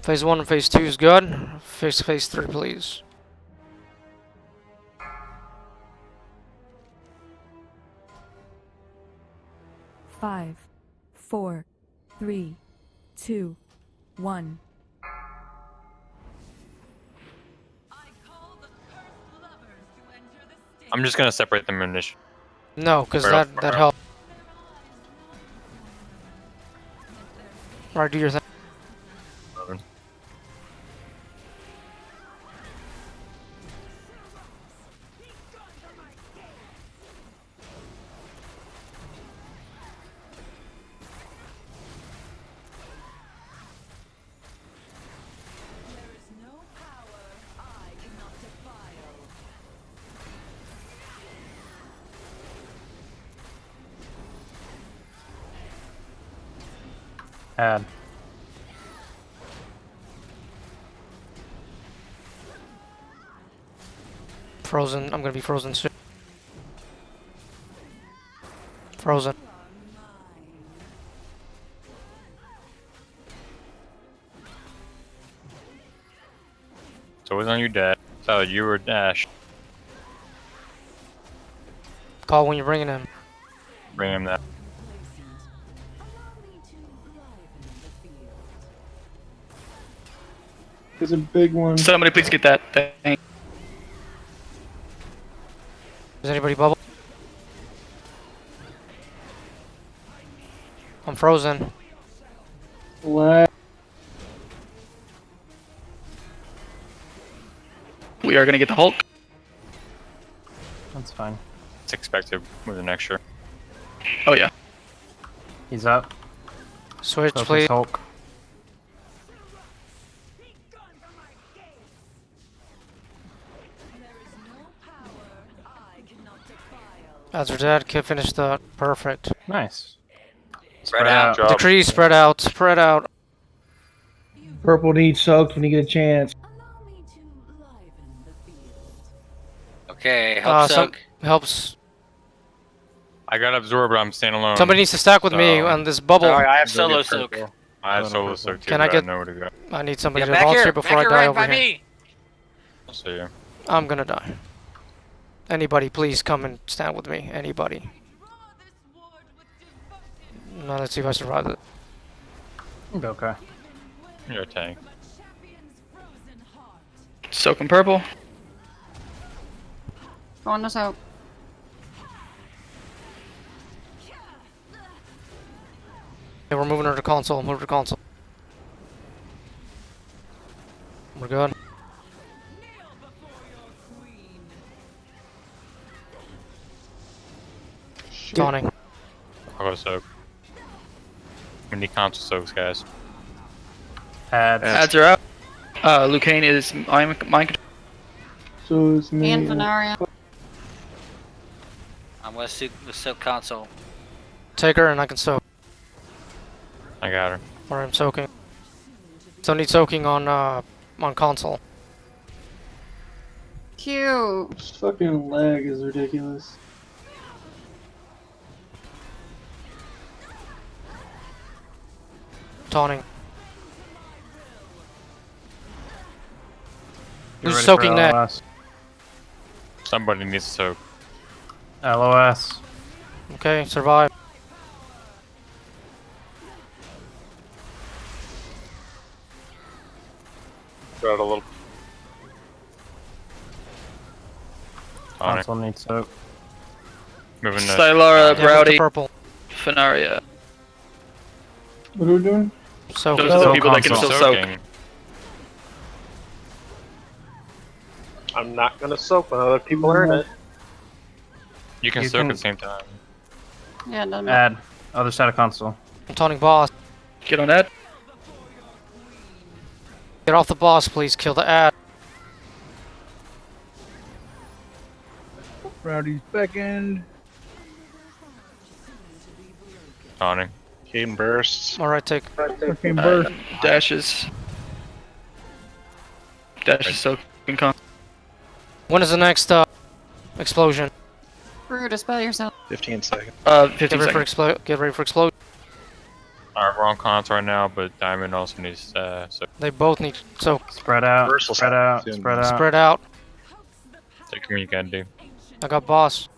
Phase 1 and Phase 2 is good. Phase 3, please. Five, 4, 3, 2, 1. I'm just gonna separate them initially. No, because that helps. Alright, do your thing. Add. Frozen. I'm gonna be frozen soon. Frozen. It's always on your dad. So you were Dash. Call when you're bringing him. Bring him that. There's a big one. Somebody please get that thing. Does anybody bubble? I'm frozen. What? We are gonna get the Hulk. That's fine. It's expected with an extra. Oh yeah. He's up. Switch, Focus please. Hulk. As her dad can finish the perfect. Nice. Spread out. Job. Decree, spread out, spread out. Purple needs soaked when you get a chance. Okay, help soak. Helps. I got absorbed, but I'm staying alone. Somebody needs to stack with me on this bubble. Alright, I have solo soak. I have solo soak too. Can I but get? know where to go. I need somebody Yeah, to back volunteer here, before back I here, die right over by here. me. I'll see you. I'm gonna die. Anybody, please come and stand with me. Anybody. Now let's see if I survive it. Okay. You're a tank. Soaking purple. Going to soak. we're moving her to console. Move her to console. We're good. Dawning. I'll go soak. We need console soaks, guys. Ads are out. Lucane is mind control. So is me. And Venaria. I'm gonna soak console. Take her and I can soak. I got her. Or I'm soaking. So need soaking on console. Q. This fucking lag is ridiculous. Taunting. Get Who's ready soaking for next? LOS. Somebody needs to soak. LOS. Okay, survive. Got a little. Console needs soak. Moving to Stylara, Yeah, move to Browdy, purple. Fenaria. What are we doing? Soak. Those are the people that can still soak. soaking. I'm not gonna soak when other people are in it. You can You soak can- at the same time. Yeah, it doesn't matter. Add. Other side of console. I'm taunting boss. Get on that. Get off the boss, please. Kill the ad. Rowdy's beckoned. Taunting. Game bursts. Alright, take. Arcane burst. Dashes. Dashes soaking con. When is the next explosion? Rude, dispel yourself. 15 seconds. 15 seconds. Get ready for explosion. Alright, we're on cons right now, but Diamond also needs soak. They both need soak. Spread out. Burst will Spread start out. soon. Spread out. Spread out. Take when you can do. I got boss.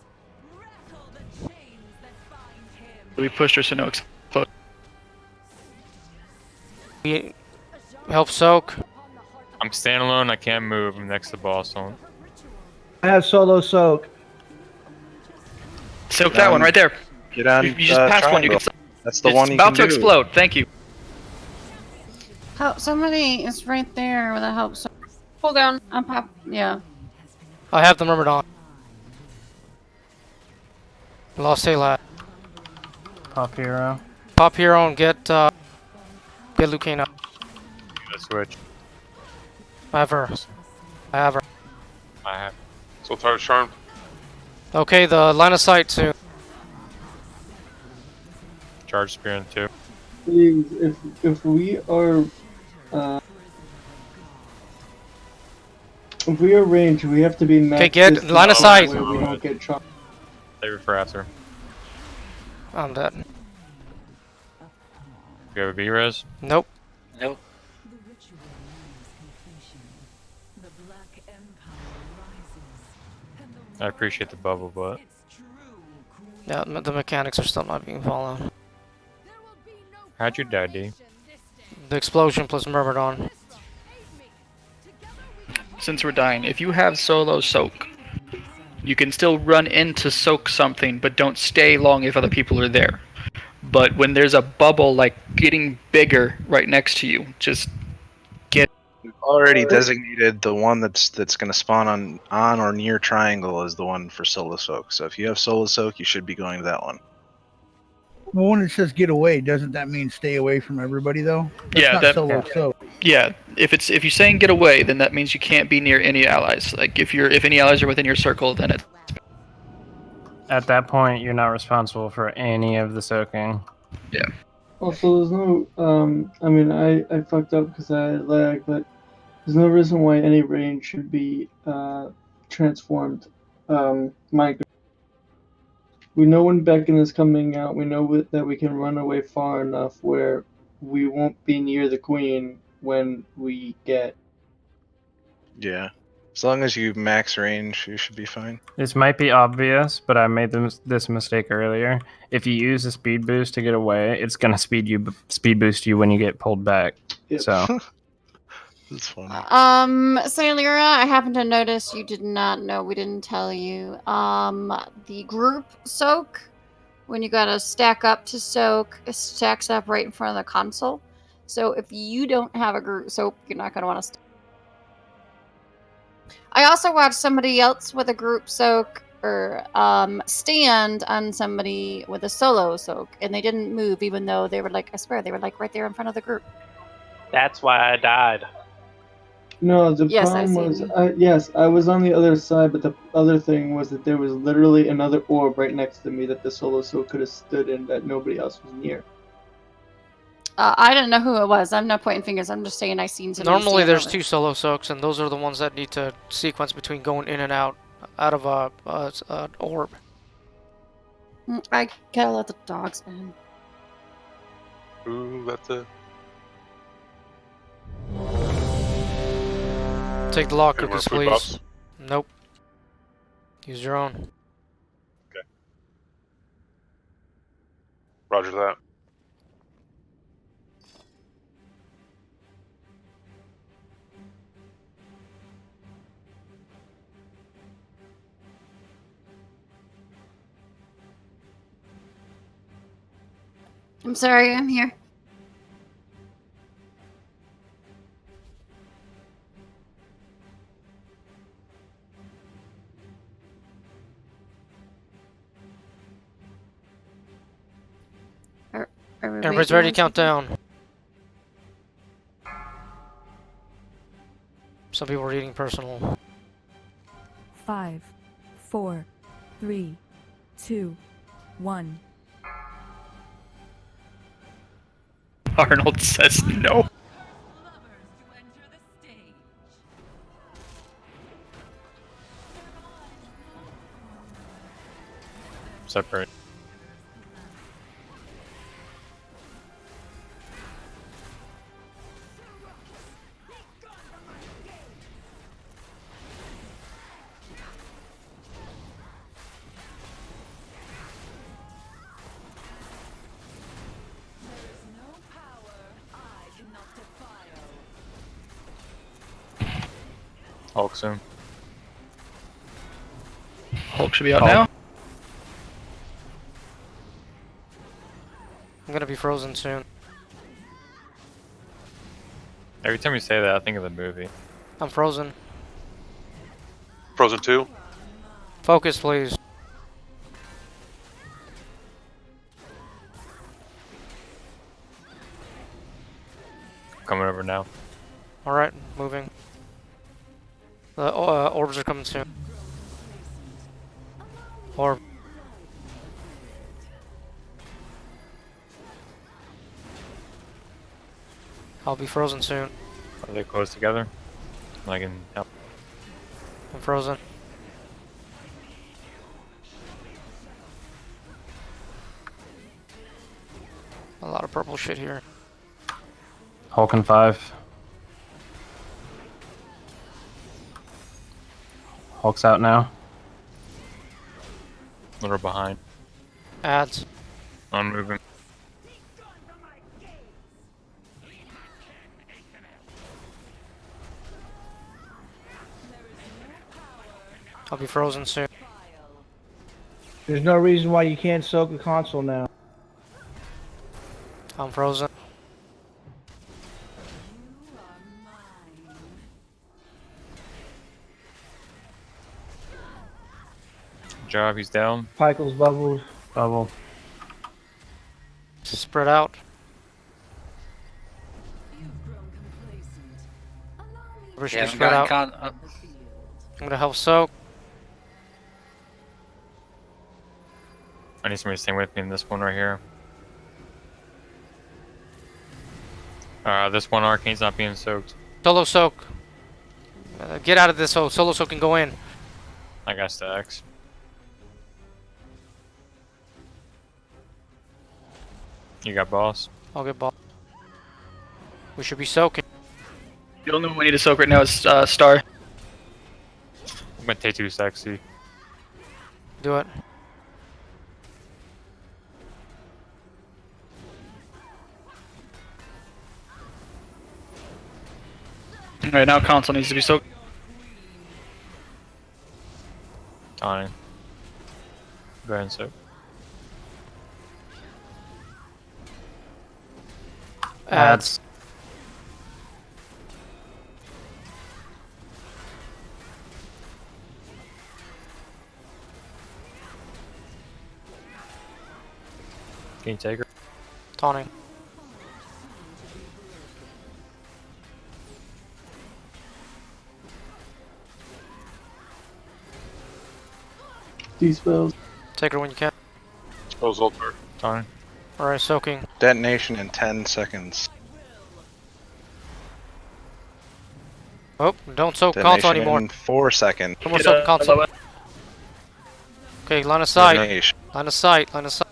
We pushed her so no explode. We help soak. I'm standing alone, I can't move. I'm next to the boss. So I have solo soak. Soak that one right there. Get on. You just passed one. You can. That's the It's one you about can to do. explode. Thank you. Help! Somebody is right there with a help. So hold down. I'm pop. Yeah. I have the Myrmidon. Lost Tailad. Pop hero. Pop hero and get Lucana. Let's switch. I have her. I have her. I have. Sultar charmed. Okay, the line of sight soon. Charge spear in 2. Please, if we are if we are ranged, we have to be max. Okay, get distance line of sight. where we don't get charmed. Save it for after. I'm dead. You have a B-res? Nope. Nope. I appreciate the bubble, but Yeah, the mechanics are still not being followed. how'd you die, D? The explosion plus Myrmidon. Since we're dying, if you have solo soak, you can still run in to soak something, but don't stay long if other people are there. But when there's a bubble like getting bigger right next to you, just get. We've already designated the one that's going to spawn on or near triangle as the one for solo soak. So if you have solo soak, you should be going to that one. Well, when it says get away, doesn't that mean stay away from everybody though? That's Yeah, not that- solo soak. Yeah, if you're saying get away, then that means you can't be near any allies. Like if any allies are within your circle, then it. At that point, you're not responsible for any of the soaking. Yeah. Also, there's no. I mean, I fucked up because I had lag, but there's no reason why any range should be transformed. We know when Beacon is coming out. We know that we can run away far enough where we won't be near the queen when we get. Yeah. As long as you max range, you should be fine. This might be obvious, but I made this mistake earlier. If you use a speed boost to get away, it's gonna speed boost you when you get pulled back. Yep. So That's funny. Salira, I happen to notice you did not know. We didn't tell you. The group soak when you gotta stack up to soak, it stacks up right in front of the console. So if you don't have a group soak, you're not gonna want to. I also watched somebody else with a group soak or stand on somebody with a solo soak, and they didn't move, even though they were like, I swear, they were like right there in front of the group. That's why I died. No, the Yes, problem I've was, seen- yes, I was on the other side, but the other thing was that there was literally another orb right next to me that the solo soul could have stood in that nobody else was near. I didn't know who it was. I'm not pointing fingers. I'm just saying I seen somebody. Normally, stand there's over. 2 solo soaks, and those are the ones that need to sequence between going in and out of a orb. I gotta let the dogs in. Ooh, let the. Take the lock Any more cookies, food please. buffs? Nope. Use your own. Okay. Roger that. I'm sorry, I'm here. Everybody's ready to count down. Some people are eating personal. 5, 4, 3, 2, 1. Arnold says no. Separate. Hulk soon. Hulk should be out now. I'm gonna be frozen soon. Every time you say that, I think of the movie. I'm frozen. Frozen 2? Focus, please. Coming over now. Alright, moving. The orbs are coming soon. Orb. I'll be frozen soon. Are they close together? I can help. I'm frozen. A lot of purple shit here. Hulk in 5. Hulk's out now. A little behind. Ads. I'm moving. I'll be frozen soon. There's no reason why you can't soak a console now. I'm frozen. Job, he's down. Pykel's bubbled. Bubble. Spread out. We should Yeah, be spread out. I'm gonna help soak. I need somebody to stay with me in this one right here. This one arcane's not being soaked. Solo soak. Get out of this so solo soak can go in. I got stacks. You got boss. I'll get ball. We should be soaking. The only one we need to soak right now is Star. I'm gonna take 2 sexy. Do it. Alright, now console needs to be soaked. Fine. Go ahead and soak. Ads. Can you take her? Taunting. D-spells. Take her when you can. Those Zoltar. Taunting. Alright, soaking. Detonation in 10 seconds. Oh, don't soak console Detonation anymore. in 4 seconds. No more soak console. Okay, line of sight. Detonation. Line of sight. Line of sight.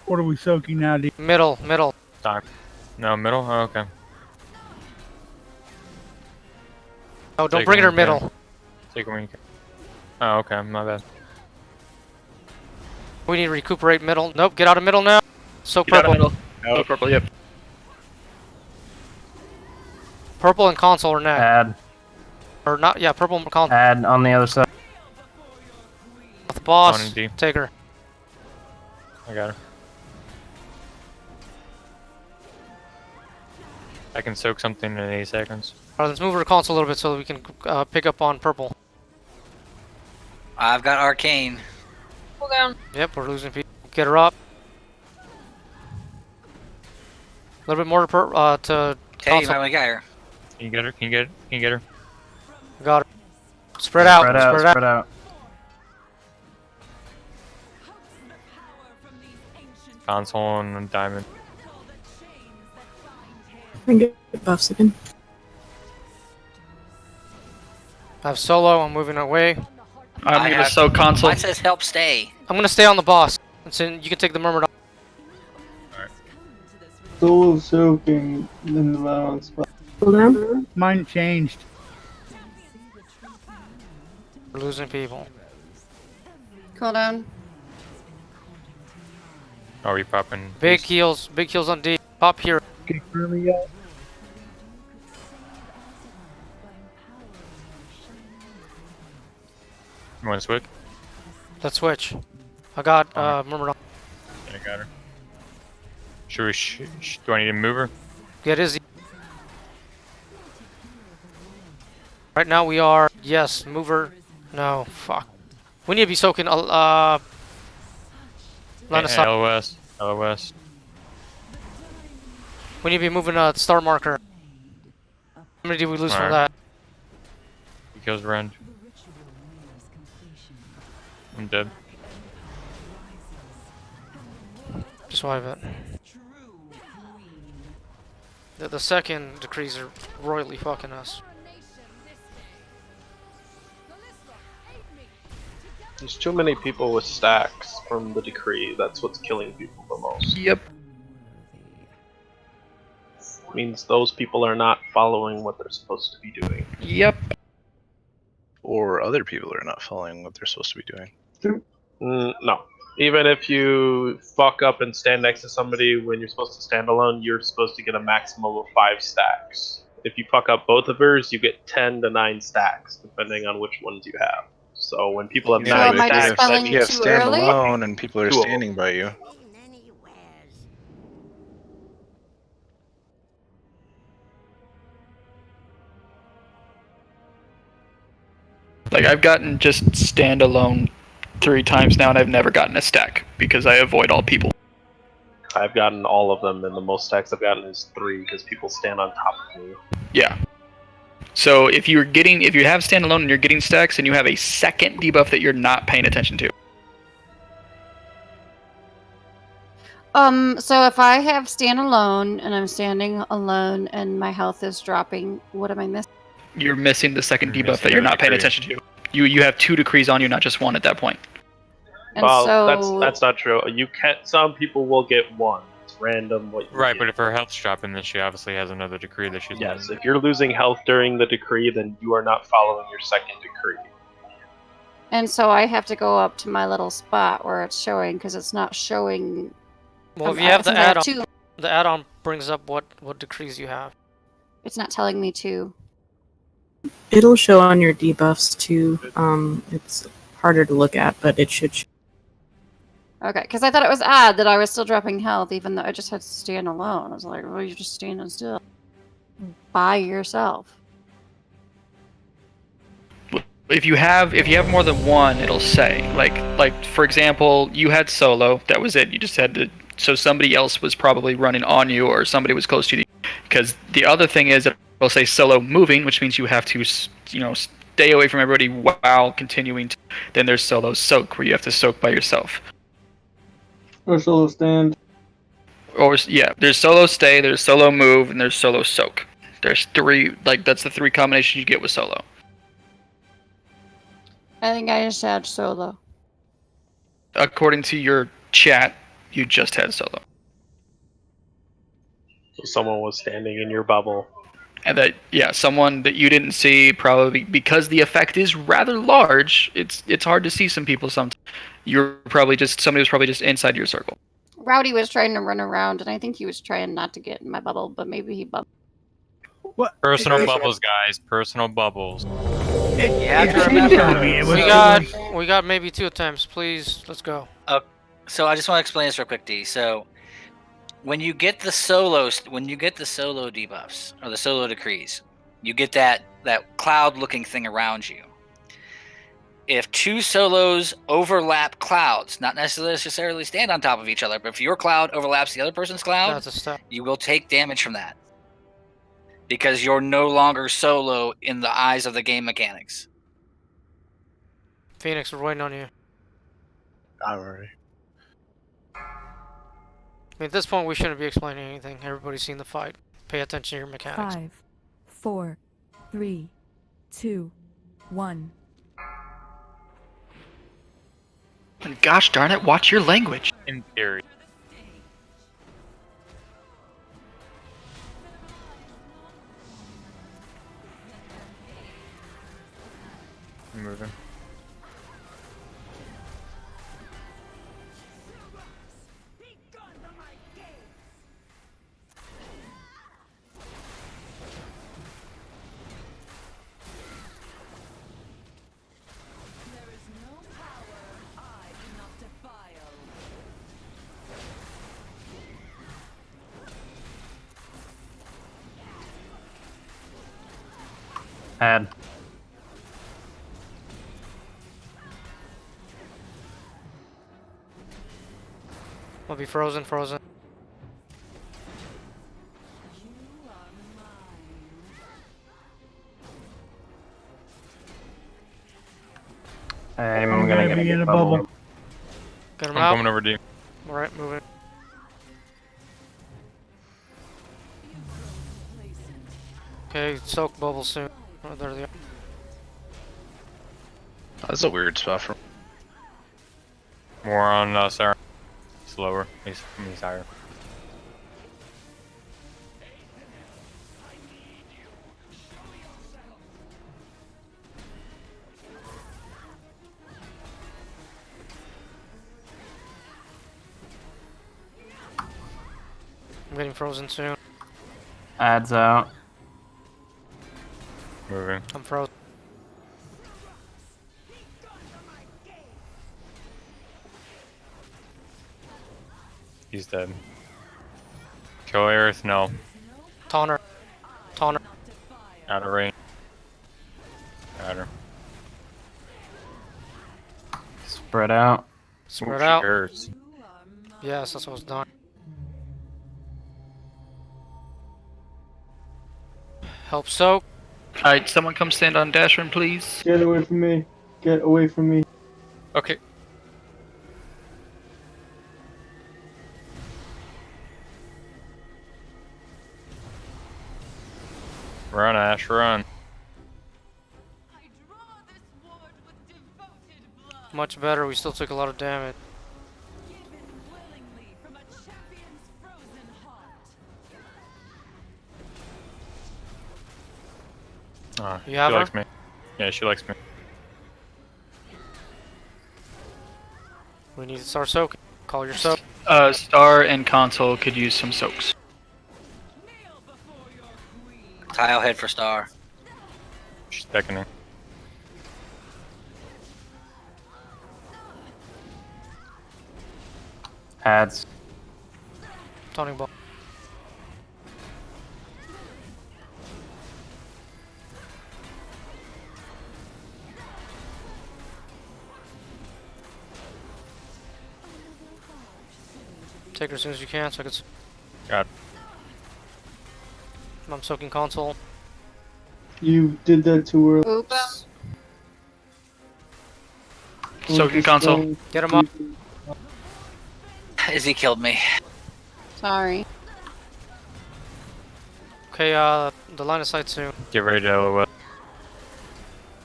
What are we soaking now, D? Middle. Middle. Time. No, middle? Oh, okay. Oh, don't Take bring her her when you can. middle. Take her when you can. Oh, okay. My bad. We need to recuperate middle. Nope, get out of middle now. Soak Get out of purple. middle. Oh, purple, yep. Purple and console or neck. Add. Or not, yeah, purple and console. Add on the other side. The boss. Taunting D. Take her. I got her. I can soak something in 8 seconds. Alright, let's move her to console a little bit so that we can pick up on purple. I've got arcane. Pull down. Yep, we're losing people. Get her up. A little bit more to Okay, you console. finally got her. Can you get her? Can you get it? Can you get her? Got her. Spread out. Spread out. Spread out. Console and diamond. I can get buffs again. I have solo. I'm moving away. I'm gonna soak console. Mine says help stay. I'm gonna stay on the boss. And so you can take the murmur. Solo soaking in the wrong spot. Pull down. Mine changed. We're losing people. Cool down. Are we popping? Big heals. Big heals on D. Pop here. Get early up. You want to switch? Let's switch. I got murmur on. I got her. Should we? Do I need to move her? Get Izzy. Right now we are. Yes, move her. No, fuck. We need to be soaking. Line of sight. LOS. LOS. We need to be moving the star marker. How many did we lose from Alright. that? He kills Rend. I'm dead. Just wipe it. The second decrees are royally fucking us. There's too many people with stacks from the decree. That's what's killing people the most. Yep. Means those people are not following what they're supposed to be doing. Yep. Or other people are not following what they're supposed to be doing. No. Even if you fuck up and stand next to somebody when you're supposed to stand alone, you're supposed to get a maximum of 5 stacks. If you fuck up both of hers, you get 10 to 9 stacks, depending on which ones you have. So when people have Yeah, 9 but stacks, that if you have means stand alone and people are Two of them. standing by you. Like, I've gotten just standalone 3 times now, and I've never gotten a stack because I avoid all people. I've gotten all of them, and the most stacks I've gotten is 3 because people stand on top of me. Yeah. So if you have standalone and you're getting stacks, and you have a second debuff that you're not paying attention to. So if I have stand alone and I'm standing alone and my health is dropping, what am I missing? You're missing the second You're debuff missing that you're the not paying decree. attention to. You have 2 decrees on you, not just 1 at that point. And Well, so that's not true. You can't. Some people will get 1. It's random what you Right, get. but if her health's dropping, then she obviously has another decree that she's Yes, on. if you're losing health during the decree, then you are not following your second decree. And so I have to go up to my little spot where it's showing because it's not showing. Well, if you have the since I have add-on, 2, the add-on brings up what decrees you have. it's not telling me to. It'll show on your debuffs too. It's harder to look at, but it should. Okay, because I thought it was odd that I was still dropping health, even though I just had to stand alone. I was like, well, you're just standing still by yourself. If you have more than one, it'll say like for example, you had solo. That was it. You just had to. So somebody else was probably running on you, or somebody was close to you. Because the other thing is, it'll say solo moving, which means you have to, stay away from everybody while continuing. Then there's solo soak, where you have to soak by yourself. Or solo stand. Or yeah, there's solo stay, there's solo move, and there's solo soak. There's three. That's the three combinations you get with solo. I think I just had solo. According to your chat, you just had solo. So someone was standing in your bubble. And someone that you didn't see, probably because the effect is rather large. It's hard to see some people sometimes. Somebody was probably just inside your circle. Rowdy was trying to run around, and I think he was trying not to get in my bubble, but maybe he bubbled. What? Personal bubbles, guys. Personal bubbles. You have to remember. We got maybe 2 attempts. Please, let's go. So I just want to explain this real quick, D. So when you get the solo debuffs or the solo decrees, you get that cloud-looking thing around you. If 2 solos overlap clouds, not necessarily stand on top of each other, but if your cloud overlaps the other person's cloud, That's a step. you will take damage from that. Because you're no longer solo in the eyes of the game mechanics. Phoenix, we're waiting on you. Alright. I mean, at this point, we shouldn't be explaining anything. Everybody's seen the fight. Pay attention to your mechanics. 5, 4, 3, 2, 1. And gosh darn it, watch your language. In theory. Moving. Add. I'll be frozen. I'm gonna get in a a bubble. bubble. Get him I'm out. coming over to you. Alright, moving. Okay, soak bubble soon. Oh, there they are. That's a weird spot for. More on Sarah. He's lower. He's higher. I'm getting frozen soon. Adds out. Moving. I'm frozen. He's dead. Kill Aerith? No. Taunter. Out of range. Got her. Spread out. Spread Ooh, she out. hurts. Yes, that's what I was done. Help soak. Alright, someone come stand on Dashrin, please. Get away from me. Get away from me. Okay. Run, Ash, run. Much better. We still took a lot of damage. She You have her? likes me. Yeah, she likes me. We need to start soaking. Call your soak. Star and console could use some soaks. Tile head for Star. She's beckoning. Pads. Taunting ball. Take her as soon as you can, so I can. Got. I'm soaking console. You did that too early. Oops. Soaking console. Get him up. Izzy killed me. Sorry. Okay, the line of sight soon. Get ready to LOS.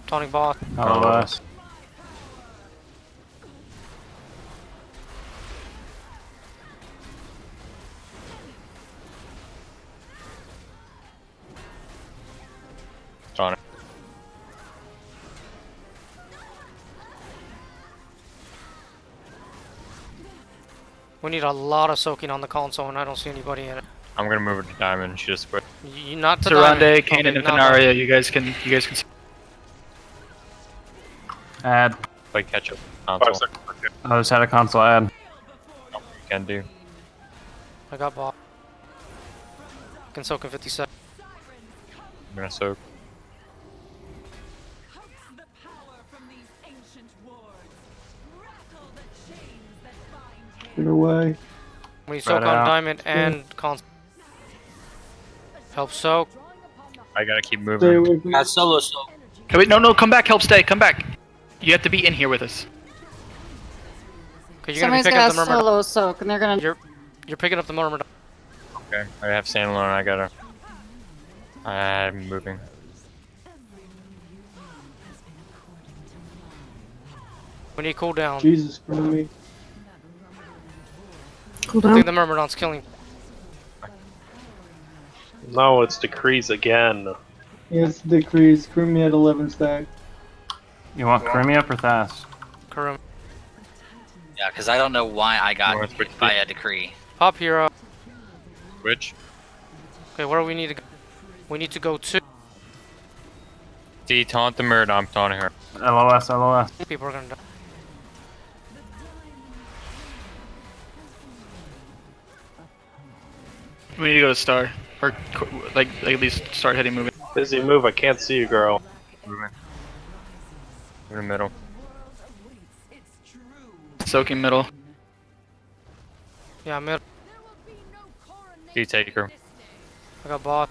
Taunting ball. LOS. On it. We need a lot of soaking on the console, and I don't see anybody in it. I'm gonna move her to diamond. She just quit. You not to Sarande, diamond. Kanan, Okay, and not Venaria, you guys can. Add. Play catch up. 5 Console. seconds. Okay. I just had a console add. You can do. I got ball. Can soak in 50 seconds. I'm gonna soak. The power from these ancient wards. Rattle the chains that bind him. Get away. When you soak Spread on out. diamond and console. Help soak. I gotta keep Stay moving. away from That's solo soak. Hey, wait, no, come back, help stay, come back. You have to be in here with us. Okay, you're gonna be Somebody's picking up got the a murmur. solo soak, and they're gonna. You're picking up the murmur. Okay. I have standalone. I gotta. I'm moving. We need cooldown. Jesus, for me. Cool I think down. the murmur's killing. No, it's decrees again. Yes, decrease. Creamy at 11 stack. You want Creamy up or Thas? Kurum. Yeah, because I don't know why I got North, hit by a decree. Pop hero. Which? Okay, where do we need to go? We need to go to. D, taunt the murder. I'm taunting her. LOS, LOS. People are gonna die. We need to go to Star. Or, like at least start heading moving. Busy move, I can't see you, girl. Moving. In the middle. Soaking middle. Yeah, mid. D, take her. I got bot.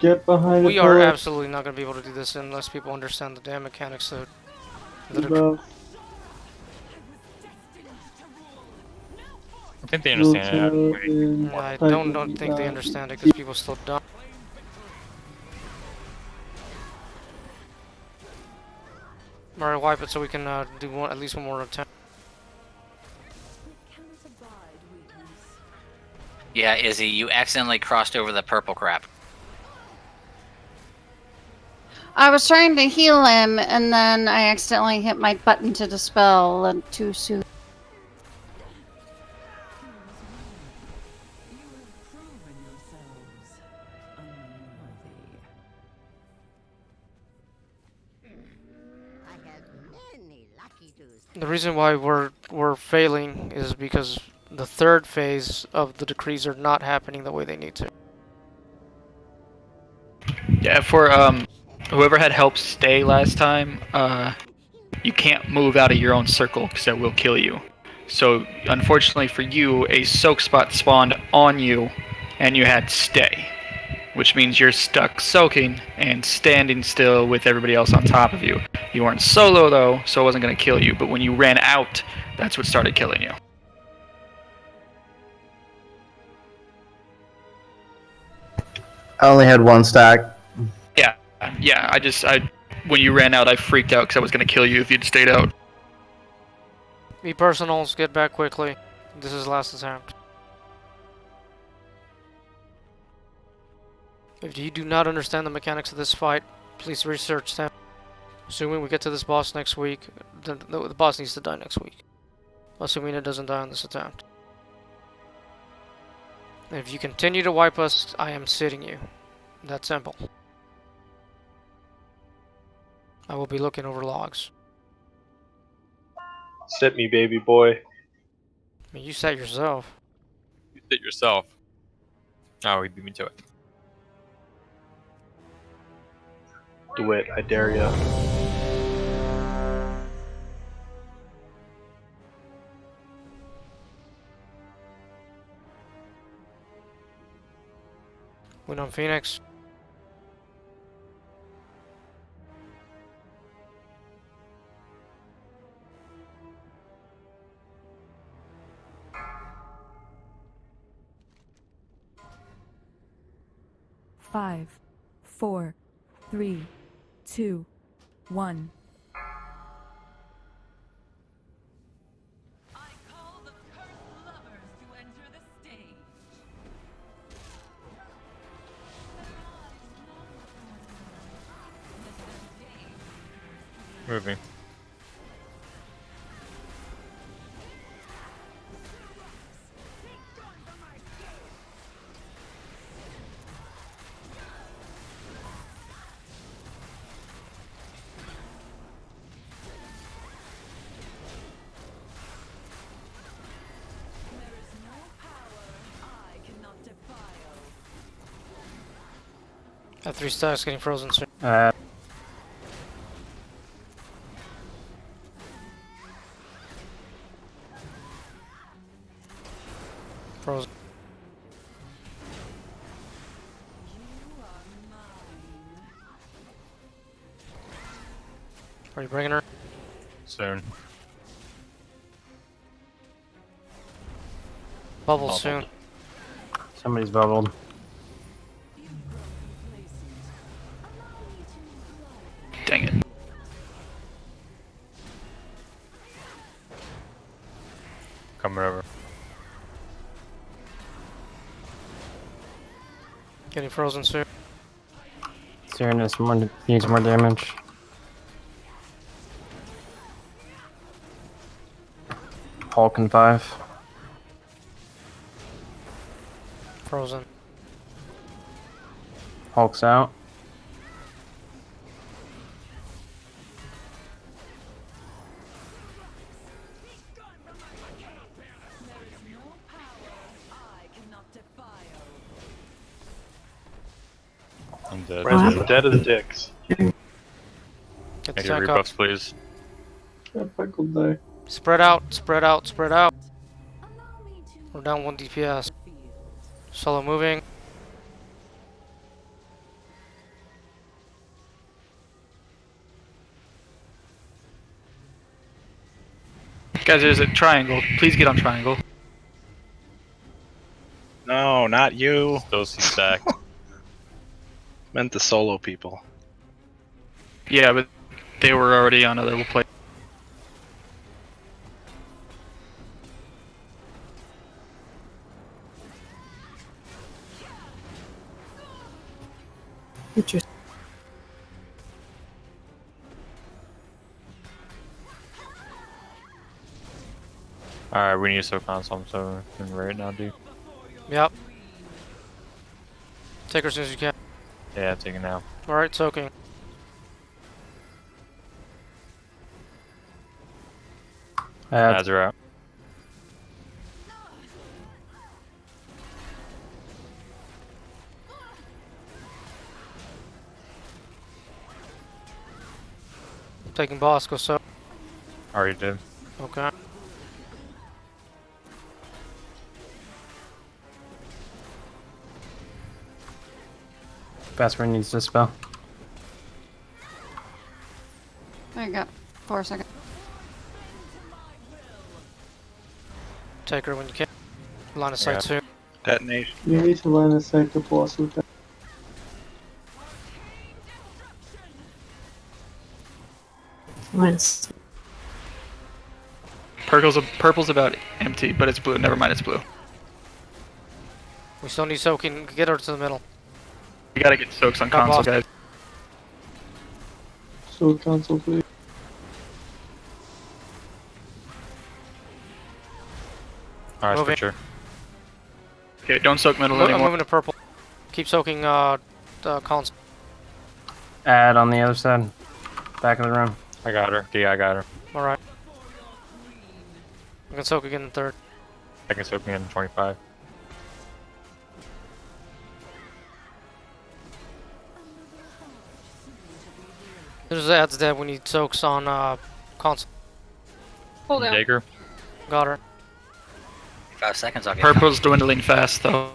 Get behind We the are pillar. absolutely not gonna be able to do this unless people understand the damn mechanics of the Above. I think they understand it. I don't think they understand it because people still don't. Alright, wipe it so we can do at least one more attempt. Yeah, Izzy, you accidentally crossed over the purple crap. I was trying to heal him, and then I accidentally hit my button to dispel and too soon. The reason why we're failing is because the third phase of the decrees are not happening the way they need to. Yeah, for whoever had help stay last time, you can't move out of your own circle because that will kill you. So unfortunately for you, a soak spot spawned on you, and you had stay, which means you're stuck soaking and standing still with everybody else on top of you. You weren't solo though, so it wasn't going to kill you, but when you ran out, that's what started killing you. I only had one stack. Yeah, when you ran out, I freaked out because I was going to kill you if you'd stayed out. Be personals, get back quickly. This is last attempt. If you do not understand the mechanics of this fight, please research them. Assuming we get to this boss next week, the boss needs to die next week. Assuming it doesn't die on this attempt. If you continue to wipe us, I am sitting you. That simple. I will be looking over logs. Sit me, baby boy. I mean, you set yourself. You did yourself. Oh, he beat me to it. Do it, I dare ya. Win on Phoenix. Five, 4, 3, 2, 1. I call the cursed lovers to enter the stage. Moving. At 3 stacks getting frozen soon. Frozen. Are you bringing her? Soon. Bubble soon. Somebody's bubbled. Dang it. Coming over. Getting frozen soon. Serenus needs more damage. Hulk in 5. Frozen. Hulk's out. I'm dead. Ran's dead as dicks. Get Can the I get tank up. rebuffs, please? Yeah, Pickle die. Spread out, spread out, spread out. We're down 1 DPS. Solo moving. Guys, there's a triangle. Please get on triangle. No, not you. Still see stack. Meant the solo people. Yeah, but they were already on other play. Interesting. Alright, we need to soak console, so right now, dude. Yep. Take her as soon as you can. Yeah, take it now. Alright, soaking. Ads are out. Taking boss, go soak. Already did. Okay. Vesper needs to spell. There you go. 4 seconds. Take her when you can. Line of sight soon. Detonation. You need to line of sight the boss with that. Nice. Purple's about empty, but it's blue. Never mind, it's blue. We still need soaking. Get her to the middle. You gotta get soaks on Got console, boss. guys. So console, please. Alright, Moving. switcher. Okay, don't soak middle I'm anymore. moving to purple. Keep soaking the console. Ad on the other side. Back of the room. I got her. Yeah, I got her. Alright. second soak again in third. Second soak again in 25. There's ads dead. We need soaks on console. Hold on. Dagger. Got her. 5 seconds. I'll get Purple's dwindling fast though.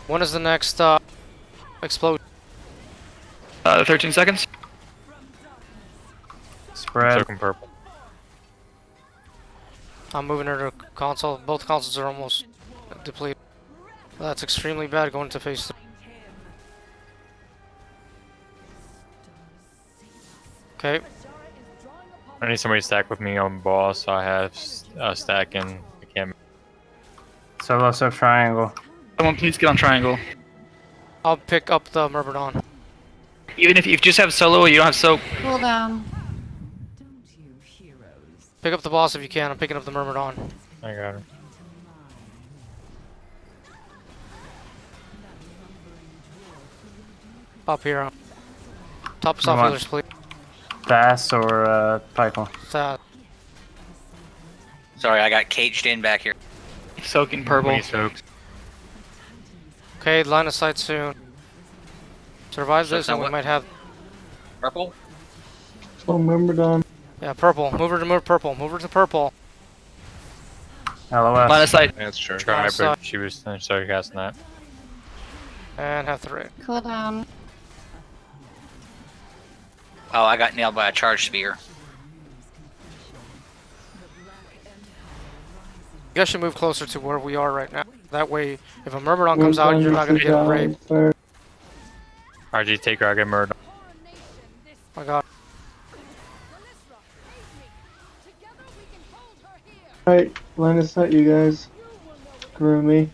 When is the next explosion? 13 seconds. Spread. Soaking purple. I'm moving her to console. Both consoles are almost depleted. That's extremely bad going to phase 3. Okay. I need somebody to stack with me on boss. I have stack and I can't. Solo soak triangle. Someone please get on triangle. I'll pick up the Myrmidon. Even if you just have solo, you don't have soak. Cool down. Pick up the boss if you can. I'm picking up the Myrmidon. I got her. Up here. Top You soft want- healers, please. Bass or Python? That. Sorry, I got caged in back here. Soaking purple. We need soaks. Okay, line of sight soon. Survive this and we might have... Purple? Oh, Myrmidon. Yeah, purple. Move her to purple. Move her to purple. LOS. Line of sight. That's true. Try, Last but side. she was started casting that. And have 3. Cool down. Oh, I got nailed by a charged spear. You guys should move closer to where we are right now. That way, if a Myrmidon comes out, you're not going to get a raid. RG, take her. I get murdered. Oh my god. Alright, line of sight, you guys. Screw me.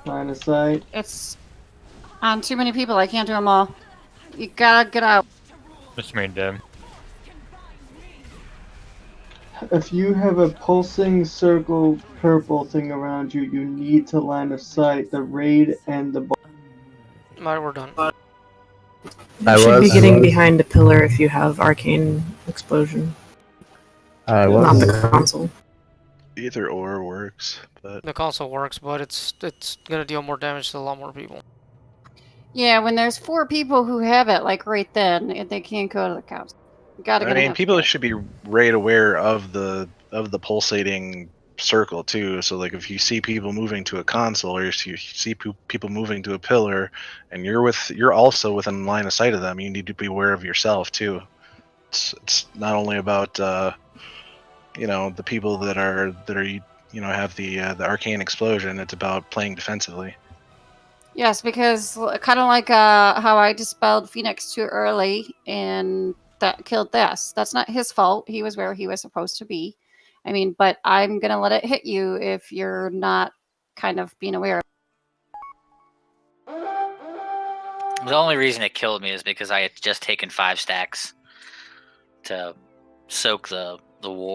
Line of sight. It's on too many people. I can't do them all. You gotta get out. Just made dead. If you have a pulsing circle purple thing around you, you need to line of sight the raid and the boss. Alright, we're done. You should be getting behind a pillar if you have arcane explosion. Not the console. Either or works, but The console works, but it's gonna deal more damage to a lot more people. Yeah, when there's 4 people who have it, like right then, they can't go to the council. You gotta I get mean, enough. people should be right aware of the pulsating circle too. So like, if you see people moving to a console, or you see people moving to a pillar, and you're also within line of sight of them, you need to be aware of yourself too. It's not only about the people that are have the arcane explosion. It's about playing defensively. Yes, because kind of like how I dispelled Phoenix too early and that killed this. That's not his fault. He was where he was supposed to be. I mean, but I'm going to let it hit you if you're not kind of being aware of it. The only reason it killed me is because I had just taken 5 stacks to soak the war.